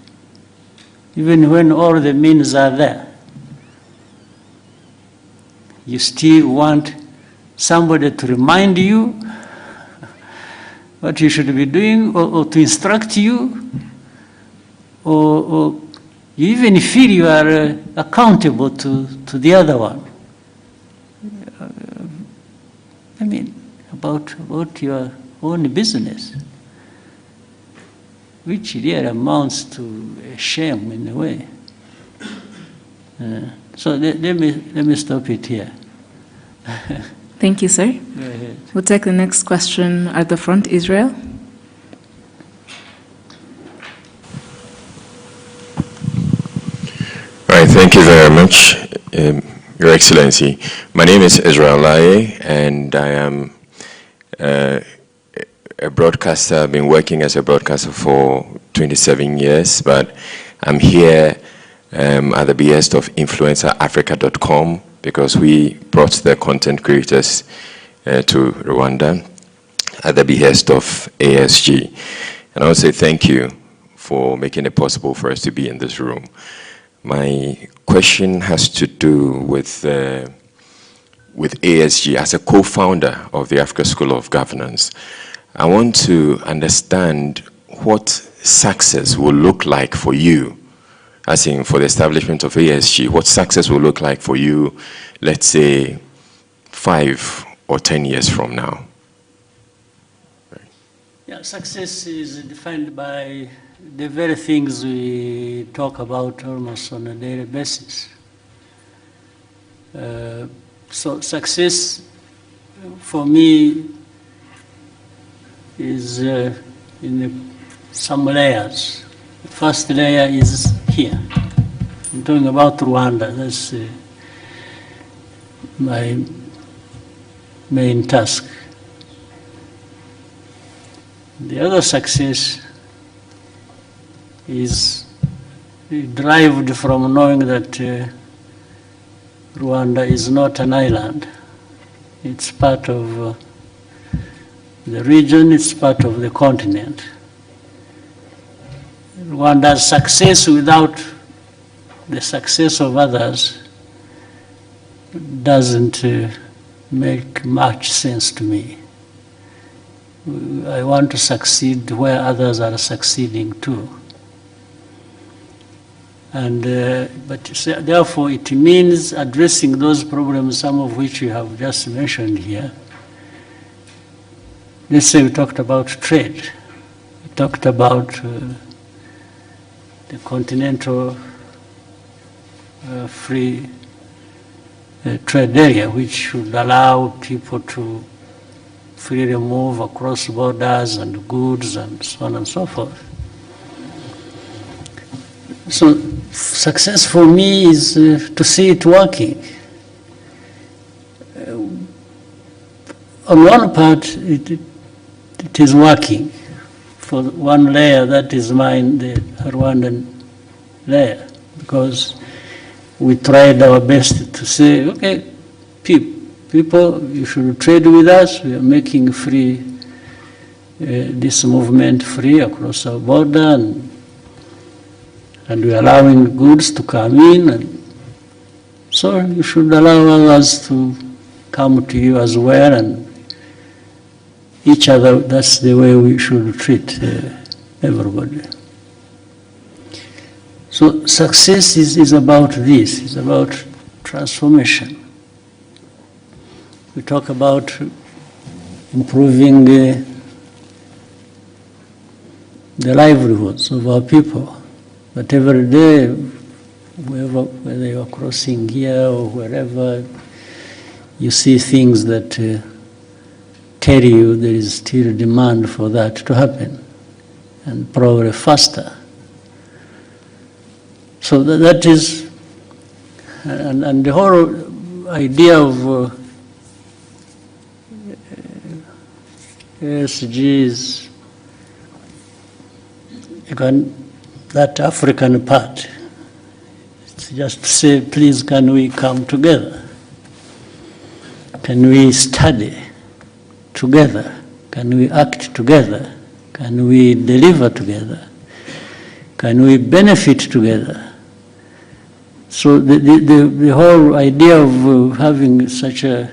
Even when all the means are there, you still want somebody to remind you what you should be doing, or to instruct you, or you even feel you are accountable to the other one. I mean, about your own business, which really amounts to a shame in a way. So let me stop it here. Thank you, sir. Go ahead. We'll take the next question at the front, Israel. All right, thank you very much, Your Excellency. My name is Israel Laye, and I am a broadcaster. I've been working as a broadcaster for 27 years, but I'm here at the behest of InfluencerAfrica.com because we brought the content creators to Rwanda at the behest of ASG. And I want to say thank you for making it possible for us to be in this room. My question has to do with ASG as a co-founder of the Africa School of Governance. I want to understand what success will look like for you, as in for the establishment of ASG, what success will look like for you, let's say 5 or 10 years from now. Yeah, success is defined by the very things we talk about almost on a daily basis. So success for me is in some layers. The first layer is here. I'm talking about Rwanda. That's my main task. The other success is derived from knowing that Rwanda is not an island. It's part of the region, it's part of the continent. Rwanda's success without the success of others doesn't make much sense to me. I want to succeed where others are succeeding too. And, but therefore it means addressing those problems, some of which you have just mentioned here. Let's say we talked about trade. We talked about the continental free trade area, which should allow people to freely move across borders and goods and so on and so forth. So success for me is to see it working. On one part, it is working. For one layer, that is mine, the Rwandan layer, because we tried our best to say, okay, people, you should trade with us. We are making free, this movement free across our border, and we are allowing goods to come in. And so you should allow others to come to you as well, and each other. That's the way we should treat everybody. So success is about this, it's about transformation. We talk about improving the livelihoods of our people. But every day, whether you are crossing here or wherever, you see things that tell you there is still demand for that to happen, and probably faster. So that is, and the whole idea of ASG's, that African part. It's just to say, please, can we come together? Can we study together? Can we act together? Can we deliver together? Can we benefit together? So the whole idea of having such an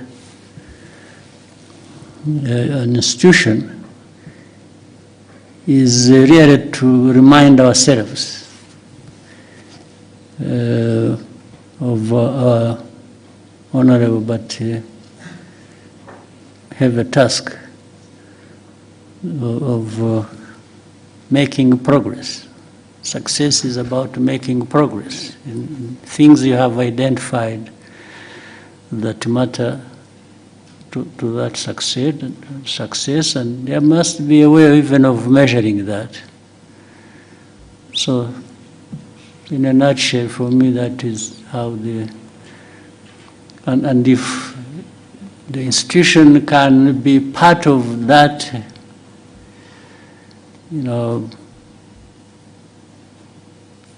institution is really to remind ourselves of our honorable but heavy task of making progress. Success is about making progress in things you have identified that matter to that success, and there must be a way even of measuring that. So, in a nutshell, for me, that is how and if the institution can be part of that,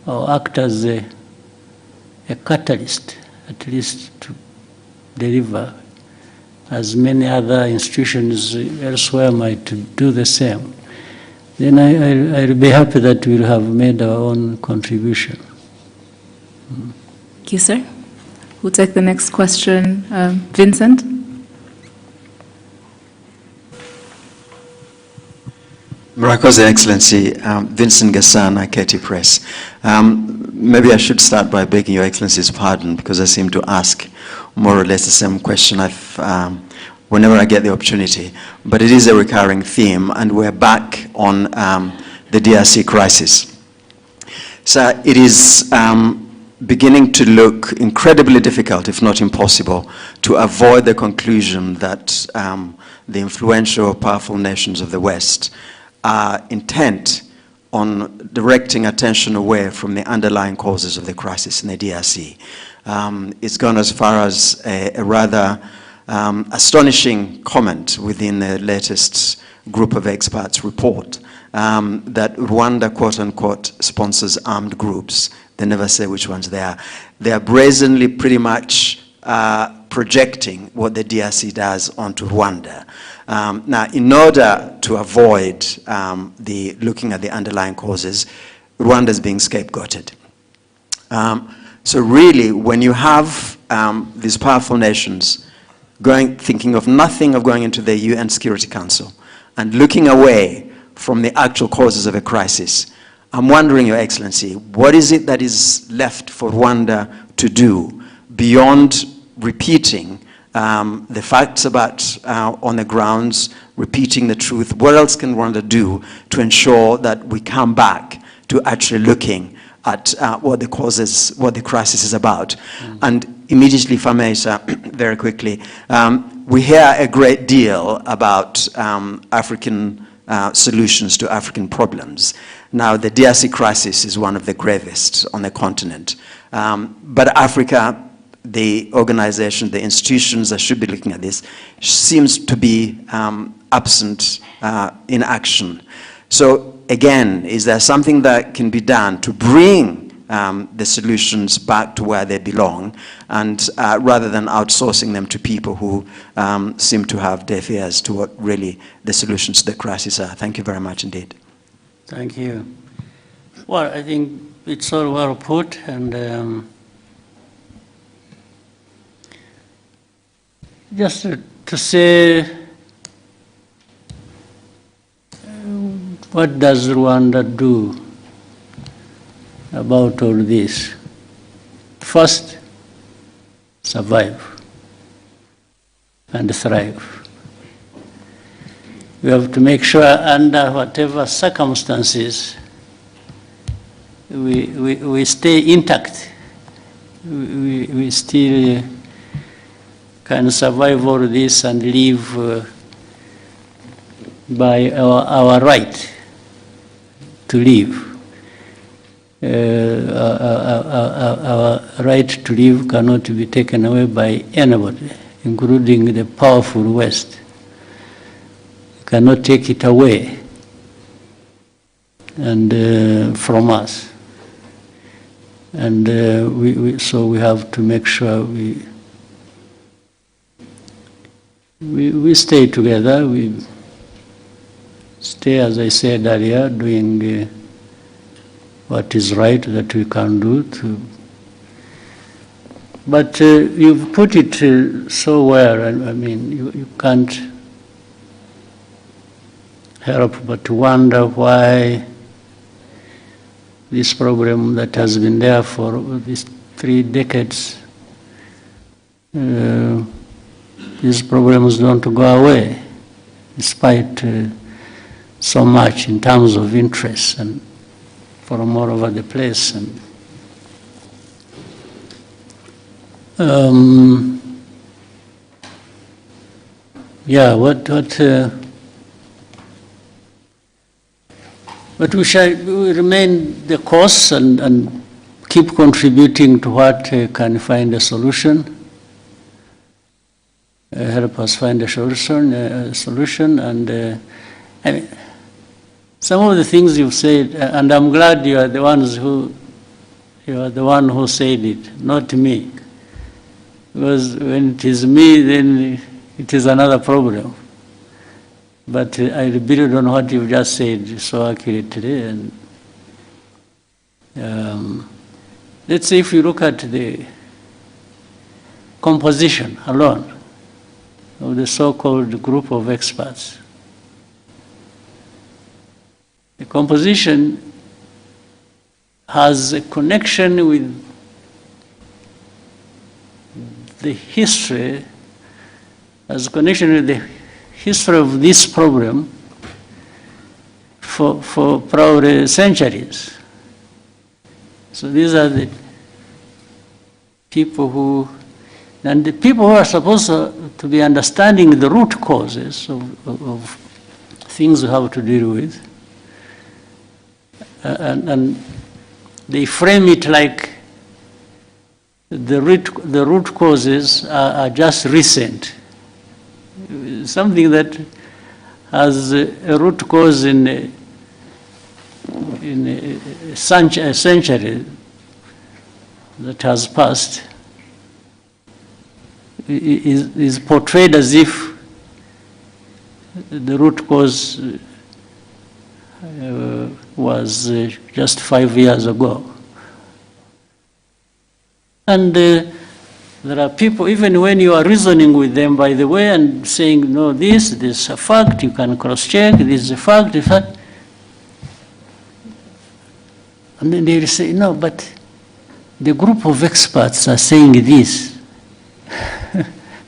or act as a catalyst, at least to deliver, as many other institutions elsewhere might do the same, then I'll be happy that we'll have made our own contribution. Thank you, sir. We'll take the next question. Vincent? Murakoze Excellency, Vincent Gasana, KT Press. Maybe I should start by begging Your Excellency's pardon because I seem to ask more or less the same question whenever I get the opportunity. But it is a recurring theme, and we're back on the DRC crisis. So it is beginning to look incredibly difficult, if not impossible, to avoid the conclusion that the influential, powerful nations of the West are intent on directing attention away from the underlying causes of the crisis in the DRC. It's gone as far as a rather astonishing comment within the latest group of experts report that Rwanda, quote unquote, sponsors armed groups. They never say which ones they are. They are brazenly pretty much projecting what the DRC does onto Rwanda. Now, in order to avoid looking at the underlying causes, Rwanda is being scapegoated. So really, when you have these powerful nations thinking of nothing of going into the UN Security Council and looking away from the actual causes of a crisis, I'm wondering, Your Excellency, what is it that is left for Rwanda to do beyond repeating the facts about on the grounds, repeating the truth? What else can Rwanda do to ensure that we come back to actually looking at what the crisis is about? And immediately, if I may, sir, very quickly, we hear a great deal about African solutions to African problems. Now, the DRC crisis is one of the gravest on the continent. But Africa, the organization, the institutions that should be looking at this, seems to be absent in action. So again, is there something that can be done to bring the solutions back to where they belong, and rather than outsourcing them to people who seem to have deaf ears to what really the solutions to the crisis are? Thank you very much indeed. Thank you. Well, I think it's all well put, and just to say, what does Rwanda do about all this? First, survive and thrive. We have to make sure under whatever circumstances we stay intact. We still can survive all this and live by our right to live. Our right to live cannot be taken away by anybody, including the powerful West. You cannot take it away and from us. And so we have to make sure we stay together. We stay, as I said earlier, doing what is right that we can do. But you've put it so well. I mean, you can't help but wonder why this problem that has been there for these 3 decades, these problems don't go away, despite so much in terms of interest and from all over the place. And yeah, but we shall remain the course and keep contributing to what can find a solution, help us find a solution. And I mean, some of the things you've said, and I'm glad you are the one who said it, not me. Because when it is me, then it is another problem. But I build on what you've just said so accurately. And let's say if you look at the composition alone of the so-called group of experts, the composition has a connection with the history, has a connection with the history of this problem for probably centuries. So these are the people who are supposed to be understanding the root causes of things we have to deal with. And they frame it like the root causes are just recent. Something that has a root cause in a century that has passed is portrayed as if the root cause was just 5 years ago. And there are people, even when you are reasoning with them, by the way, and saying, no, this is a fact, you can cross-check, this is a fact, and then they will say, no, but the group of experts are saying this.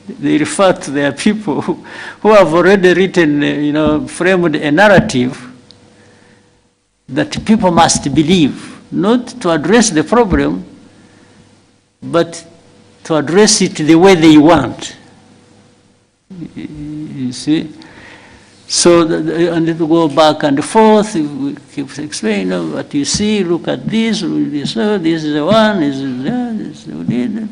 They refer to their people who have already written, framed a narrative that people must believe, not to address the problem, but to address it the way they want. You see? So, and it will go back and forth, we keep explaining, what you see, look at this is the one, this is that,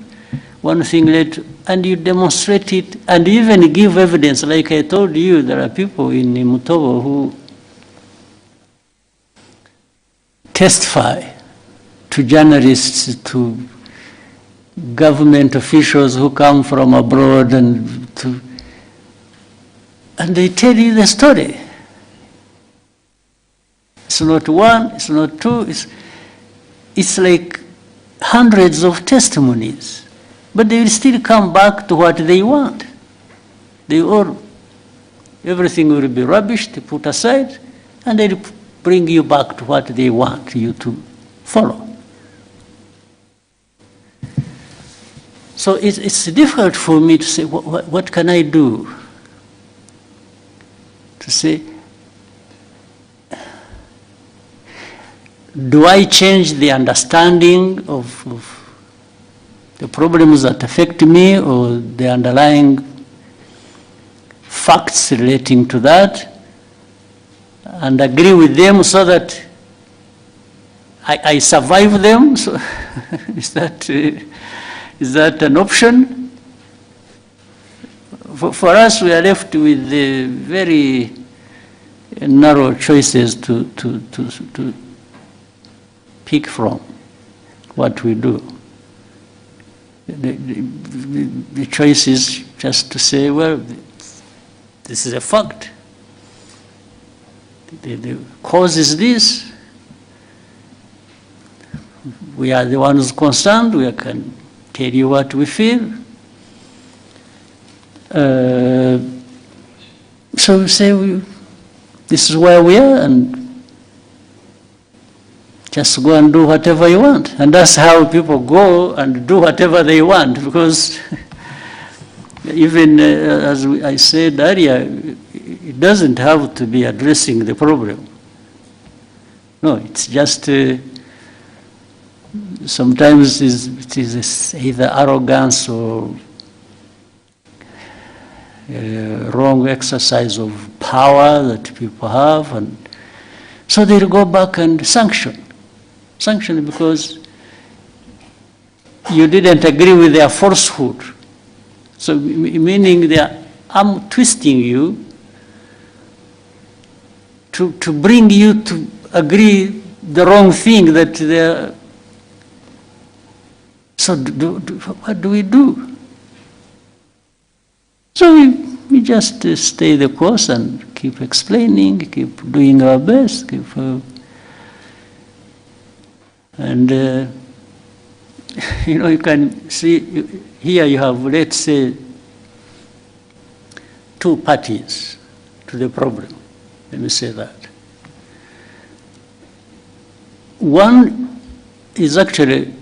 one thing later, and you demonstrate it, and even give evidence. Like I told you, there are people in Mutobo who testify to journalists, to government officials who come from abroad, and they tell you the story. It's not one, it's not two, it's like hundreds of testimonies. But they will still come back to what they want. Everything will be rubbish, to put aside, and they'll bring you back to what they want you to follow. So it's difficult for me to say, what can I do? To say, do I change the understanding of the problems that affect me, or the underlying facts relating to that, and agree with them so that I survive them? So is that an option? For us, we are left with the very narrow choices to pick from what we do. The choice is just to say, well, this is a fact. The cause is this. We are the ones concerned. We can tell you what we feel. So we say, this is where we are, and just go and do whatever you want. And that's how people go and do whatever they want, because even as I said earlier, it doesn't have to be addressing the problem. No, it's just sometimes it is either arrogance or wrong exercise of power that people have, and so they'll go back and sanction because you didn't agree with their falsehood. So meaning they are arm twisting you to bring you to agree the wrong thing that they're. So what do we do? So we just stay the course and keep explaining, keep doing our best, and you can see here you have, let's say, two parties to the problem. Let me say that. One is actually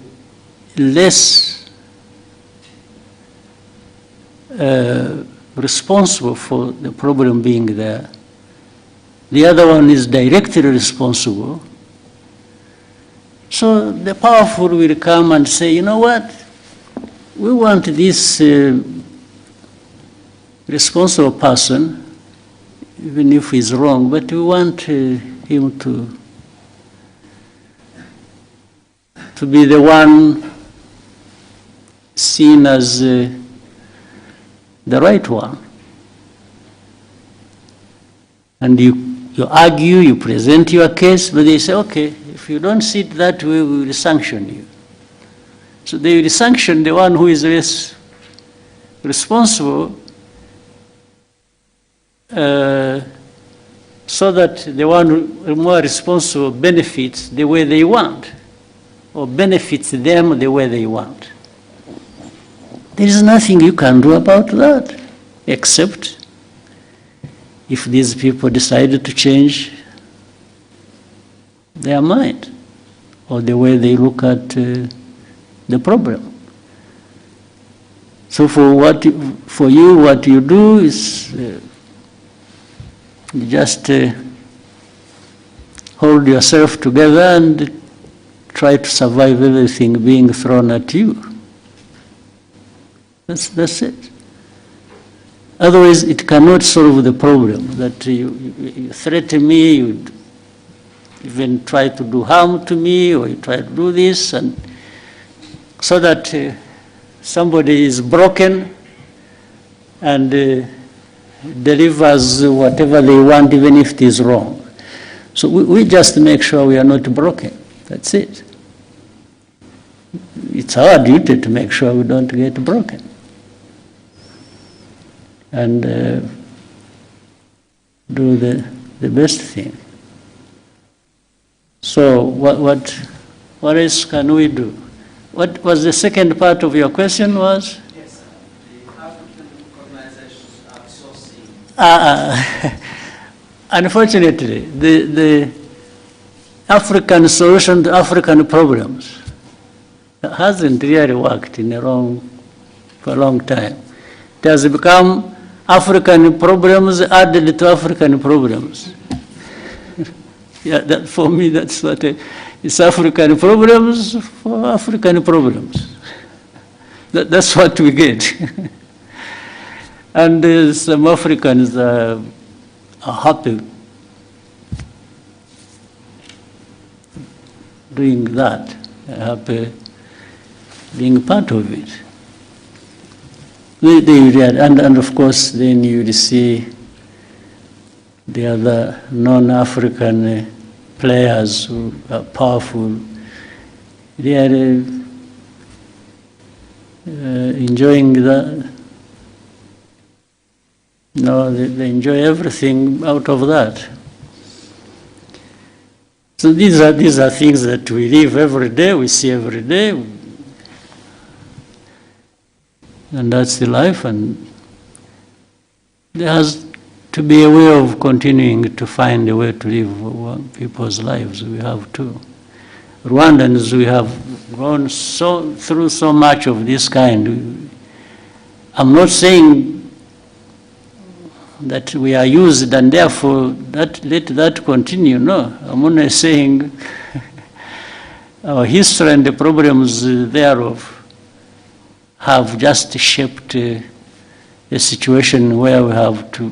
less responsible for the problem being there. The other one is directly responsible. So the powerful will come and say, you know what, we want this responsible person, even if he's wrong, but we want him to be the one seen as the right one. And you argue, you present your case, but they say, okay, if you don't see it that way, we will sanction you. So they will sanction the one who is less responsible so that the one who is more responsible benefits the way they want, or benefits them the way they want. There is nothing you can do about that, except if these people decided to change their mind or the way they look at the problem. So for you, what you do is you just hold yourself together and try to survive everything being thrown at you. That's it. Otherwise, it cannot solve the problem. That you threaten me, you even try to do harm to me, or you try to do this, and so that somebody is broken and delivers whatever they want, even if it is wrong. So we just make sure we are not broken. That's it. It's our duty to make sure we don't get broken. And do the best thing. So what else can we do? What was the second part of your question was? Yes, the African organizations outsourcing. Unfortunately, the African solution to African problems hasn't really worked for a long time. It has become African problems added to African problems. Yeah, for me, that's what it's African problems for African problems. That's what we get. And some Africans are happy doing that, happy being part of it. And of course, then you will see the other non-African players who are powerful. They are enjoying that. They enjoy everything out of that. So these are things that we live every day, we see every day, and that's the life. And there has to be a way of continuing to find a way to live people's lives. We have to. Rwandans, we have gone through so much of this kind. I'm not saying that we are used and therefore let that continue. No, I'm only saying our history and the problems thereof have just shaped a situation where we have to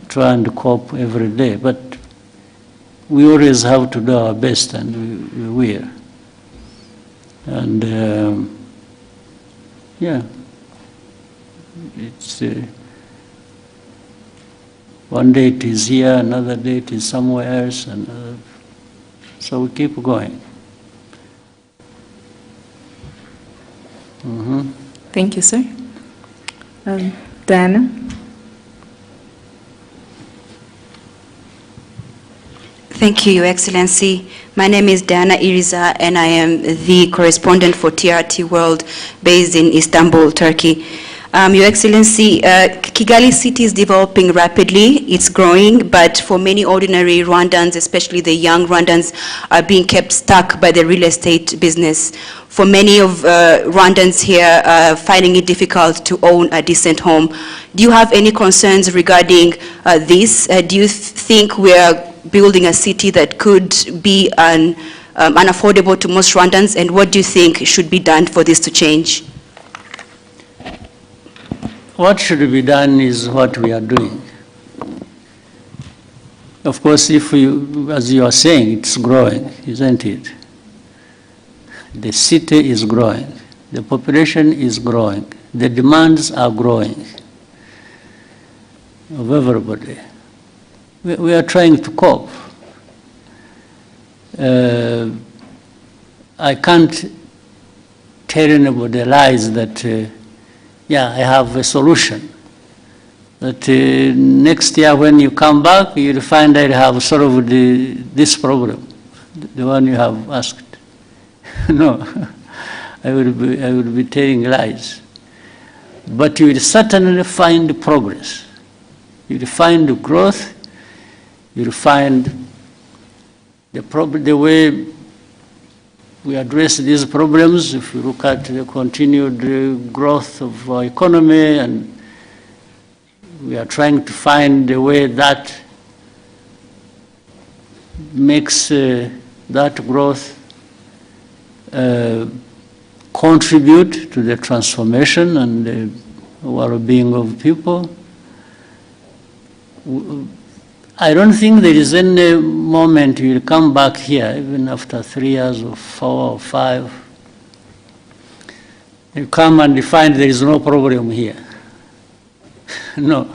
try and cope every day. But we always have to do our best, and we will. And yeah, it's one day it is here, another day it is somewhere else, and so we keep going. Mm-hmm. Thank you, sir. Diana? Thank you, Your Excellency. My name is Diana Iriza, and I am the correspondent for TRT World based in Istanbul, Turkey. Your Excellency, Kigali city is developing rapidly. It's growing, but for many ordinary Rwandans, especially the young Rwandans, are being kept stuck by the real estate business. For many of Rwandans here, finding it difficult to own a decent home. Do you have any concerns regarding this? Do you think we are building a city that could be unaffordable to most Rwandans, and what do you think should be done for this to change? What should be done is what we are doing. Of course, if you, as you are saying, it's growing, isn't it? The city is growing, the population is growing, the demands are growing of everybody. We are trying to cope. I can't tell anybody lies that, yeah, I have a solution. That next year when you come back, you'll find I have solved this problem, the one you have asked. No, I will be telling lies. But you will certainly find progress. You will find growth. You will find the way we address these problems. If you look at the continued growth of our economy, and we are trying to find a way that makes that growth contribute to the transformation and the well-being of people. I don't think there is any moment you will come back here, even after 3 years or 4 or 5. You come and you find there is no problem here. No.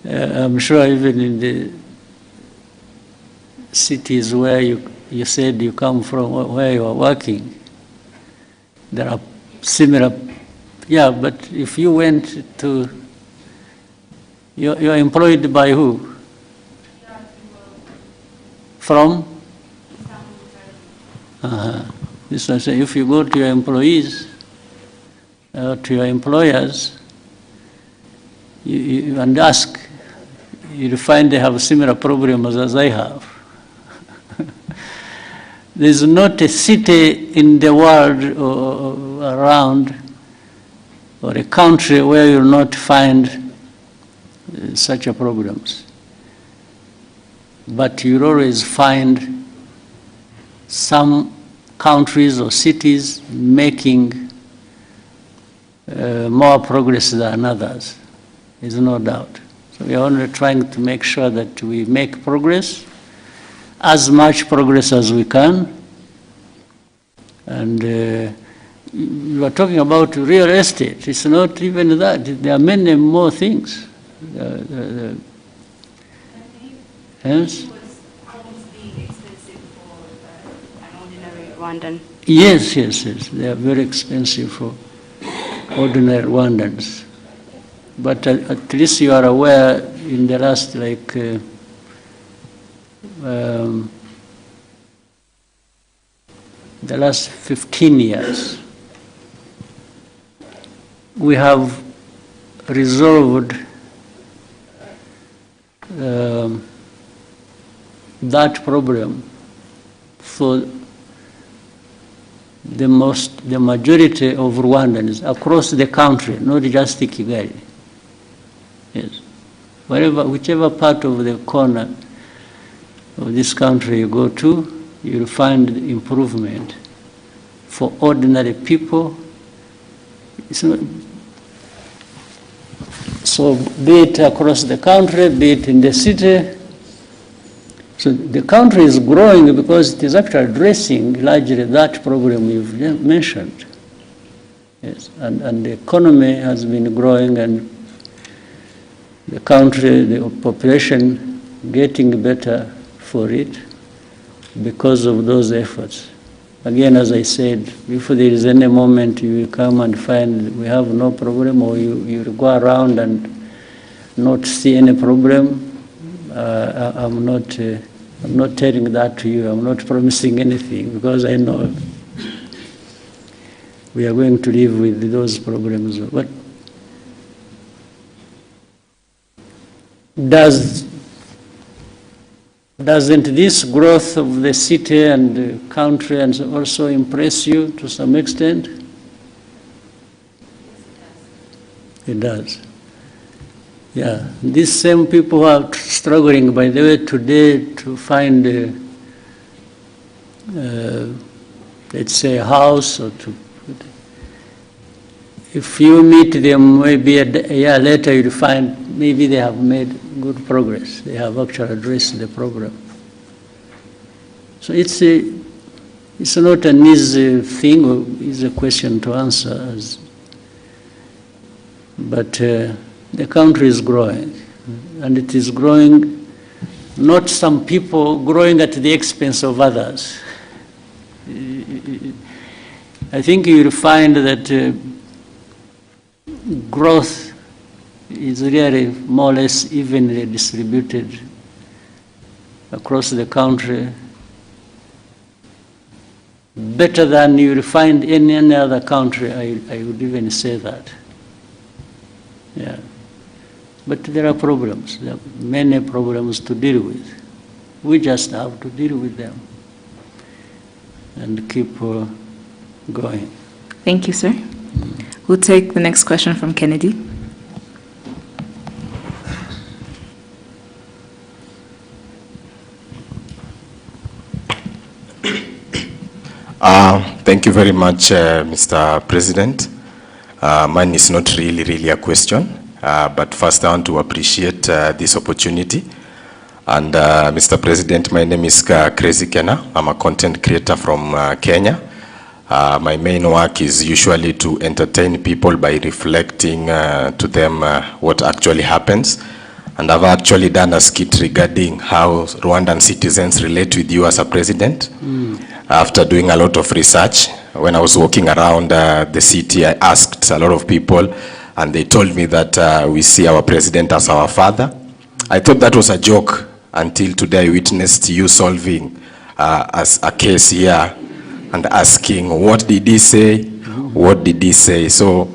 I'm sure even in the cities where you said you come from, where you are working, there are similar, yeah, but if you went to, you're employed by who? From? This one say, if you go to your employees, to your employers, and ask, you'll find they have a similar problems as I have. There's not a city in the world or around, or a country where you'll not find such a problems. But you'll always find some countries or cities making more progress than others. There's no doubt. So we are only trying to make sure that we make progress, as much progress as we can. And you are talking about real estate. It's not even that. There are many more things. Yes? Rwandan. Yes, yes, yes. They are very expensive for ordinary Rwandans. But at least you are aware in the last, like, the last 15 years, we have resolved that problem for the majority of Rwandans across the country, not just Kigali. whichever part of the corner of this country you go to, you'll find improvement for ordinary people. So be it across the country, be it in the city. So the country is growing because it is actually addressing largely that problem you've mentioned. Yes, and the economy has been growing, and the country, the population getting better for it because of those efforts. Again, as I said, if there is any moment you will come and find we have no problem, or you will go around and not see any problem, I'm not telling that to you. I'm not promising anything, because I know we are going to live with those problems. But doesn't this growth of the city and the country and also impress you to some extent? It does. Yeah, these same people are struggling, by the way, today to find, let's say, a house, or to. If you meet them maybe a year later, you'll find maybe they have made good progress. They have actually addressed the problem. So it's not an easy thing, or easy question to answer, but the country is growing, and it is growing, not some people growing at the expense of others. I think you will find that growth is really more or less evenly distributed across the country, better than you will find in any other country. I would even say that. Yeah. But there are problems. There are many problems to deal with. We just have to deal with them and keep going. Thank you, sir. We'll take the next question from Kennedy. Thank you very much, Mr. President. Mine is not really a question, but first I want to appreciate this opportunity. And Mr. President, my name is Crazy Kena. I'm a content creator from Kenya. My main work is usually to entertain people by reflecting to them what actually happens. And I've actually done a skit regarding how Rwandan citizens relate with you as a president. After doing a lot of research, when I was walking around the city, I asked a lot of people, and they told me that we see our president as our father. I thought that was a joke until today I witnessed you solving as a case here and asking, what did he say? What did he say? So,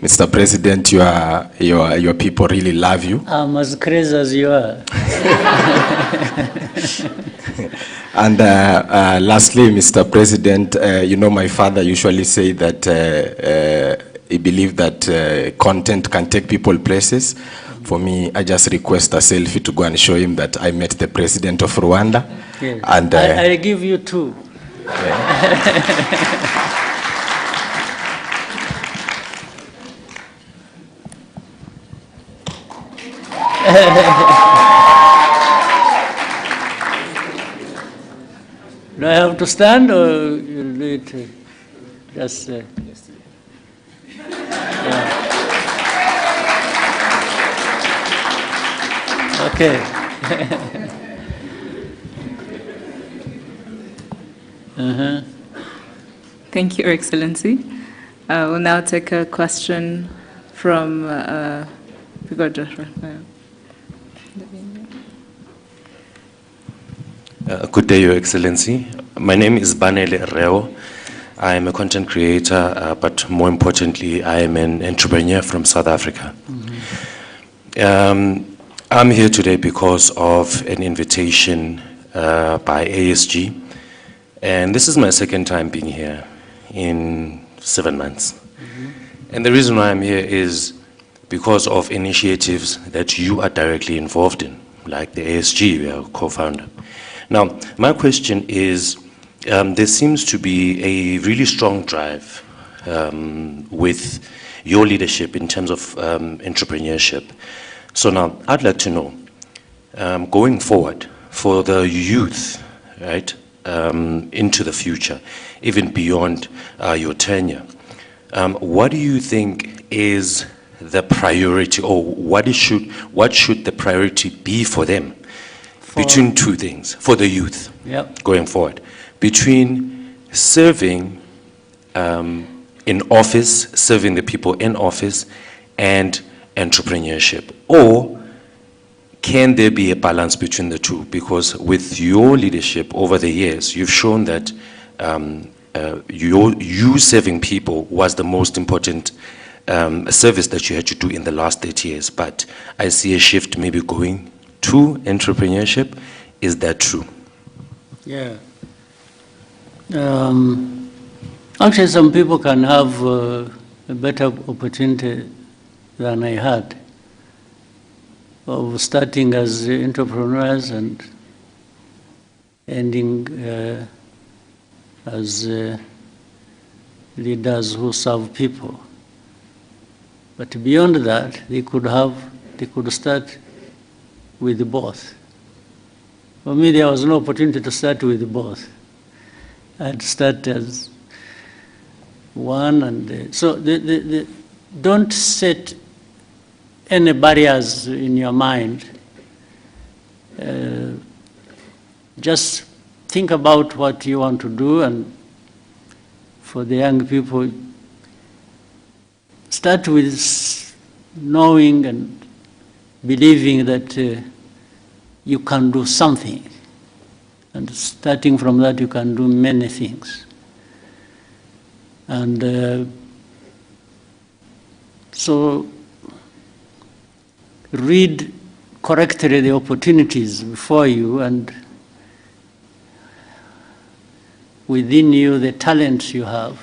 Mr. President, your people really love you. I'm as crazy as you are. And lastly, Mr. President, you know, my father usually say that he believed that content can take people places. For me, I just request a selfie to go and show him that I met the president of Rwanda. Yes. And I give you two. Do I have to stand, or you'll do it just? Yeah. Okay. Thank you, Your Excellency. We'll now take a question from Good day, Your Excellency. My name is Banele Reo. I am a content creator, but more importantly, I am an entrepreneur from South Africa. I'm here today because of an invitation by ASG, and this is my second time being here in 7 months. And the reason why I'm here is because of initiatives that you are directly involved in, like the ASG, we are co-founder. Now, my question is, there seems to be a really strong drive with your leadership in terms of entrepreneurship. So now, I'd like to know, going forward, for the youth, right, into the future, even beyond your tenure, what do you think is the priority, or what should the priority be for them? Between two things, for the youth, going forward, between serving in office, serving the people in office, and entrepreneurship? Or can there be a balance between the two? Because with your leadership over the years, you've shown that you serving people was the most important service that you had to do in the last 30 years. But I see a shift maybe going to entrepreneurship. Is that true? Yeah. Actually, some people can have a better opportunity than I had of starting as entrepreneurs and ending as leaders who serve people. But beyond that, they could start with both. For me, there was no opportunity to start with both. I'd start as one, and so don't set any barriers in your mind. Just think about what you want to do, and for the young people, start with knowing and believing that you can do something. And starting from that, you can do many things. And so read correctly the opportunities before you, and within you the talents you have,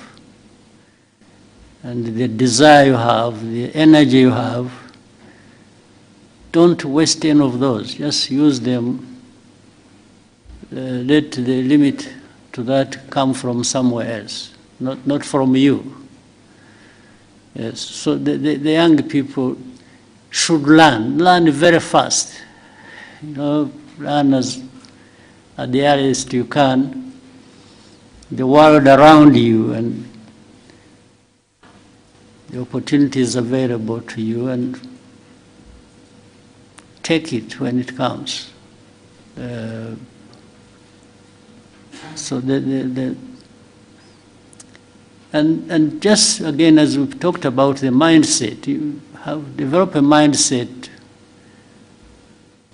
and the desire you have, the energy you have. Don't waste any of those. Just use them. Let the limit to that come from somewhere else, not from you. Yes. So the young people should learn very fast. Learn at the earliest you can, the world around you and the opportunities available to you, and take it when it comes. So and just again, as we've talked about the mindset, you have developed a mindset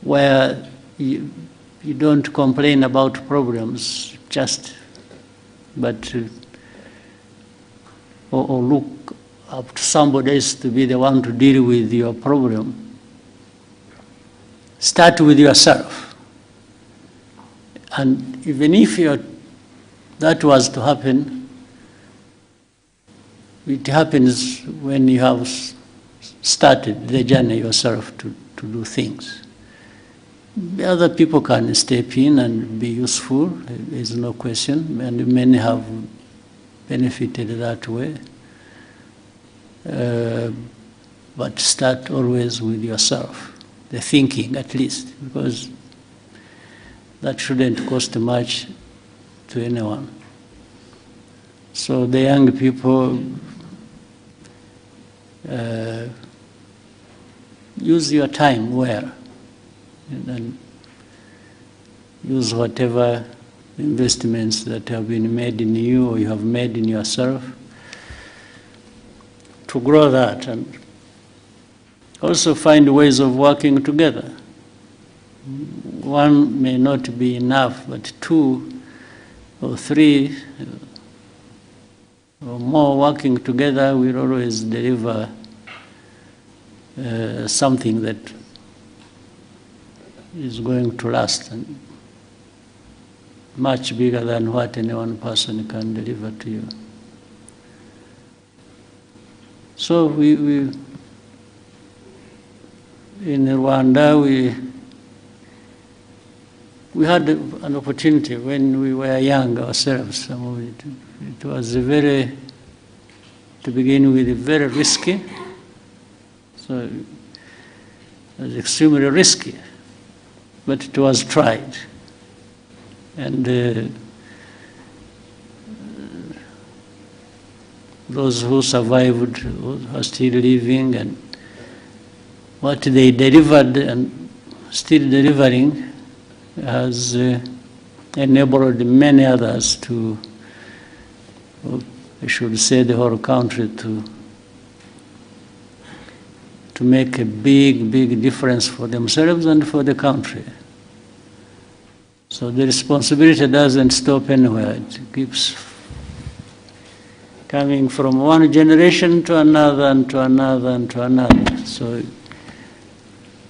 where you don't complain about problems, but or look up to somebody else to be the one to deal with your problem. Start with yourself. And even if that was to happen, it happens when you have started the journey yourself to do things. The other people can step in and be useful, there's no question, and many have benefited that way. But start always with yourself, the thinking at least, because that shouldn't cost much to anyone. So the young people, use your time well, and use whatever investments that have been made in you or you have made in yourself to grow that, and also find ways of working together. One may not be enough, but two or three or more working together will always deliver something that is going to last, and much bigger than what any one person can deliver to you. So in Rwanda, we had an opportunity when we were young ourselves. It was to begin with, very risky. So it was extremely risky, but it was tried. And those who survived are still living, and what they delivered and still delivering has enabled many others to, I should say, the whole country to make a big, big difference for themselves and for the country. So the responsibility doesn't stop anywhere. It keeps coming from one generation to another and to another and to another. So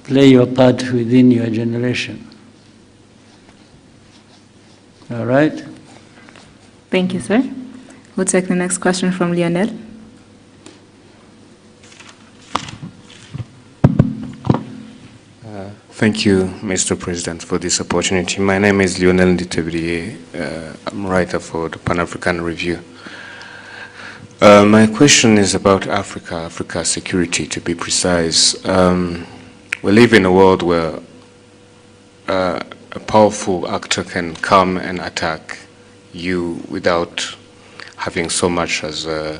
play your part within your generation. All right? Thank you, sir. We'll take the next question from Lionel. Thank you, Mr. President, for this opportunity. My name is Lionel Nditebriye. I'm a writer for the Pan-African Review. My question is about Africa security, to be precise. We live in a world where a powerful actor can come and attack you without having so much as a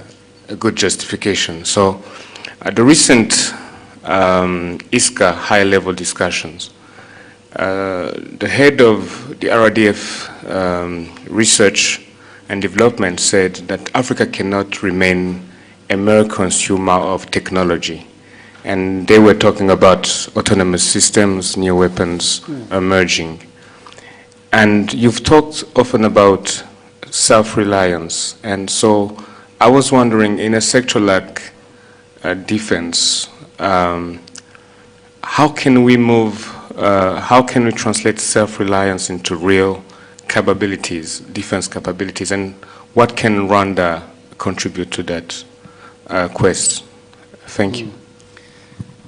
good justification. So at the recent ISCA high-level discussions, the head of the RDF research and development said that Africa cannot remain a mere consumer of technology. And they were talking about autonomous systems, new weapons emerging. And you've talked often about self-reliance. And so I was wondering, in a sector like defense, how can we translate self-reliance into real capabilities, defense capabilities, and what can Rwanda contribute to that quest? Thank you.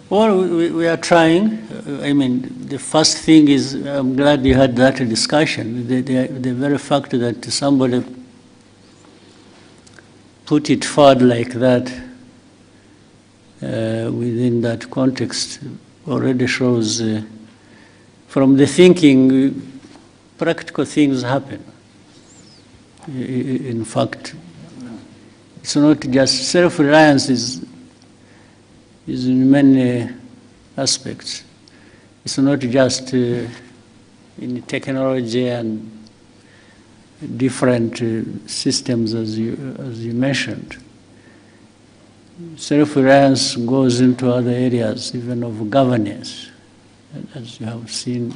Well, we are trying. I mean, the first thing is, I'm glad you had that discussion. The very fact that somebody put it forward like that within that context already shows from the thinking, practical things happen. In fact, it's not just self-reliance is in many aspects. It's not just in technology and different systems as you mentioned. Self-reliance goes into other areas, even of governance. As you have seen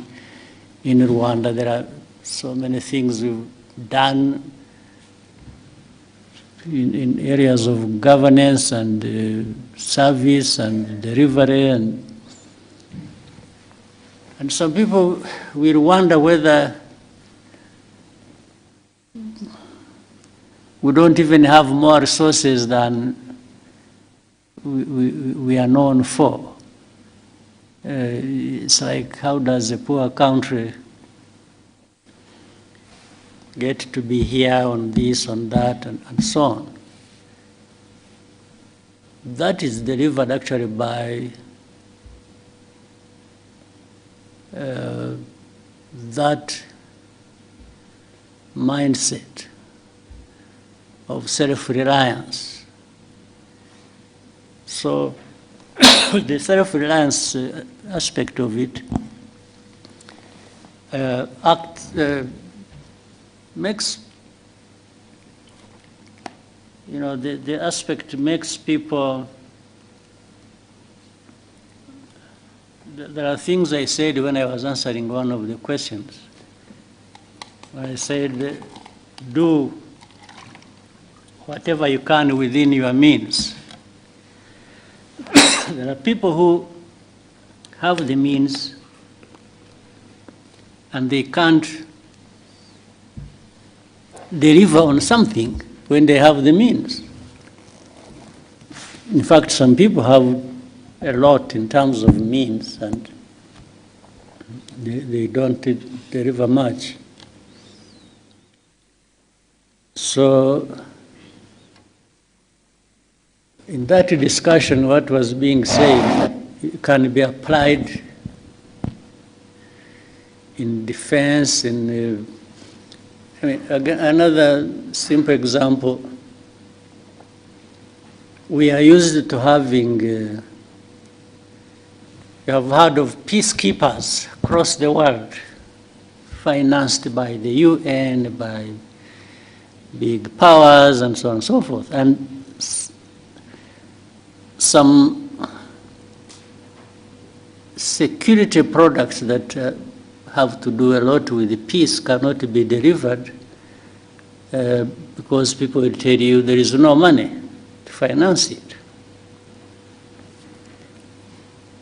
in Rwanda, there are so many things we've done in areas of governance and service and delivery. And some people will wonder whether we don't even have more resources than we are known for. It's like, how does a poor country get to be here on this, on that, and so on? That is delivered actually by that mindset of self-reliance. So the self-reliance aspect of it makes, the aspect makes people, there are things I said when I was answering one of the questions. I said, do whatever you can within your means. There are people who have the means and they can't deliver on something when they have the means. In fact, some people have a lot in terms of means, and they don't deliver much. So in that discussion, what was being said can be applied in defense, I mean, again, another simple example, we are used to having, you have heard of peacekeepers across the world, financed by the UN, by big powers, and so on and so forth. And some security products that have to do a lot with the peace cannot be delivered because people will tell you there is no money to finance it.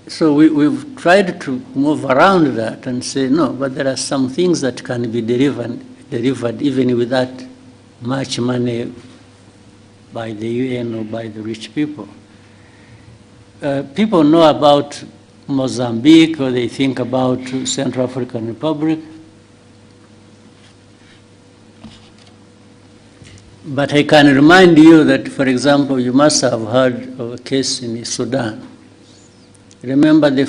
So we've tried to move around that and say, no, but there are some things that can be delivered even without much money by the UN or by the rich people. People know about Mozambique, or they think about Central African Republic. But I can remind you that, for example, you must have heard of a case in Sudan. Remember the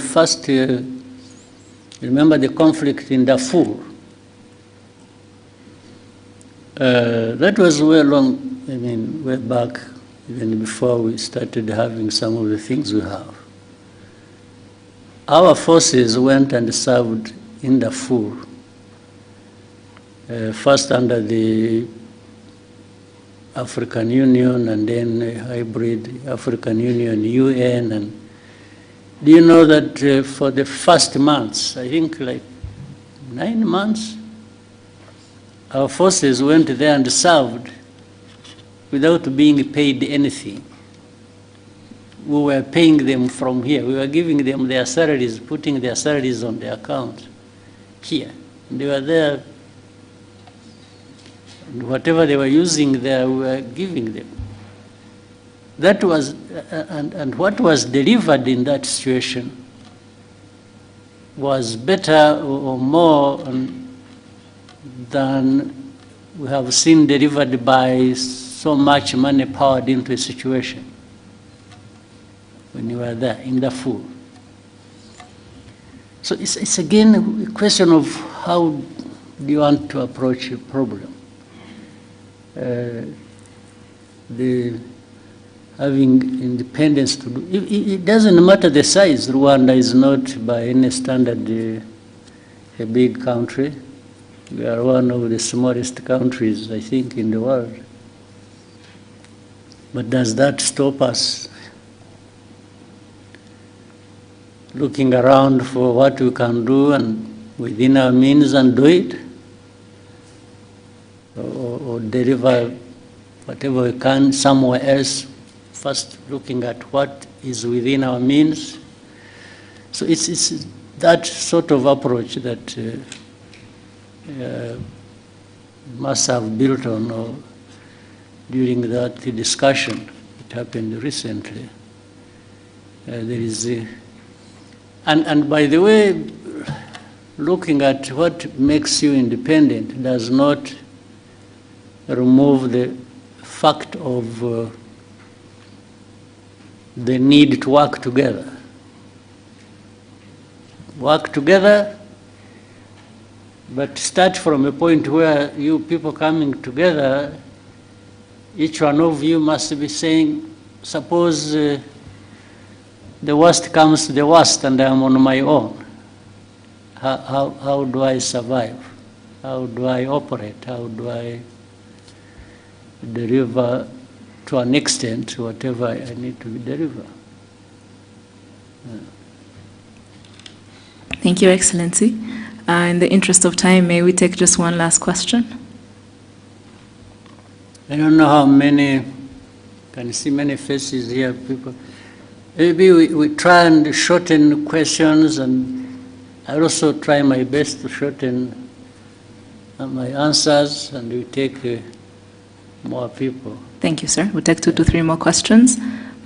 conflict in Darfur. That was way back, even before we started having some of the things we have. Our forces went and served in Darfur, first under the African Union and then a hybrid African Union, UN. And do you know that for the first months, I think like 9 months, our forces went there and served without being paid anything. We were paying them from here. We were giving them their salaries, putting their salaries on their account here. And they were there. And whatever they were using there, we were giving them. That was, and what was delivered in that situation was better or more than we have seen delivered by so much money poured into a situation when you were there in Darfur. So it's again a question of how do you want to approach a problem. Having independence to do, it doesn't matter the size. Rwanda is not by any standard a big country. We are one of the smallest countries, I think, in the world. But does that stop us looking around for what we can do and within our means and do it? Or deliver whatever we can somewhere else, first looking at what is within our means. So it's that sort of approach that must have built on during that discussion. It happened recently. There is and by the way, looking at what makes you independent does not remove the fact of the need to work together. Work together, but start from a point where you people coming together, each one of you must be saying, suppose the worst comes to the worst and I'm on my own. How do I survive? How do I operate? How do I deliver to an extent whatever I need to deliver? Thank you, Excellency. In the interest of time, may we take just one last question? I don't know how many, can you see many faces here, people? Maybe we try and shorten questions, and I also try my best to shorten my answers, and we take more people. Thank you, sir. We'll take 2 to 3 more questions.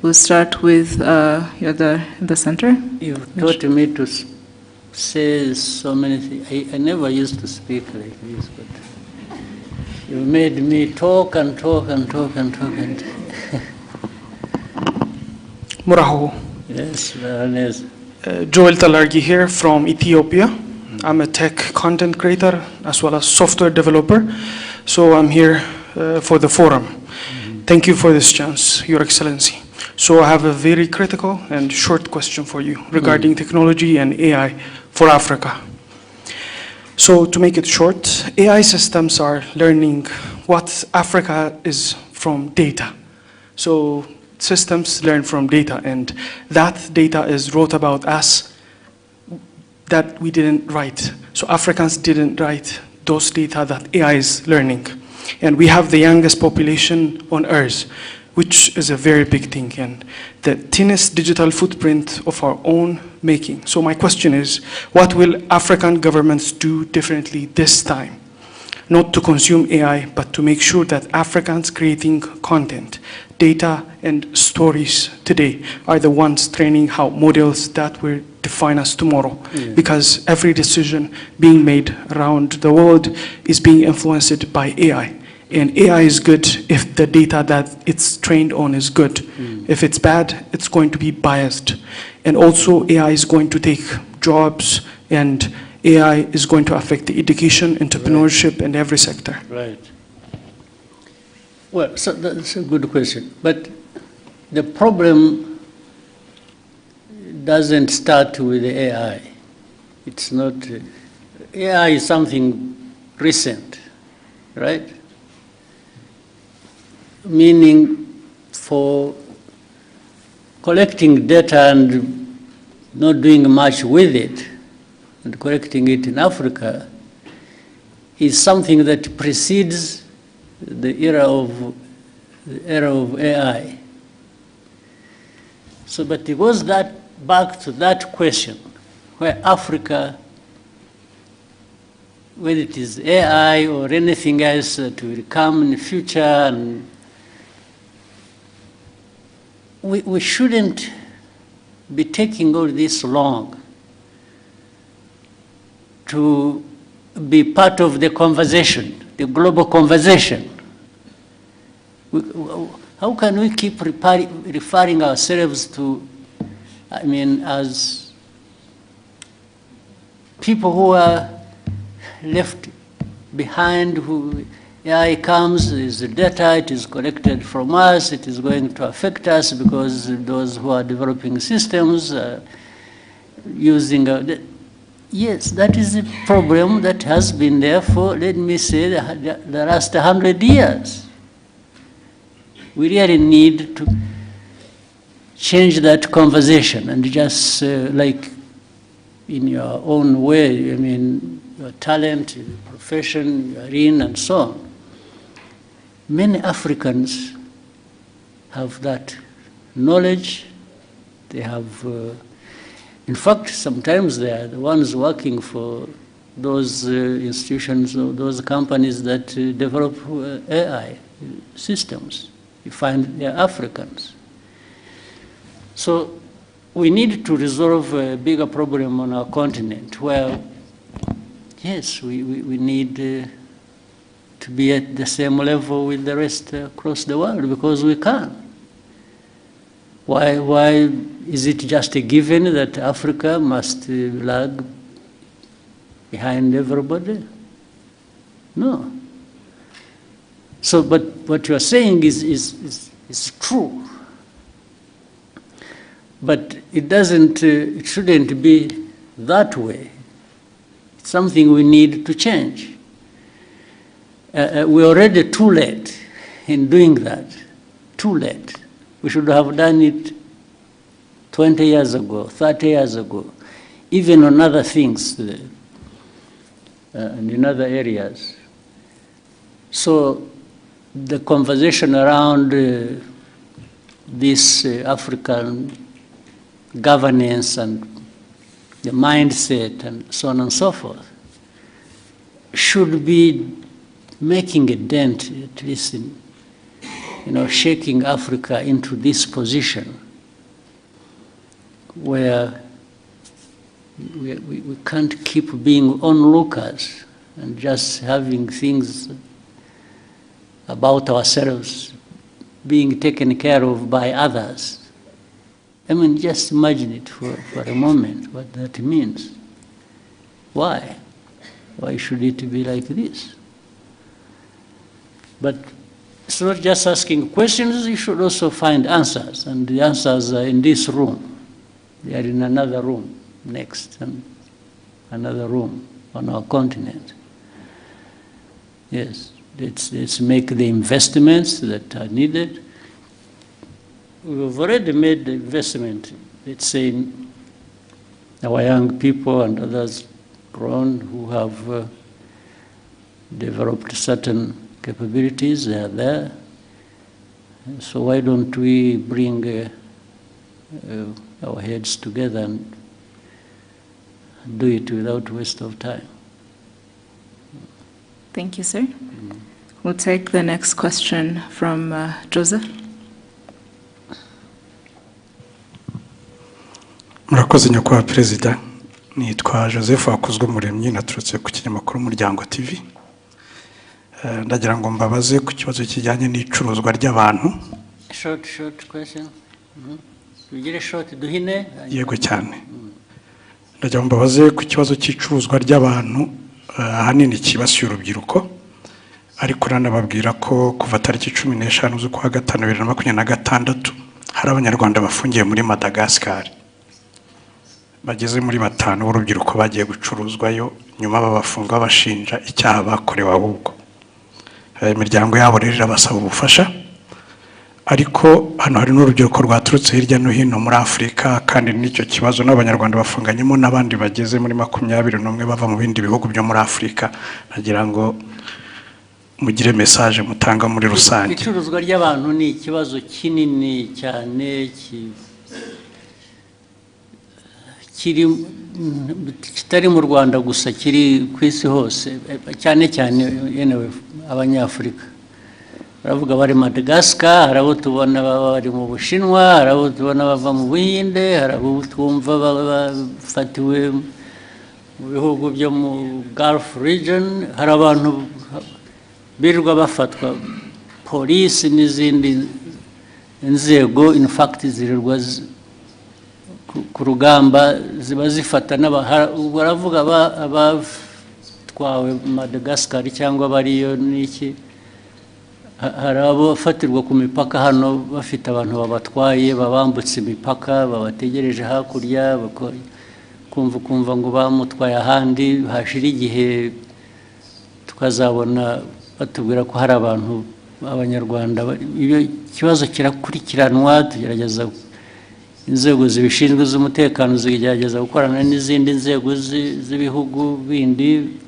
We'll start with you're in the center. You've taught me to say so many things. I never used to speak like this, but you made me talk and talk and talk and talk and. Muraho. Yes, Baroness. Joel Talargi here from Ethiopia. I'm a tech content creator as well as software developer. So I'm here for the forum. Thank you for this chance, Your Excellency. So I have a very critical and short question for you regarding technology and AI for Africa. So to make it short, AI systems are learning what Africa is from data. So systems learn from data, and that data is wrote about us that we didn't write. So Africans didn't write those data that AI is learning. And we have the youngest population on Earth, which is a very big thing, and the thinnest digital footprint of our own making. So my question is, what will African governments do differently this time? Not to consume AI, but to make sure that Africans creating content, data, and stories today are the ones training how models that will define us tomorrow. Yeah. Because every decision being made around the world is being influenced by AI. And AI is good if the data that it's trained on is good. If it's bad, it's going to be biased. And also AI is going to take jobs, and AI is going to affect the education, entrepreneurship, and every sector. Right. Well, so that's a good question. But the problem doesn't start with the AI. It's not, AI is something recent, right? Meaning for collecting data and not doing much with it and collecting it in Africa is something that precedes the era of AI. So, but it goes back to that question, where Africa, whether it is AI or anything else that will come in the future, and we shouldn't be taking all this long to be part of the conversation, the global conversation. How can we keep referring ourselves to, I mean, as people who are left behind, who AI comes, is the data, it is collected from us, it is going to affect us because those who are developing systems are using, yes, that is a problem that has been there for, let me say, the last 100 years. We really need to change that conversation and just like in your own way, I mean, your talent, your profession, you're in, and so on. Many Africans have that knowledge. They have, in fact, sometimes they are the ones working for those institutions or those companies that develop AI systems. You find they're Africans. So we need to resolve a bigger problem on our continent where, yes, we need to be at the same level with the rest across the world, because we can. Why is it just a given that Africa must lag behind everybody? No. So, but what you are saying is true. But it doesn't, it shouldn't be that way. It's something we need to change. We're already too late in doing that. Too late. We should have done it 20 years ago, 30 years ago, even on other things and in other areas. So the conversation around this African governance and the mindset and so on and so forth should be making a dent, at least shaking Africa into this position where we can't keep being onlookers and just having things about ourselves being taken care of by others. I mean, just imagine it for a moment, what that means. Why? Why should it be like this? But it's not just asking questions, you should also find answers. And the answers are in this room. They are in another room next, and another room on our continent. Yes, let's make the investments that are needed. We've already made the investment, let's say, in our young people and others grown who have developed certain capabilities. They are there. So why don't we bring our heads together and do it without waste of time? Thank you, sir. We'll take the next question from Joseph. Murakoze nyakubahwa Perezida, nitwa Joseph Hakuzweumuremyi, naturutse ku kinyamakuru Umuryango TV. Ndagira ngo mbabaze ku kibazo kijyanye n'icuruzwa ry'abantu. Short question. Tugire short duhine. Yego cyane. Ndagira ngo mbabaze ku kibazo cy'icuruzwa ry'abantu, ahanini kibasiye urubyiruko, ariko nanababwira ko kuva tariki 15 z'ukwa gatanu 2026 hari abanyarwanda bafungiye muri Madagascar. Bageze muri 5 b'urubyiruko bagiye gucuruzwayo, nyuma babafunga bashinja icyaha bakorewe ahubwo. Imiryango yabo rero irabasaba ubufasha, ariko hano hari n'urubyiruko rwaturutse hirya no hino muri Afurika, kandi n'icyo kibazo n'abanyarwanda bafunganyemo n'abandi bageze muri 21 bava mu bindi bihugu byo muri Afurika. Nagira ngo mugire message mutanga muri rusange. Icuruzwa ry'abantu ni ikibazo kinini cyane kitari mu Rwanda gusa, kiri ku isi hose, cyane cyane yenewe abanyafurika. Baravuga bari Madagascar, hari abo tubona bari mu Bushinwa, hari abo tubona bava mu Buhinde, hari abo twumva bafatiwe mu bihugu byo mu Gulf region, hari abantu birirwa bafatwa, polisi n'izindi inzego in fact zirirwa ku rugamba ziba zifata baravuga abatwawe Madagascar cyangwa bariyo n'iki. Hari abo bafatirwa ku mipaka hano bafite abantu babatwaye, babambutse imipaka, babategereje hakurya, kumva ngo bamutwaye ahandi. Hashira igihe tukazabona batubwira ko hari abantu b'Abanyarwanda. Iyo kibazo kirakurikiranwa, tugerageza, inzego zibishinzwe z'umutekano zigerageza gukorana n'izindi nzego z'ibihugu bindi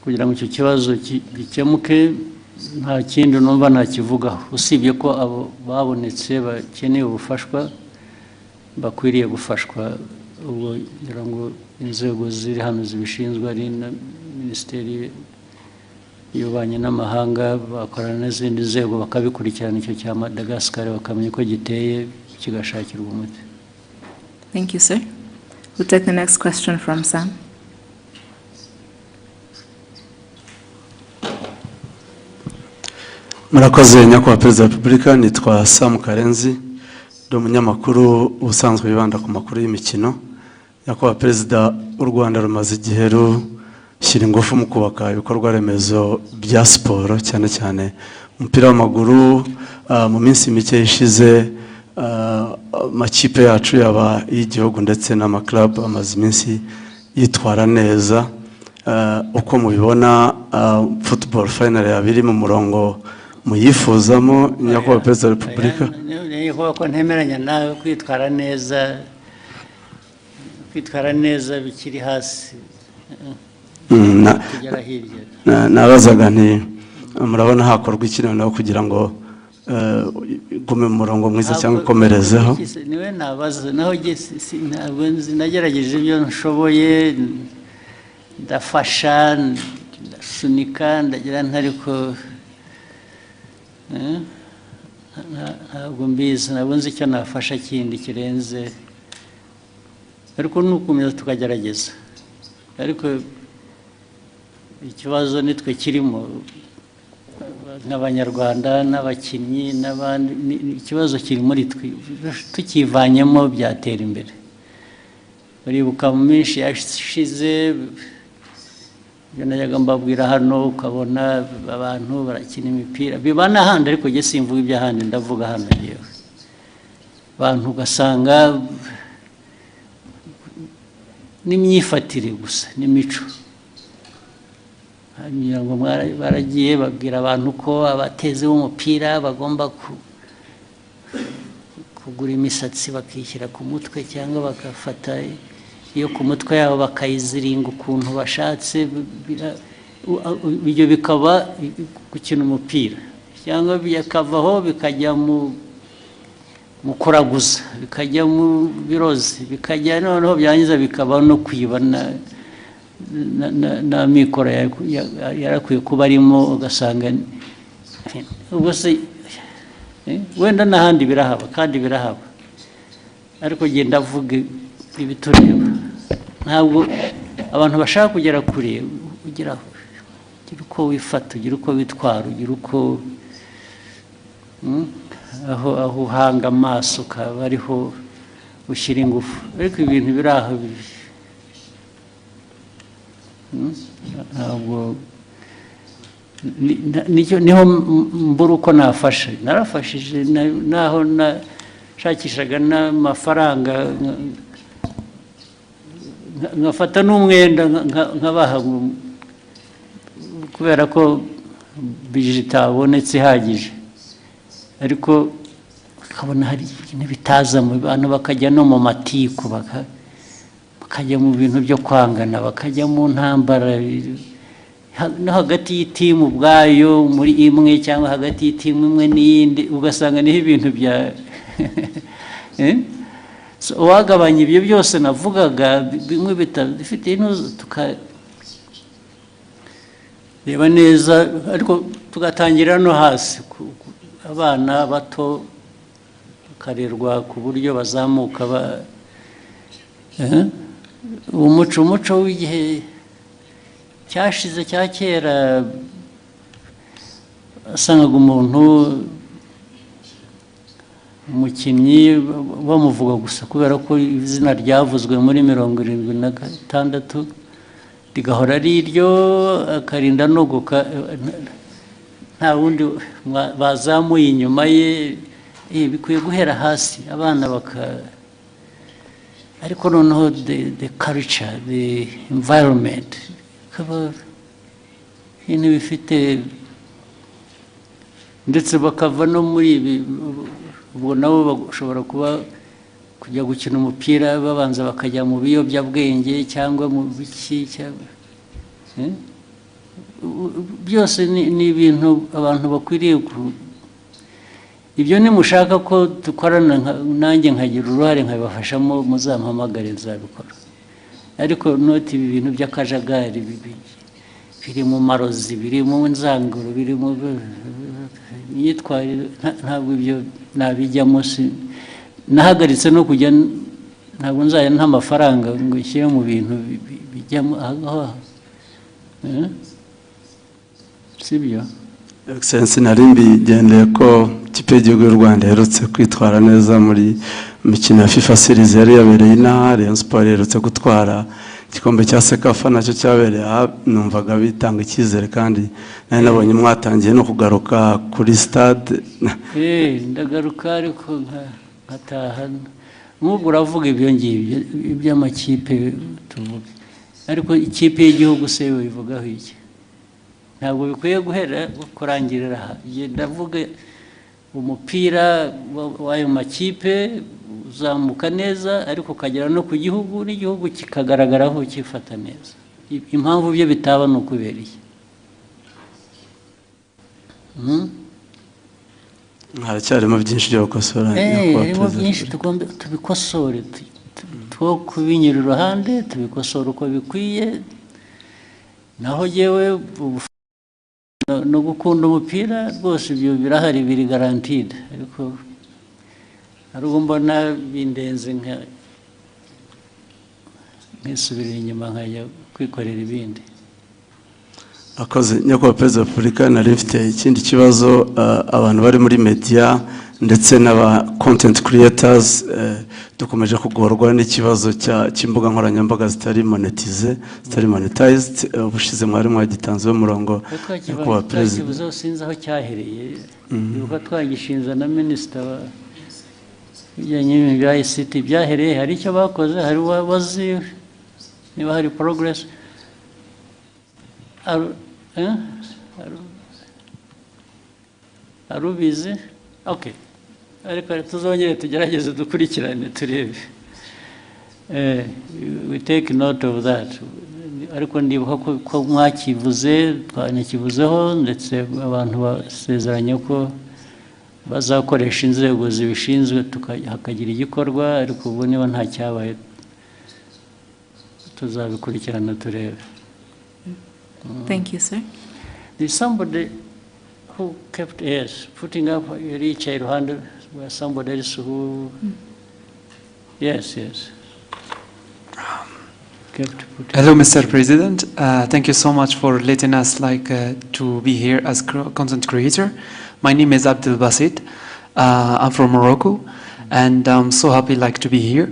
kugira ngo icyo kibazo gikemuke. Nta kindi numva nakivugaho, usibye ko abo babonetse bakeneye ubufashwa bakwiriye gufashwa. Ubwo ngira ngo inzego ziri hano zibishinzwe ari na Minisiteri y'Ububanyi n'Amahanga bakorana n'izindi nzego bakabikurikirana icyo cya Madagascar, bakamenya ko giteye, kigashakirwa umuti. Thank you, sir. We'll take the next question from Sam. Murakoze nyakubahwa Perezida wa Repubulika, nitwa Sam Karenzi, ndi umunyamakuru ubusanzwe wibanda ku makuru y'imikino. Nyakubahwa Perezida, u Rwanda rumaze igihe rushyira ingufu mu kubaka ibikorwa remezo bya siporo, cyane cyane umupira w'amaguru. Mu minsi mike ishize amakipe yacu yaba y'igihugu ndetse n'amaklub amaze iminsi yitwara neza. Uko mubibona football final yabiri mu murongo muyifuzamo, nyakubahwa Perezida wa Repubulika? Niho ko ntemeranya nawe, kwitwara neza bikiri hasi. Nabazaga nti murabona hakorwa iki noneho kugira ngo gume mu murongo mwiza cyangwa ukomerezeho? Niwe nabaza, naho ntabwo nagerageje ibyo nshoboye, ndafasha, ndasunika, ndagira ntariko ntabwo mbizi ntabwo nzi icyo nafasha kindi kirenze ariko nukomeza tukagerageza ariko ikibazo nitwe kirimo nk'abanyarwanda n'abakinnyi n'abandi ikibazo kiri muri twe tukivanyemo byatera imbere baribuka mu minsi yashize najyaga mbabwira hano ukabona abantu barakina imipira biba n'ahandi ariko njye simvuga iby'ahandi ndavuga hano yewe abantu ugasanga n'imyifatire gusa n'imico hanyuma ngo baragiye babwira abantu ko abateze b'umupira bagomba kugura imisatsi bakishyira ku mutwe cyangwa bagafata iyo ku mutwe yabo bakayiziringa ukuntu bashatse ibyo bikaba gukina umupira cyangwa bikavaho bikajya mu kuraguza bikajya mu birozi bikajya noneho byangiza bikaba no kwiba na mikoro yarakwiye kuba arimo ugasanga ubwo se wenda n'ahandi birahaba kandi birahaba ariko genda avuga ibitureba ntabwo abantu bashaka kugera kure ugira uko wifata ugira uko witwara ugira uko aho uhanga amaso ukaba ariho ushyira ingufu ariko ibintu biri aho ntabwo niho mbura uko nafasha narafashije naho nashakishaga n'amafaranga nkafata n'umwenda nkabaha kubera ko bije itabonetse ihagije ariko ukabona hari ibintu bitaza mu bantu bakajya no mu matiku bakajya mu bintu byo kwangana bakajya mu ntambara no hagati y'itimu ubwayo muri imwe cyangwa hagati y'itimu imwe n'iyindi ugasanga niho ibintu bya uwagabanya ibyo byose navugaga bimwe bifite intuzo tukareba neza ariko tugatangira no hasi abana bato bakarerwa ku buryo bazamuka umuco w'igihe cyashize cya kera wasangaga umuntu umukinnyi bamuvuga gusa kubera ko izina ryavuzwe muri 76 rigahora ari iryo akarinda nogoka nta wundi bazamuye inyuma ye bikwiye guhera hasi abana ariko noneho the culture the environment kaba ibintu bifite ndetse bakava no muri ibi ubwo nabo bashobora kuba kujya gukina umupira babanza bakajya mu biyobyabwenge cyangwa mu biki byose ni ibintu abantu bakwiriye ibyo nimushaka ko dukorana nanjye nkagira uruhare nkabafashamo muzampamagare nzabikora ariko noti ibi bintu by'akajagari biri mu marozi biri mu nzanguro biri mu myitwarire ntabwo ibyo nabijyamo nahagaritse no kujya ntabwo nzajya nta mafaranga ngo nshyire mu bintu bijyamo aho sibyo Excellency nari mbigendeye ko ikipe y'igihugu y'u Rwanda iherutse kwitwara neza muri mikino ya FIFA Series yari yabereye inaha Rayon Sport iherutse gutwara igikombe cya Sekafa nacyo cyabereye numvaga bitanga icyizere kandi nari nabonye mwatangiye no kugaruka kuri stade ndagaruka ariko nkataha nk'ubwo uravuga ibyo ngibyo iby'amakipe tuvuga ariko ikipe y'igihugu se bivugaho iki ntabwo bikwiye guhera kurangirira aha ndavuga umupira w'ayo makipe uzamuka neza ariko ukagera no ku gihugu n'igihugu kikagaragaraho cyifata neza impamvu byo bitaba ni ukubereye haracyarimo byinshi byo gukosora harimo byinshi tugomba tubikosore two kubinyura iruhande tubikosora uko bikwiye naho yewe no gukunda umupira rwose ibyo birahari biri guaranteed ariko hari ubwo mbona bindenze nkisubirira inyuma nkajya kwikorera ibindi. akoze nyakubahwa perezida wa repubulika nari mfite ikindi kibazo abantu bari muri media ndetse n'aba content creators dukomeje kugorwa n'ikibazo cy'imbuga nkoranyambaga zitari monetized ubushize mwari mwagitanzeho umurongo nyakubahwa perezida. Ikibazo sinzi aho cyahereye yuko twagishinze na minisita bijyanye n'ibintu bya ICT byahereye hari icyo bakoze hari wazi niba hari progress arubizi okay ariko tuzongere tugerageze dukurikirane turebe we take note of that ariko ndibuka ko mwakivuze twanakivuzeho ndetse abantu basezeranye ko bazakoresha inzego zibishinzwe hakagira igikorwa ariko ubu niba nta cyabaye tuzabikurikirana turebe. Thank you, sir. There's somebody who kept putting up each hand where somebody else who yes. Hello, Mr. President. Thank you so much for letting us to be here as content creator. My name is Abdel Basit. I'm from Morocco, and I'm so happy to be here.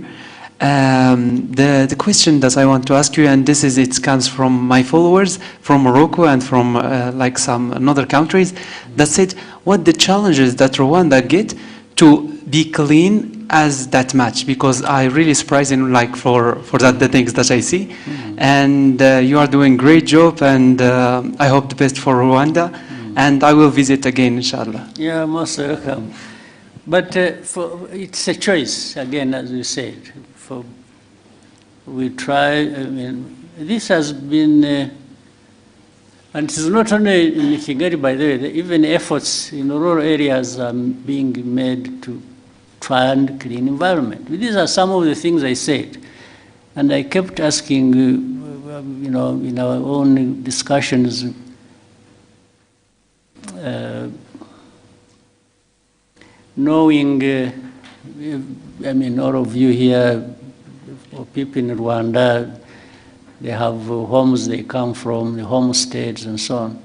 The question that I want to ask you, and it comes from my followers from Morocco and from some other countries, that said, what the challenges that Rwanda get to be clean as that match, because I really surprising for that the things that I see, and you are doing great job, and I hope the best for Rwanda, and I will visit again, inshallah. Yeah, most welcome. But it's a choice again, as you said. We try. I mean, this has been, and it's not only in Kigali, by the way. Even efforts in rural areas are being made to try and clean environment. These are some of the things I said, and I kept asking, in our own discussions, knowing. All of you here, or people in Rwanda, they have homes they come from, the homesteads and so on.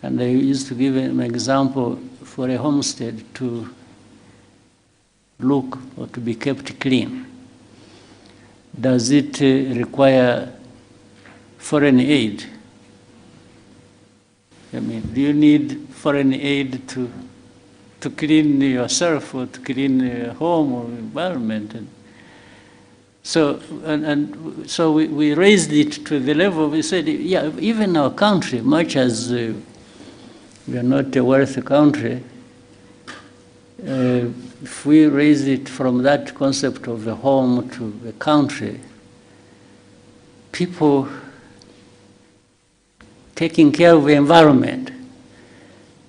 And I used to give an example for a homestead to look or to be kept clean. Does it require foreign aid? Do you need foreign aid to clean yourself or to clean your home or environment? So we raised it to the level, we said, yeah, even our country, much as we are not a wealthy country, if we raise it from that concept of the home to the country, people taking care of the environment,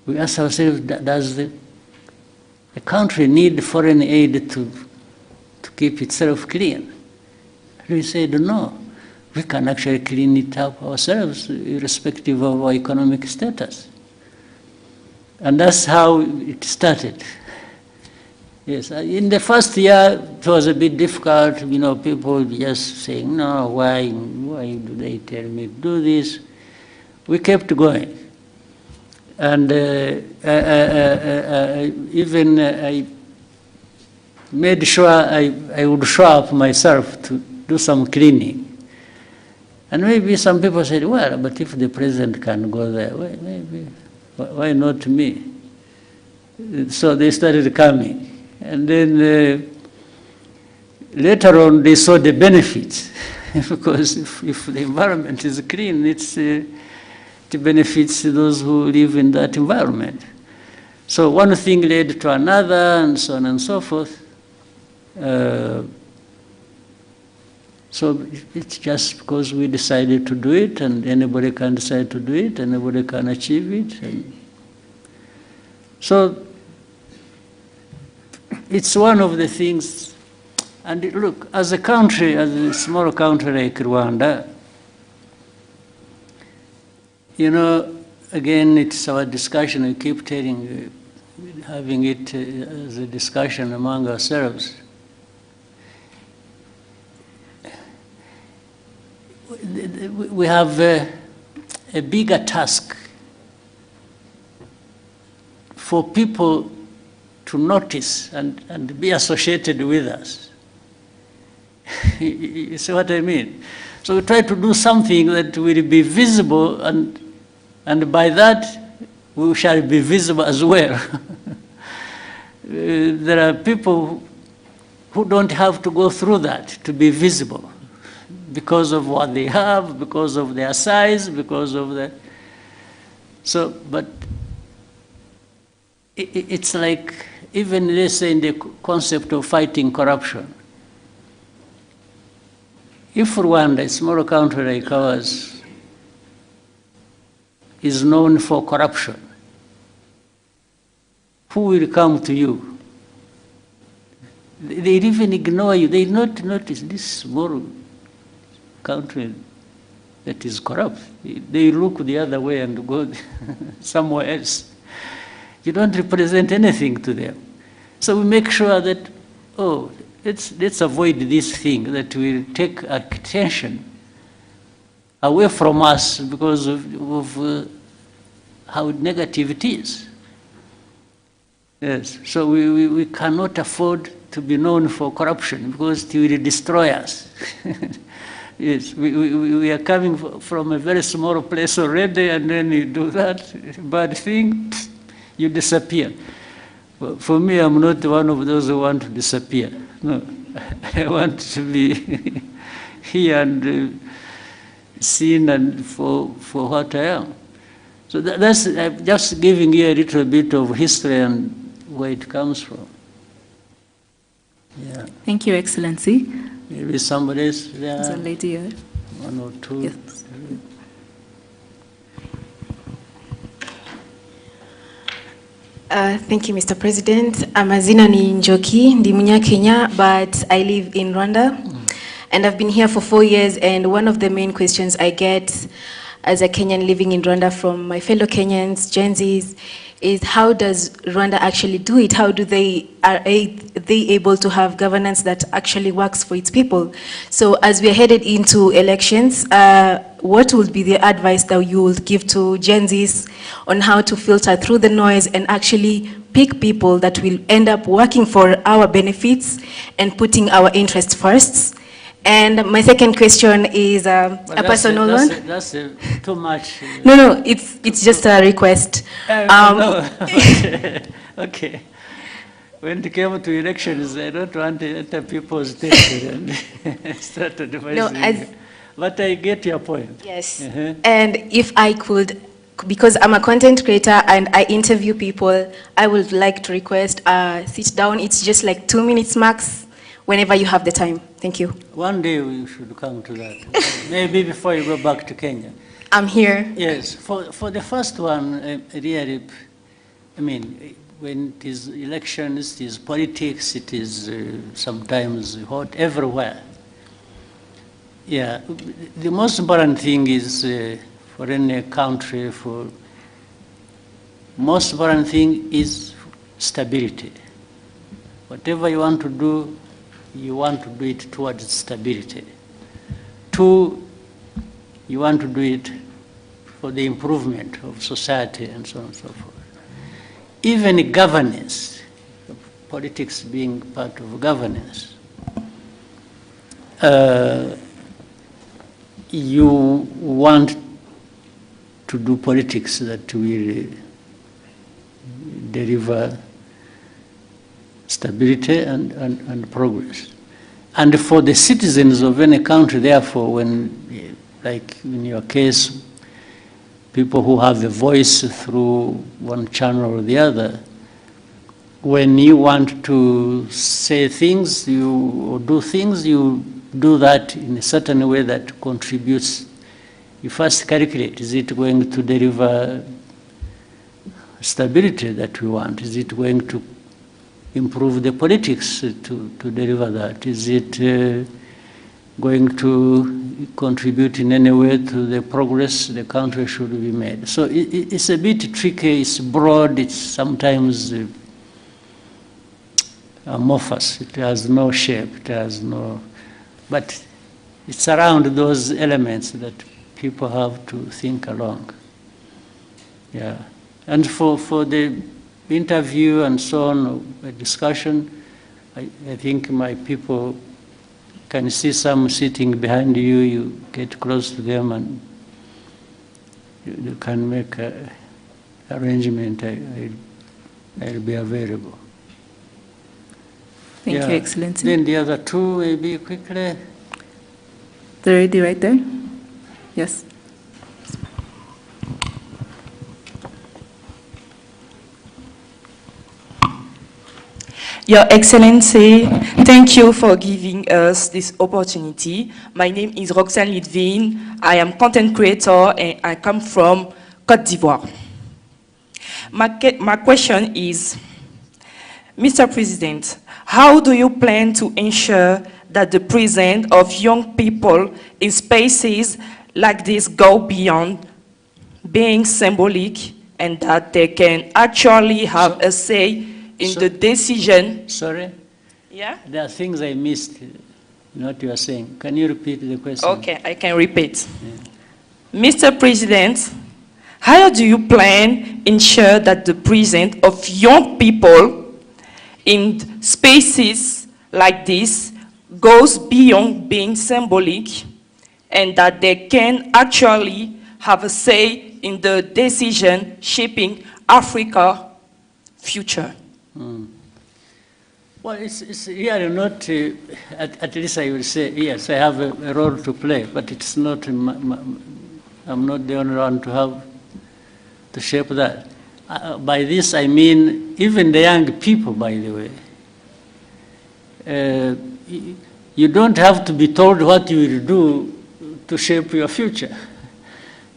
we ask ourselves, does the country need foreign aid to keep itself clean? We said, no, we can actually clean it up ourselves, irrespective of our economic status. And that's how it started. Yes, in the first year, it was a bit difficult, people just saying, no, why do they tell me to do this? We kept going. And I made sure I would show up myself to do some cleaning. And maybe some people said, well, but if the president can go there, maybe, why not me? So they started coming. And then later on, they saw the benefits. Because if the environment is clean, it benefits those who live in that environment. So one thing led to another, and so on and so forth. So it's just because we decided to do it, and anybody can decide to do it, anybody can achieve it. And so it's one of the things. And look, as a country, as a small country like Rwanda, again, it's our discussion. We keep having it as a discussion among ourselves. We have a bigger task for people to notice and be associated with us. You see what I mean? So we try to do something that will be visible, and by that we shall be visible as well. There are people who don't have to go through that to be visible because of what they have, because of their size, because of the... So, but it's like, even let's say in the concept of fighting corruption. If Rwanda, a small country like ours, is known for corruption, who will come to you? They even ignore you. They not notice this small country that is corrupt. They look the other way and go somewhere else. You don't represent anything to them. So we make sure that, oh, let's avoid this thing that will take attention away from us because of how negative it is. Yes, so we cannot afford to be known for corruption because it will destroy us. Yes, we are coming from a very small place already, and then you do that bad thing, you disappear. Well, for me, I'm not one of those who want to disappear. No, I want to be here and seen and for what I am. So that's I'm just giving you a little bit of history and where it comes from. Yeah. Thank you, Excellency. Maybe somebody else there. There's a lady here. One or two. Yes. Thank you, Mr. President. Amazina ni Njoki, ndi Munya-Kenya, but I live in Rwanda. And I've been here for 4 years, and one of the main questions I get as a Kenyan living in Rwanda from my fellow Kenyans, Gen Zs, is how does Rwanda actually do it? How do they, are they able to have governance that actually works for its people? So as we're headed into elections, what would be the advice that you would give to Gen Zs on how to filter through the noise and actually pick people that will end up working for our benefits and putting our interests first? And my second question is a personal one. That's too much. No, it's just a request. No. Okay. When it came to elections, I don't want to enter people's territory and start advising. But I get your point. Yes. And if I could, because I'm a content creator and I interview people, I would like to request sit down. It's just like 2 minutes max, whenever you have the time. Thank you. One day we should come to that. Maybe before you go back to Kenya. I'm here. Yes. For the first one, really, I mean, when it is elections, it is politics, it is sometimes hot everywhere. Yeah. The most important thing is for any country, most important thing is stability. Whatever you want to do, you want to do it towards stability. 2, you want to do it for the improvement of society and so on and so forth. Even governance, politics being part of governance, you want to do politics that will deliver stability and progress. And for the citizens of any country, therefore, when, like in your case, people who have a voice through one channel or the other, when you want to say things, or do things, you do that in a certain way that contributes. You first calculate, is it going to deliver stability that we want? Is it going to improve the politics to deliver that? Is it going to contribute in any way to the progress the country should be made. So it's a bit tricky, it's broad, it's sometimes amorphous, it has no shape, it has no, but it's around those elements that people have to think along. Yeah, and for the interview and so on, the discussion, I think my people can see some sitting behind you, you get close to them and you can make an arrangement. I'll be available. Thank you, Excellency. Then the other two, maybe quickly. The lady right there. Yes. Your Excellency, thank you for giving us this opportunity. My name is Roxane Lidvin. I am content creator and I come from Côte d'Ivoire. My question is, Mr. President, how do you plan to ensure that the presence of young people in spaces like this go beyond being symbolic and that they can actually have a say in the decision? Sorry? Yeah? There are things I missed in what you are saying. Can you repeat the question? Okay, I can repeat. Yeah. Mr. President, how do you plan to ensure that the presence of young people in spaces like this goes beyond being symbolic and that they can actually have a say in the decision shaping Africa's future? Well, it's really not, at least I will say, yes, I have a role to play, but it's not, I'm not the only one to have to shape that. By this I mean even the young people, by the way. You don't have to be told what you will do to shape your future.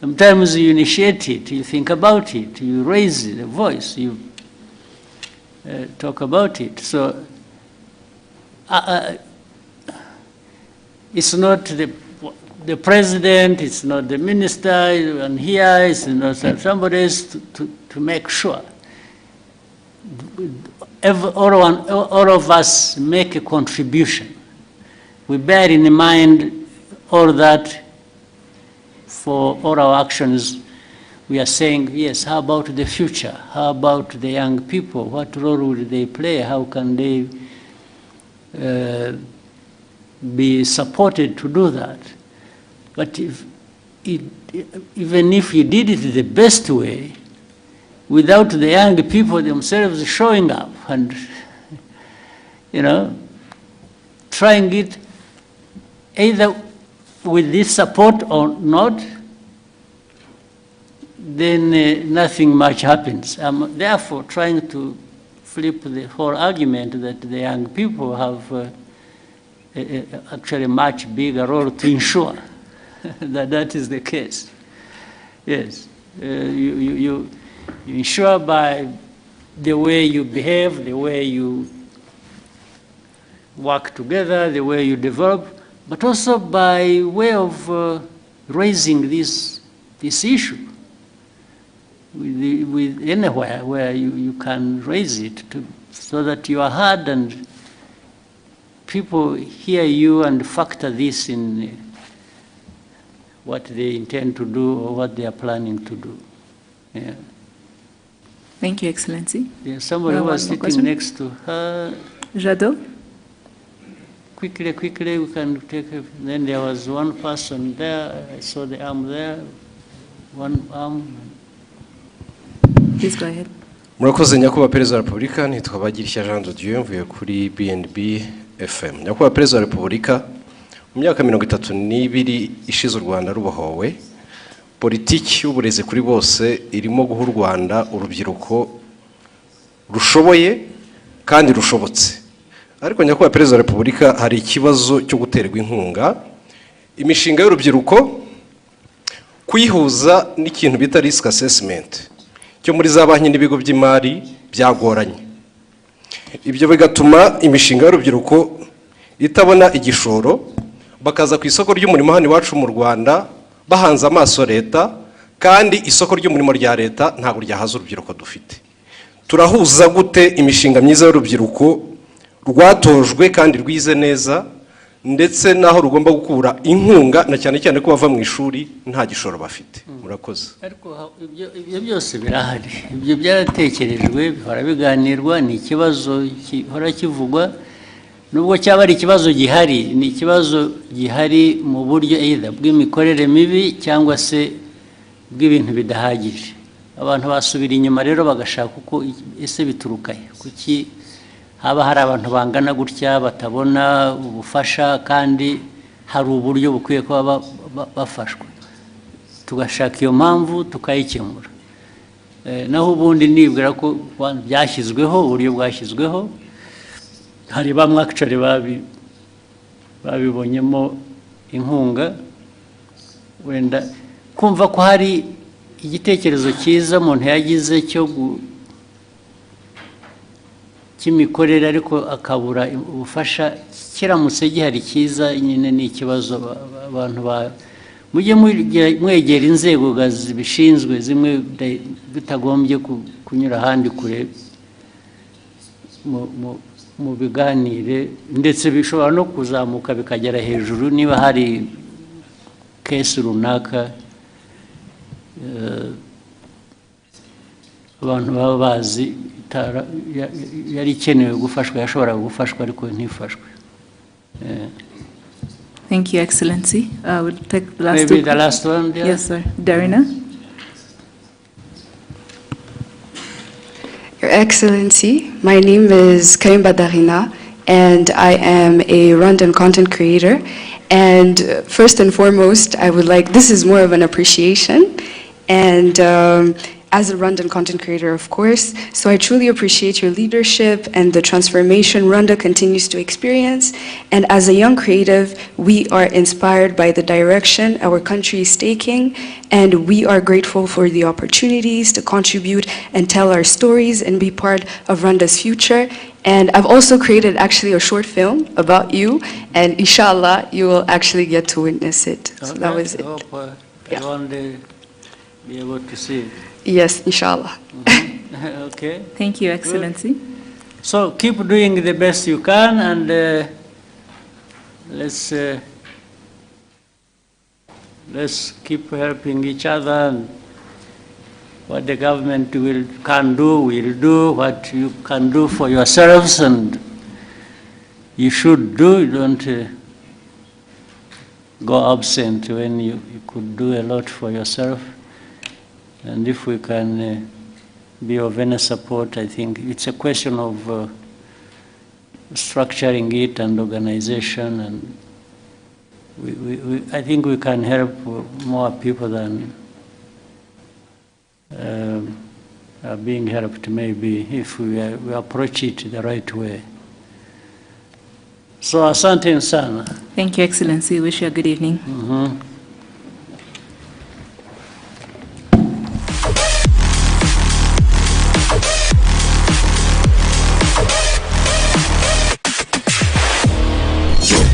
Sometimes you initiate it, you think about it, you raise the voice, you talk about it. So it's not the president, it's not the minister, and here it's not somebody else to make sure. All of us make a contribution. We bear in mind all that for all our actions. We are saying, yes, how about the future? How about the young people? What role will they play? How can they be supported to do that? But even if you did it the best way, without the young people themselves showing up and, trying it either with this support or not, then nothing much happens. I'm therefore trying to flip the whole argument that the young people have actually a much bigger role to ensure that is the case. Yes, you ensure by the way you behave, the way you work together, the way you develop, but also by way of raising this issue with anywhere where you can raise it so that you are heard and people hear you and factor this in what they intend to do or what they are planning to do. Yeah. Thank you, Excellency. Yeah, somebody was sitting next to her. Jadot? Quickly, we can take it. Then there was one person there. I saw the arm there. One arm. Please go ahead. Murakoze nyakubahwa Perezida wa Repubulika, nitwa Bagirishya Jean de Dieu, mvuye kuri BNB FM. Nyakubahwa Perezida wa Repubulika, mu myaka 32 ishize u Rwanda rubohowe, politiki y'uburezi kuri bose irimo guha u Rwanda urubyiruko rushoboye kandi rushobotse. Ariko nyakubahwa Perezida wa Repubulika, hari ikibazo cyo guterwa inkunga imishinga y'urubyiruko kuyihuza n'ikintu bita risk assessment cyo muri za banki n'ibigo by'imari byagoranye. Ibyo bigatuma imishinga y'urubyiruko itabona igishoro, bakaza ku isoko ry'umurimo hano iwacu mu Rwanda bahanze amaso leta, kandi isoko ry'umurimo rya leta ntabwo ryahaza urubyiruko dufite. Turahuza gute imishinga myiza y'urubyiruko rwatojwe kandi rwize neza, ndetse naho rugomba gukura inkunga, na cyane cyane ko bava mu ishuri nta gishoro bafite? Murakoze. Ariko ibyo byose birahari, ibyo byaratekerejwe, bihora biganirwa, ni ikibazo gihora kivugwa, nubwo cyaba ari ikibazo gihari, ni ikibazo gihari mu buryo either bw'imikorere mibi cyangwa se bw'ibintu bidahagije. Abantu basubira inyuma rero bagashaka uko ese bituruka he, kuki haba hari abantu bangana gutya batabona ubufasha kandi hari uburyo bukwiye kuba bafashwa, tugashaka iyo mpamvu tukayikemura. Naho ubundi nibwira ko byashyizweho, uburyo bwashyizweho, hari bamwe actually babibonyemo inkunga, wenda kumva ko hari igitekerezo cyiza umuntu yagize cy'imikorere ariko akabura ubufasha, kiramutse gihari cyiza nyine ni ikibazo. Abantu mujye mwegera inzego zibishinzwe, zimwe bitagombye kunyura ahandi kure, mu biganire, ndetse bishobora no kuzamuka bikagera hejuru niba hari kesi runaka abantu baba bazi yari ikenewe gufashwa, yashoboraga gufashwa ariko ntifashwe. Thank you, Excellency. We'll take the last Maybe the last one. Yeah. Yes, sir. Darina. Your Excellency, my name is Kaimba Darina, and I am a Rwandan content creator. And first and foremost, this is more of an appreciation, and as a Rwandan content creator, of course. So I truly appreciate your leadership and the transformation Rwanda continues to experience. And as a young creative, we are inspired by the direction our country is taking, and we are grateful for the opportunities to contribute and tell our stories and be part of Rwanda's future. And I've also created actually a short film about you, and inshallah, you will actually get to witness it. So that was it. I hope one day be able to see it. Yes, inshallah. Okay. Thank you, Excellency. So keep doing the best you can, and let's keep helping each other. And what the government can do, will do. What you can do for yourselves, and you should do. You don't go absent when you could do a lot for yourself. And if we can be of any support, I think it's a question of structuring it and organization, and I think we can help more people than are being helped, maybe, if we approach it the right way. So asante sana. Thank you, Excellency. Wish you a good evening.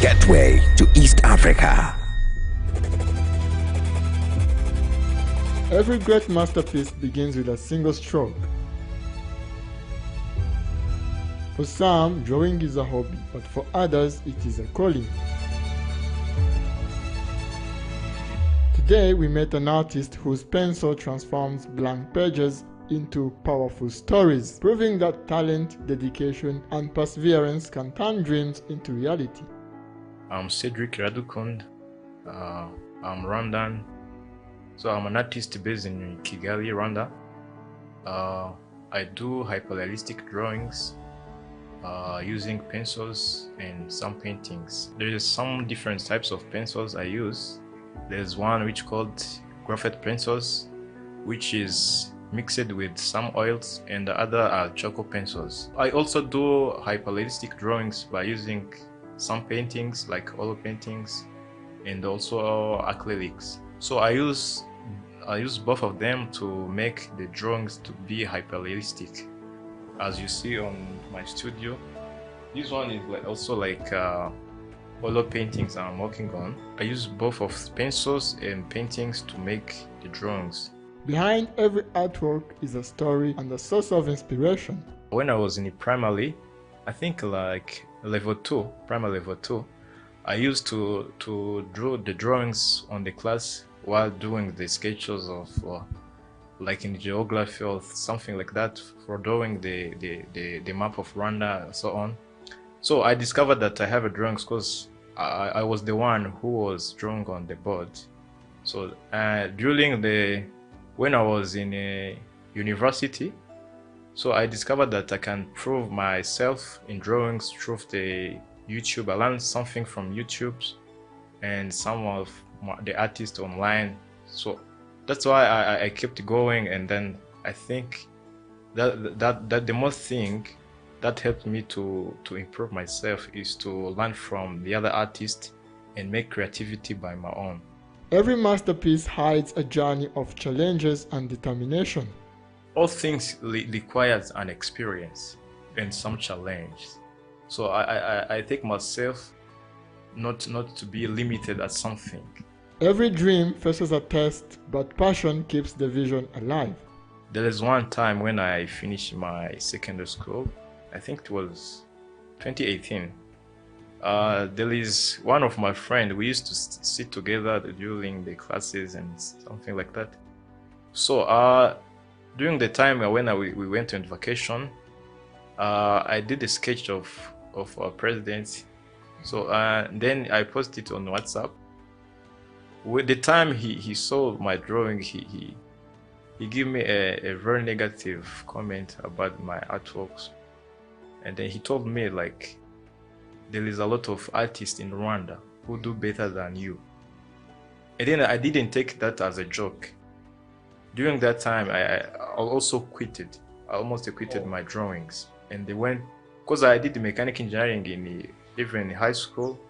Gateway to East Africa. Every great masterpiece begins with a single stroke. For some, drawing is a hobby, but for others, it is a calling. Today, we met an artist whose pencil transforms blank pages into powerful stories, proving that talent, dedication, and perseverance can turn dreams into reality. I'm Cedric Radukund. I'm Rwandan. So I'm an artist based in Kigali, Rwanda. I do hyperrealistic drawings using pencils and some paintings. There's some different types of pencils I use. There's one which called graphite pencils, which is mixed with some oils, and the other are charcoal pencils. I also do hyperrealistic drawings by using some paintings like oil paintings and also acrylics. So I use both of them to make the drawings to be hyperrealistic. As you see on my studio, this one is also like oil paintings I'm working on, I use both of pencils and paintings to make the drawings. Behind every artwork is a story and a source of inspiration. When I was in primary, I think like primary level 2, I used to draw the drawings on the class while doing the sketches of like in geography or something like that, for drawing the map of Rwanda and so on. So I discovered that I have a drawings because I was the one who was drawing on the board. So when I was in a university, so I discovered that I can prove myself in drawings through the YouTube. I learned something from YouTube and some of the artists online. So that's why I kept going, and then I think that the most thing that helped me to improve myself is to learn from the other artists and make creativity by my own. Every masterpiece hides a journey of challenges and determination. All things requires an experience and some challenge. So I take myself not to be limited at something. Every dream faces a test, but passion keeps the vision alive. There is one time when I finished my secondary school, I think it was 2018. There is one of my friends, we used to sit together during the classes and something like that. So during the time when we went on vacation, I did a sketch of our president. So then I posted it on WhatsApp. With the time he saw my drawing, he gave me a very negative comment about my artworks, and then he told me like, there is a lot of artists in Rwanda who do better than you. And then I didn't take that as a joke. During that time, I also quitted. I almost quitted my drawings, and they went, because I did mechanical engineering even in high school.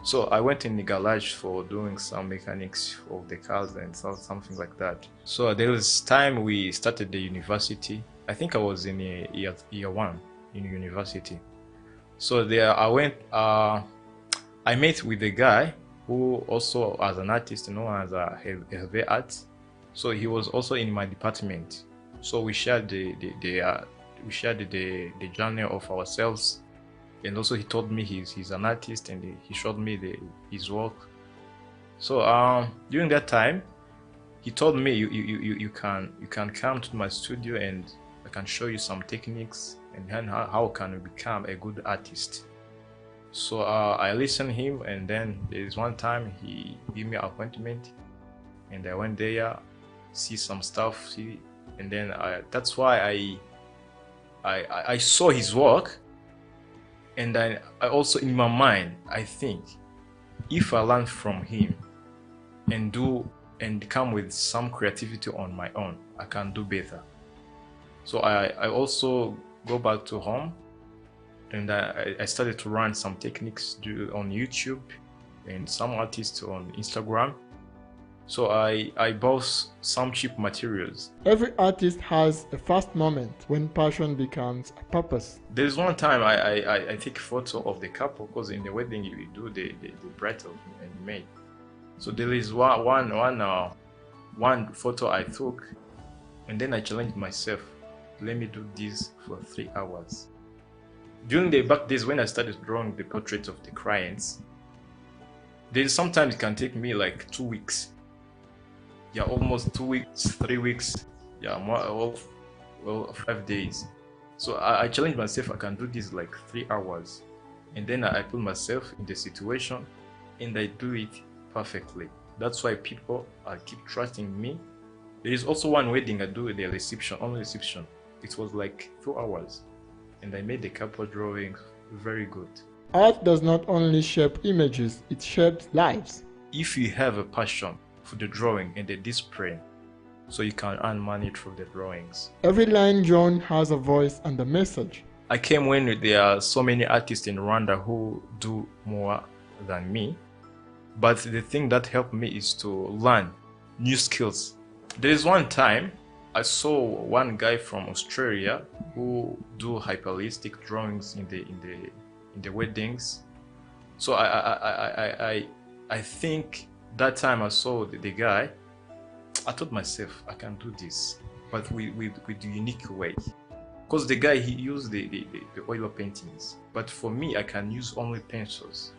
So I went in the garage for doing some mechanics of the cars and something like that. So there was time we started the university. I think I was in year 1 in university. So there I went, I met with a guy who also as an artist, known as a Hervé Art. So he was also in my department. So we shared the journey of ourselves. And also he told me he's an artist, and he showed me his work. So during that time, he told me you can come to my studio and I can show you some techniques and how can you become a good artist. So I listened to him, and then there is one time he gave me an appointment, and I went there, see some stuff, and then that's why I saw his work. And I also, in my mind, I think if I learn from him and come with some creativity on my own, I can do better. So I also go back to home, and I started to run some techniques on YouTube and some artists on Instagram. So I bought some cheap materials. Every artist has a first moment when passion becomes a purpose. There's one time I take a photo of the couple, because in the wedding you do the bridal and maid. So there is one photo I took, and then I challenged myself, let me do this for 3 hours. During the back days when I started drawing the portraits of the clients, sometimes it can take me like 2 weeks. Yeah, almost 2 weeks, 3 weeks, yeah, more, 5 days. So I challenged myself, I can do this like 3 hours. And then I put myself in the situation, and I do it perfectly. That's why people keep trusting me. There is also one wedding I do the reception, only reception. It was like 2 hours, and I made the couple drawings very good. Art does not only shape images, it shapes lives. If you have a passion for the drawing and the discipline, so you can earn money through the drawings. Every line drawn has a voice and a message. I came when there are so many artists in Rwanda who do more than me, but the thing that helped me is to learn new skills. There is one time I saw one guy from Australia who do hyperrealistic drawings in the weddings. So I think that time I saw the guy, I told myself I can do this, but with the unique way. Because the guy, he used the oil paintings, but for me I can use only pencils.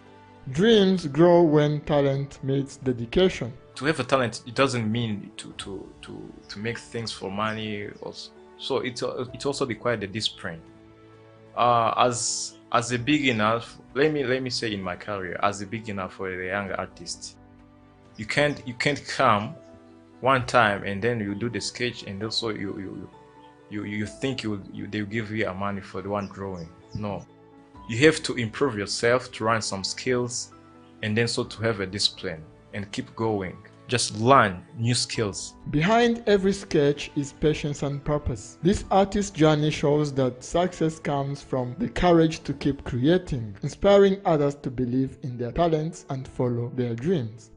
Dreams grow when talent meets dedication. To have a talent, it doesn't mean to make things for money. Also. So it also requires the discipline. As a beginner, let me say in my career, as a beginner for a young artist, you can't come one time and then you do the sketch and also you think they'll give you a money for the one drawing. No, you have to improve yourself, to learn some skills, and then so to have a discipline and keep going. Just learn new skills. Behind every sketch is patience and purpose. This artist's journey shows that success comes from the courage to keep creating, inspiring others to believe in their talents and follow their dreams.